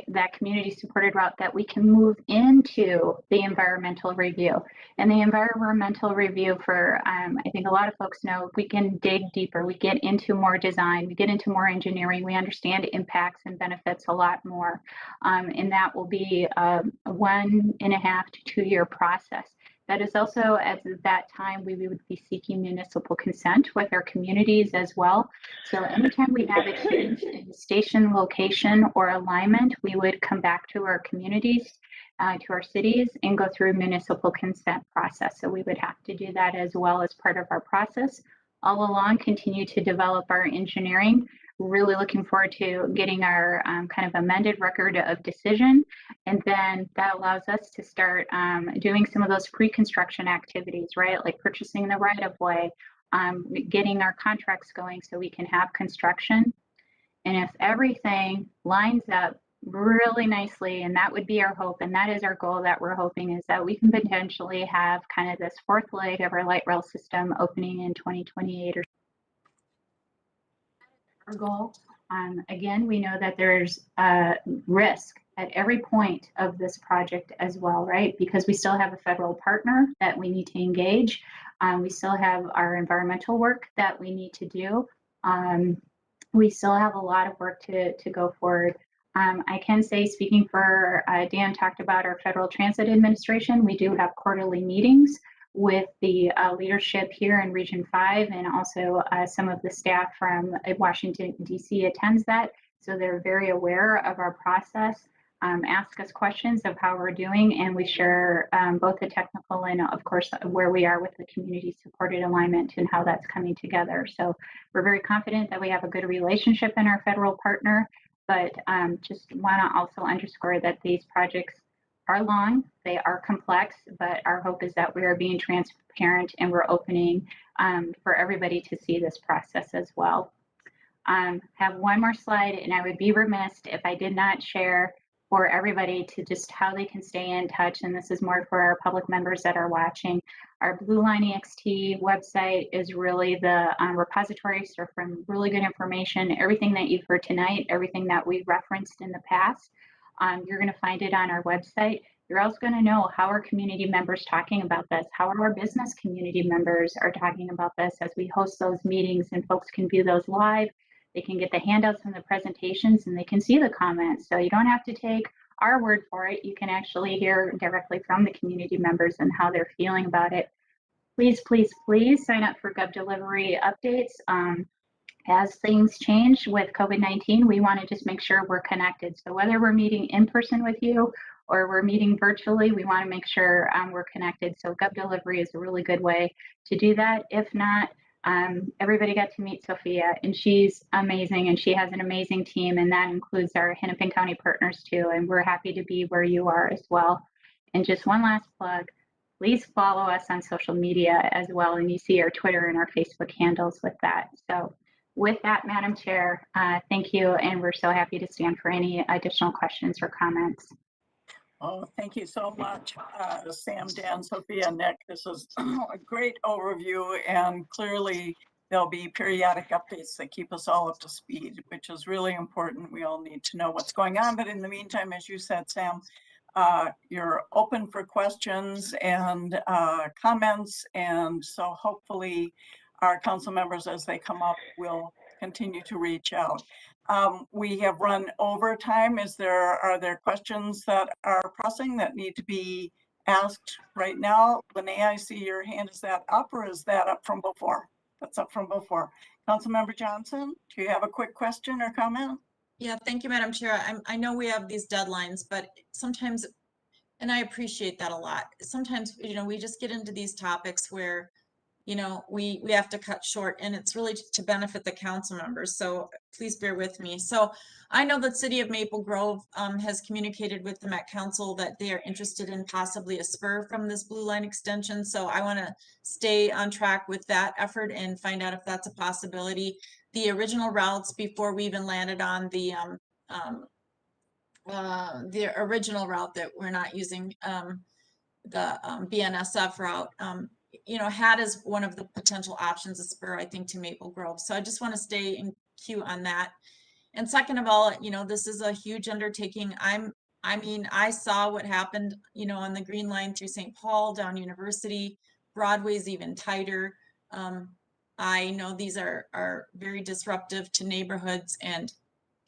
that community supported route that we can move into the environmental review. And the environmental review, for I think a lot of folks know, we can dig deeper, we get into more design, we get into more engineering, we understand impacts and benefits a lot more. And that will be a 1.5 to 2 year process. That is also, at that time, we would be seeking municipal consent with our communities as well. So anytime we have a change in station location or alignment, we would come back to our communities, to our cities, and go through a municipal consent process. So we would have to do that as well as part of our process. All along, continue to develop our engineering. Really looking forward to getting our kind of amended record of decision. And then that allows us to start doing some of those pre-construction activities, right? Like purchasing the right of way, getting our contracts going so we can have construction. And if everything lines up really nicely, and that would be our hope, and that is our goal that we're hoping, is that we can potentially have kind of this fourth leg of our light rail system opening in 2028 or our goal. Again, we know that there's risk at every point of this project as well, right? Because we still have a federal partner that we need to engage. We still have our environmental work that we need to do. We still have a lot of work to go forward. I can say, speaking for Dan talked about our Federal Transit Administration, we do have quarterly meetings with the leadership here in Region 5, and also some of the staff from Washington, D.C. attends that. So they're very aware of our process, ask us questions of how we're doing, and we share both the technical and, of course, where we are with the community supported alignment and how that's coming together. So we're very confident that we have a good relationship in our federal partner, but just want to also underscore that these projects are long, they are complex, but our hope is that we are being transparent and we're opening for everybody to see this process as well. Have one more slide, and I would be remiss if I did not share for everybody to just how they can stay in touch. And this is more for our public members that are watching. Our Blue Line EXT website is really the repository for really good information. Everything that you've heard tonight, everything that we referenced in the past, you're going to find it on our website. You're also going to know how our community members talking about this, how our business community members are talking about this as we host those meetings, and folks can view those live. They can get the handouts from the presentations and they can see the comments. So you don't have to take our word for it. You can actually hear directly from the community members and how they're feeling about it. Please, please, please sign up for Gov Delivery updates. As things change with COVID-19, we want to just make sure we're connected. So whether we're meeting in person with you or we're meeting virtually, we want to make sure we're connected. So Gov Delivery is a really good way to do that. If not, everybody got to meet Sophia, and she's amazing, and she has an amazing team, and that includes our Hennepin County partners too. And we're happy to be where you are as well. And just one last plug, please follow us on social media as well. And you see our Twitter and our Facebook handles with that. So with that, Madam Chair, thank you. And we're so happy to stand for any additional questions or comments. Oh, thank you so much, Sam, Dan, Sophia, Nick. This was a great overview, and clearly there'll be periodic updates that keep us all up to speed, which is really important. We all need to know what's going on. But in the meantime, as you said, Sam, you're open for questions and comments. And so hopefully our council members, as they come up, will continue to reach out. We have run over time. Are there questions that are pressing that need to be asked right now? Lene, I see your hand. Is that up, or is that up from before? That's up from before. Councilmember Johnson, do you have a quick question or comment? Yeah, thank you, Madam Chair. I know we have these deadlines, but sometimes, and I appreciate that a lot. Sometimes, we just get into these topics where, we have to cut short, and it's really to benefit the council members. So please bear with me. So I know that City of Maple Grove has communicated with the Met Council that they are interested in possibly a spur from this Blue Line extension. So I want to stay on track with that effort and find out if that's a possibility. The original routes, before we even landed on the original route that we're not using, the BNSF route, had as one of the potential options a spur, I think, to Maple Grove. So I just want to stay in queue on that. And second of all, this is a huge undertaking. I saw what happened, on the Green Line through St. Paul, down University. Broadway's even tighter. I know these are very disruptive to neighborhoods and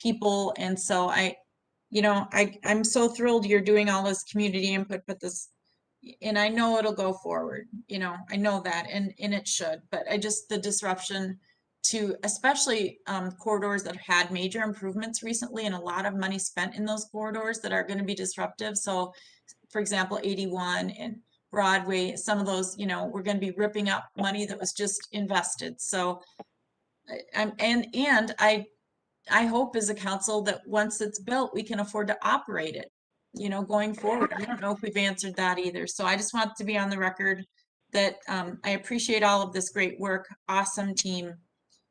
people. And so I'm so thrilled you're doing all this community input, but and I know it'll go forward, I know that, and it should, but the disruption to especially corridors that have had major improvements recently, and a lot of money spent in those corridors that are going to be disruptive. So for example, 81 and Broadway, some of those, we're going to be ripping up money that was just invested. So I hope as a council that once it's built, we can afford to operate it, going forward. I don't know if we've answered that either. So I just want to be on the record that I appreciate all of this great work, awesome team,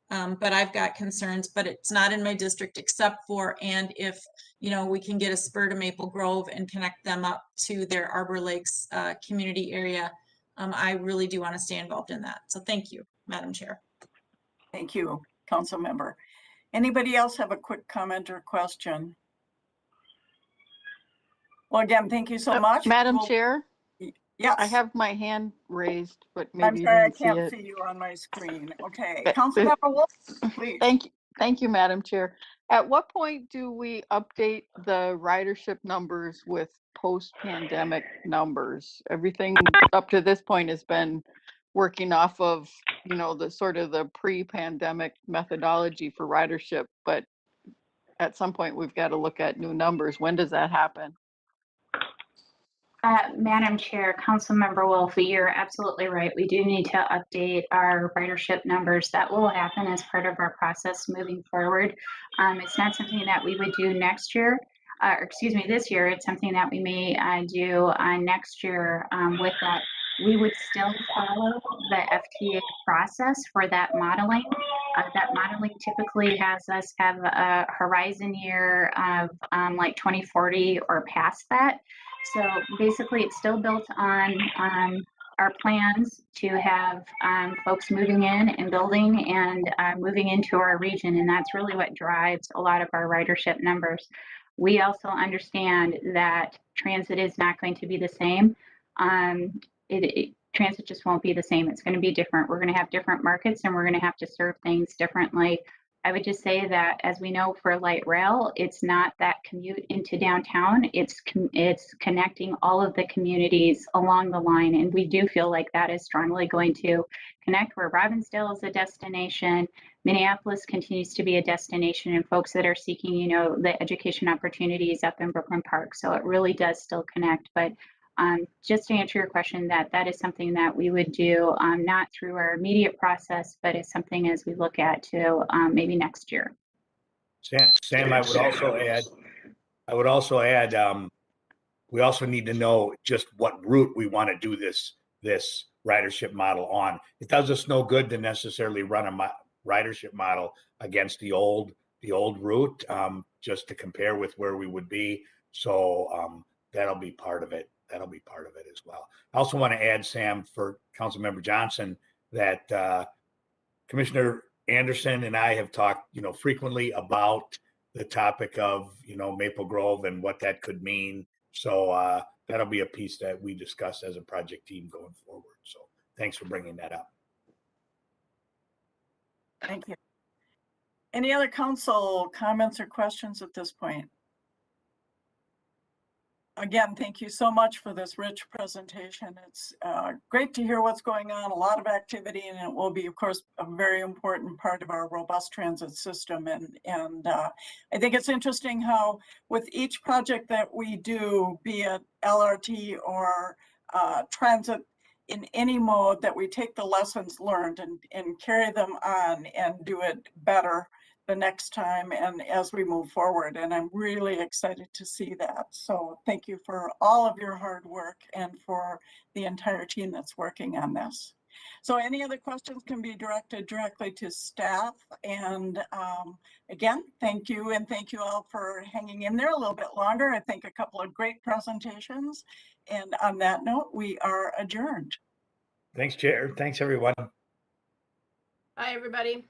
but I've got concerns, but it's not in my district except for, and if, we can get a spur to Maple Grove and connect them up to their Arbor Lakes community area, I really do want to stay involved in that. So thank you, Madam Chair. Thank you, Council Member. Anybody else have a quick comment or question? Well, again, thank you so much. Madam Chair? Yes. I have my hand raised, but maybe I'm you sorry, I didn't can't see it. see you on my screen. Okay, Councilmember Wolf, please. Thank you, Madam Chair. At what point do we update the ridership numbers with post-pandemic numbers? Everything up to this point has been working off of, the sort of the pre-pandemic methodology for ridership, but at some point we've got to look at new numbers. When does that happen? Madam Chair, Councilmember Wolf, you're absolutely right. We do need to update our ridership numbers. That will happen as part of our process moving forward. It's not something that we would do next year, or excuse me, this year. It's something that we may do next year with that we would still follow the FTA process for that modeling. That modeling typically has us have a horizon year of like 2040 or past that. So basically, it's still built on our plans to have folks moving in and building and moving into our region. And that's really what drives a lot of our ridership numbers. We also understand that transit is not going to be the same. Transit just won't be the same. It's going to be different. We're going to have different markets and we're going to have to serve things differently. I would just say that, as we know, for light rail, it's not that commute into downtown. It's connecting all of the communities along the line. And we do feel like that is strongly going to connect where Robbinsdale is a destination. Minneapolis continues to be a destination, and folks that are seeking, you know, the education opportunities up in Brooklyn Park. So it really does still connect. But just to answer your question, that is something that we would do, not through our immediate process, but it's something as we look at to maybe next year. Sam, I would also add, we also need to know just what route we want to do this ridership model on. It does us no good to necessarily run a ridership model against the old route, just to compare with where we would be. So that'll be part of it. That'll be part of it as well. I also want to add, Sam, for Councilmember Johnson, that Commissioner Anderson and I have talked, you know, frequently about the topic of, you know, Maple Grove and what that could mean. So that'll be a piece that we discuss as a project team going forward. So thanks for bringing that up. Thank you. Any other council comments or questions at this point? Again, thank you so much for this rich presentation. It's great to hear what's going on, a lot of activity, and it will be, of course, a very important part of our robust transit system. And I think it's interesting how with each project that we do, be it LRT or transit in any mode, that we take the lessons learned and carry them on and do it better the next time and as we move forward. And I'm really excited to see that. So thank you for all of your hard work and for the entire team that's working on this. So any other questions can be directed directly to staff. And again, thank you. And thank you all for hanging in there a little bit longer. I think a couple of great presentations. And on that note, we are adjourned. Thanks, Chair. Thanks, everyone. Bye, everybody.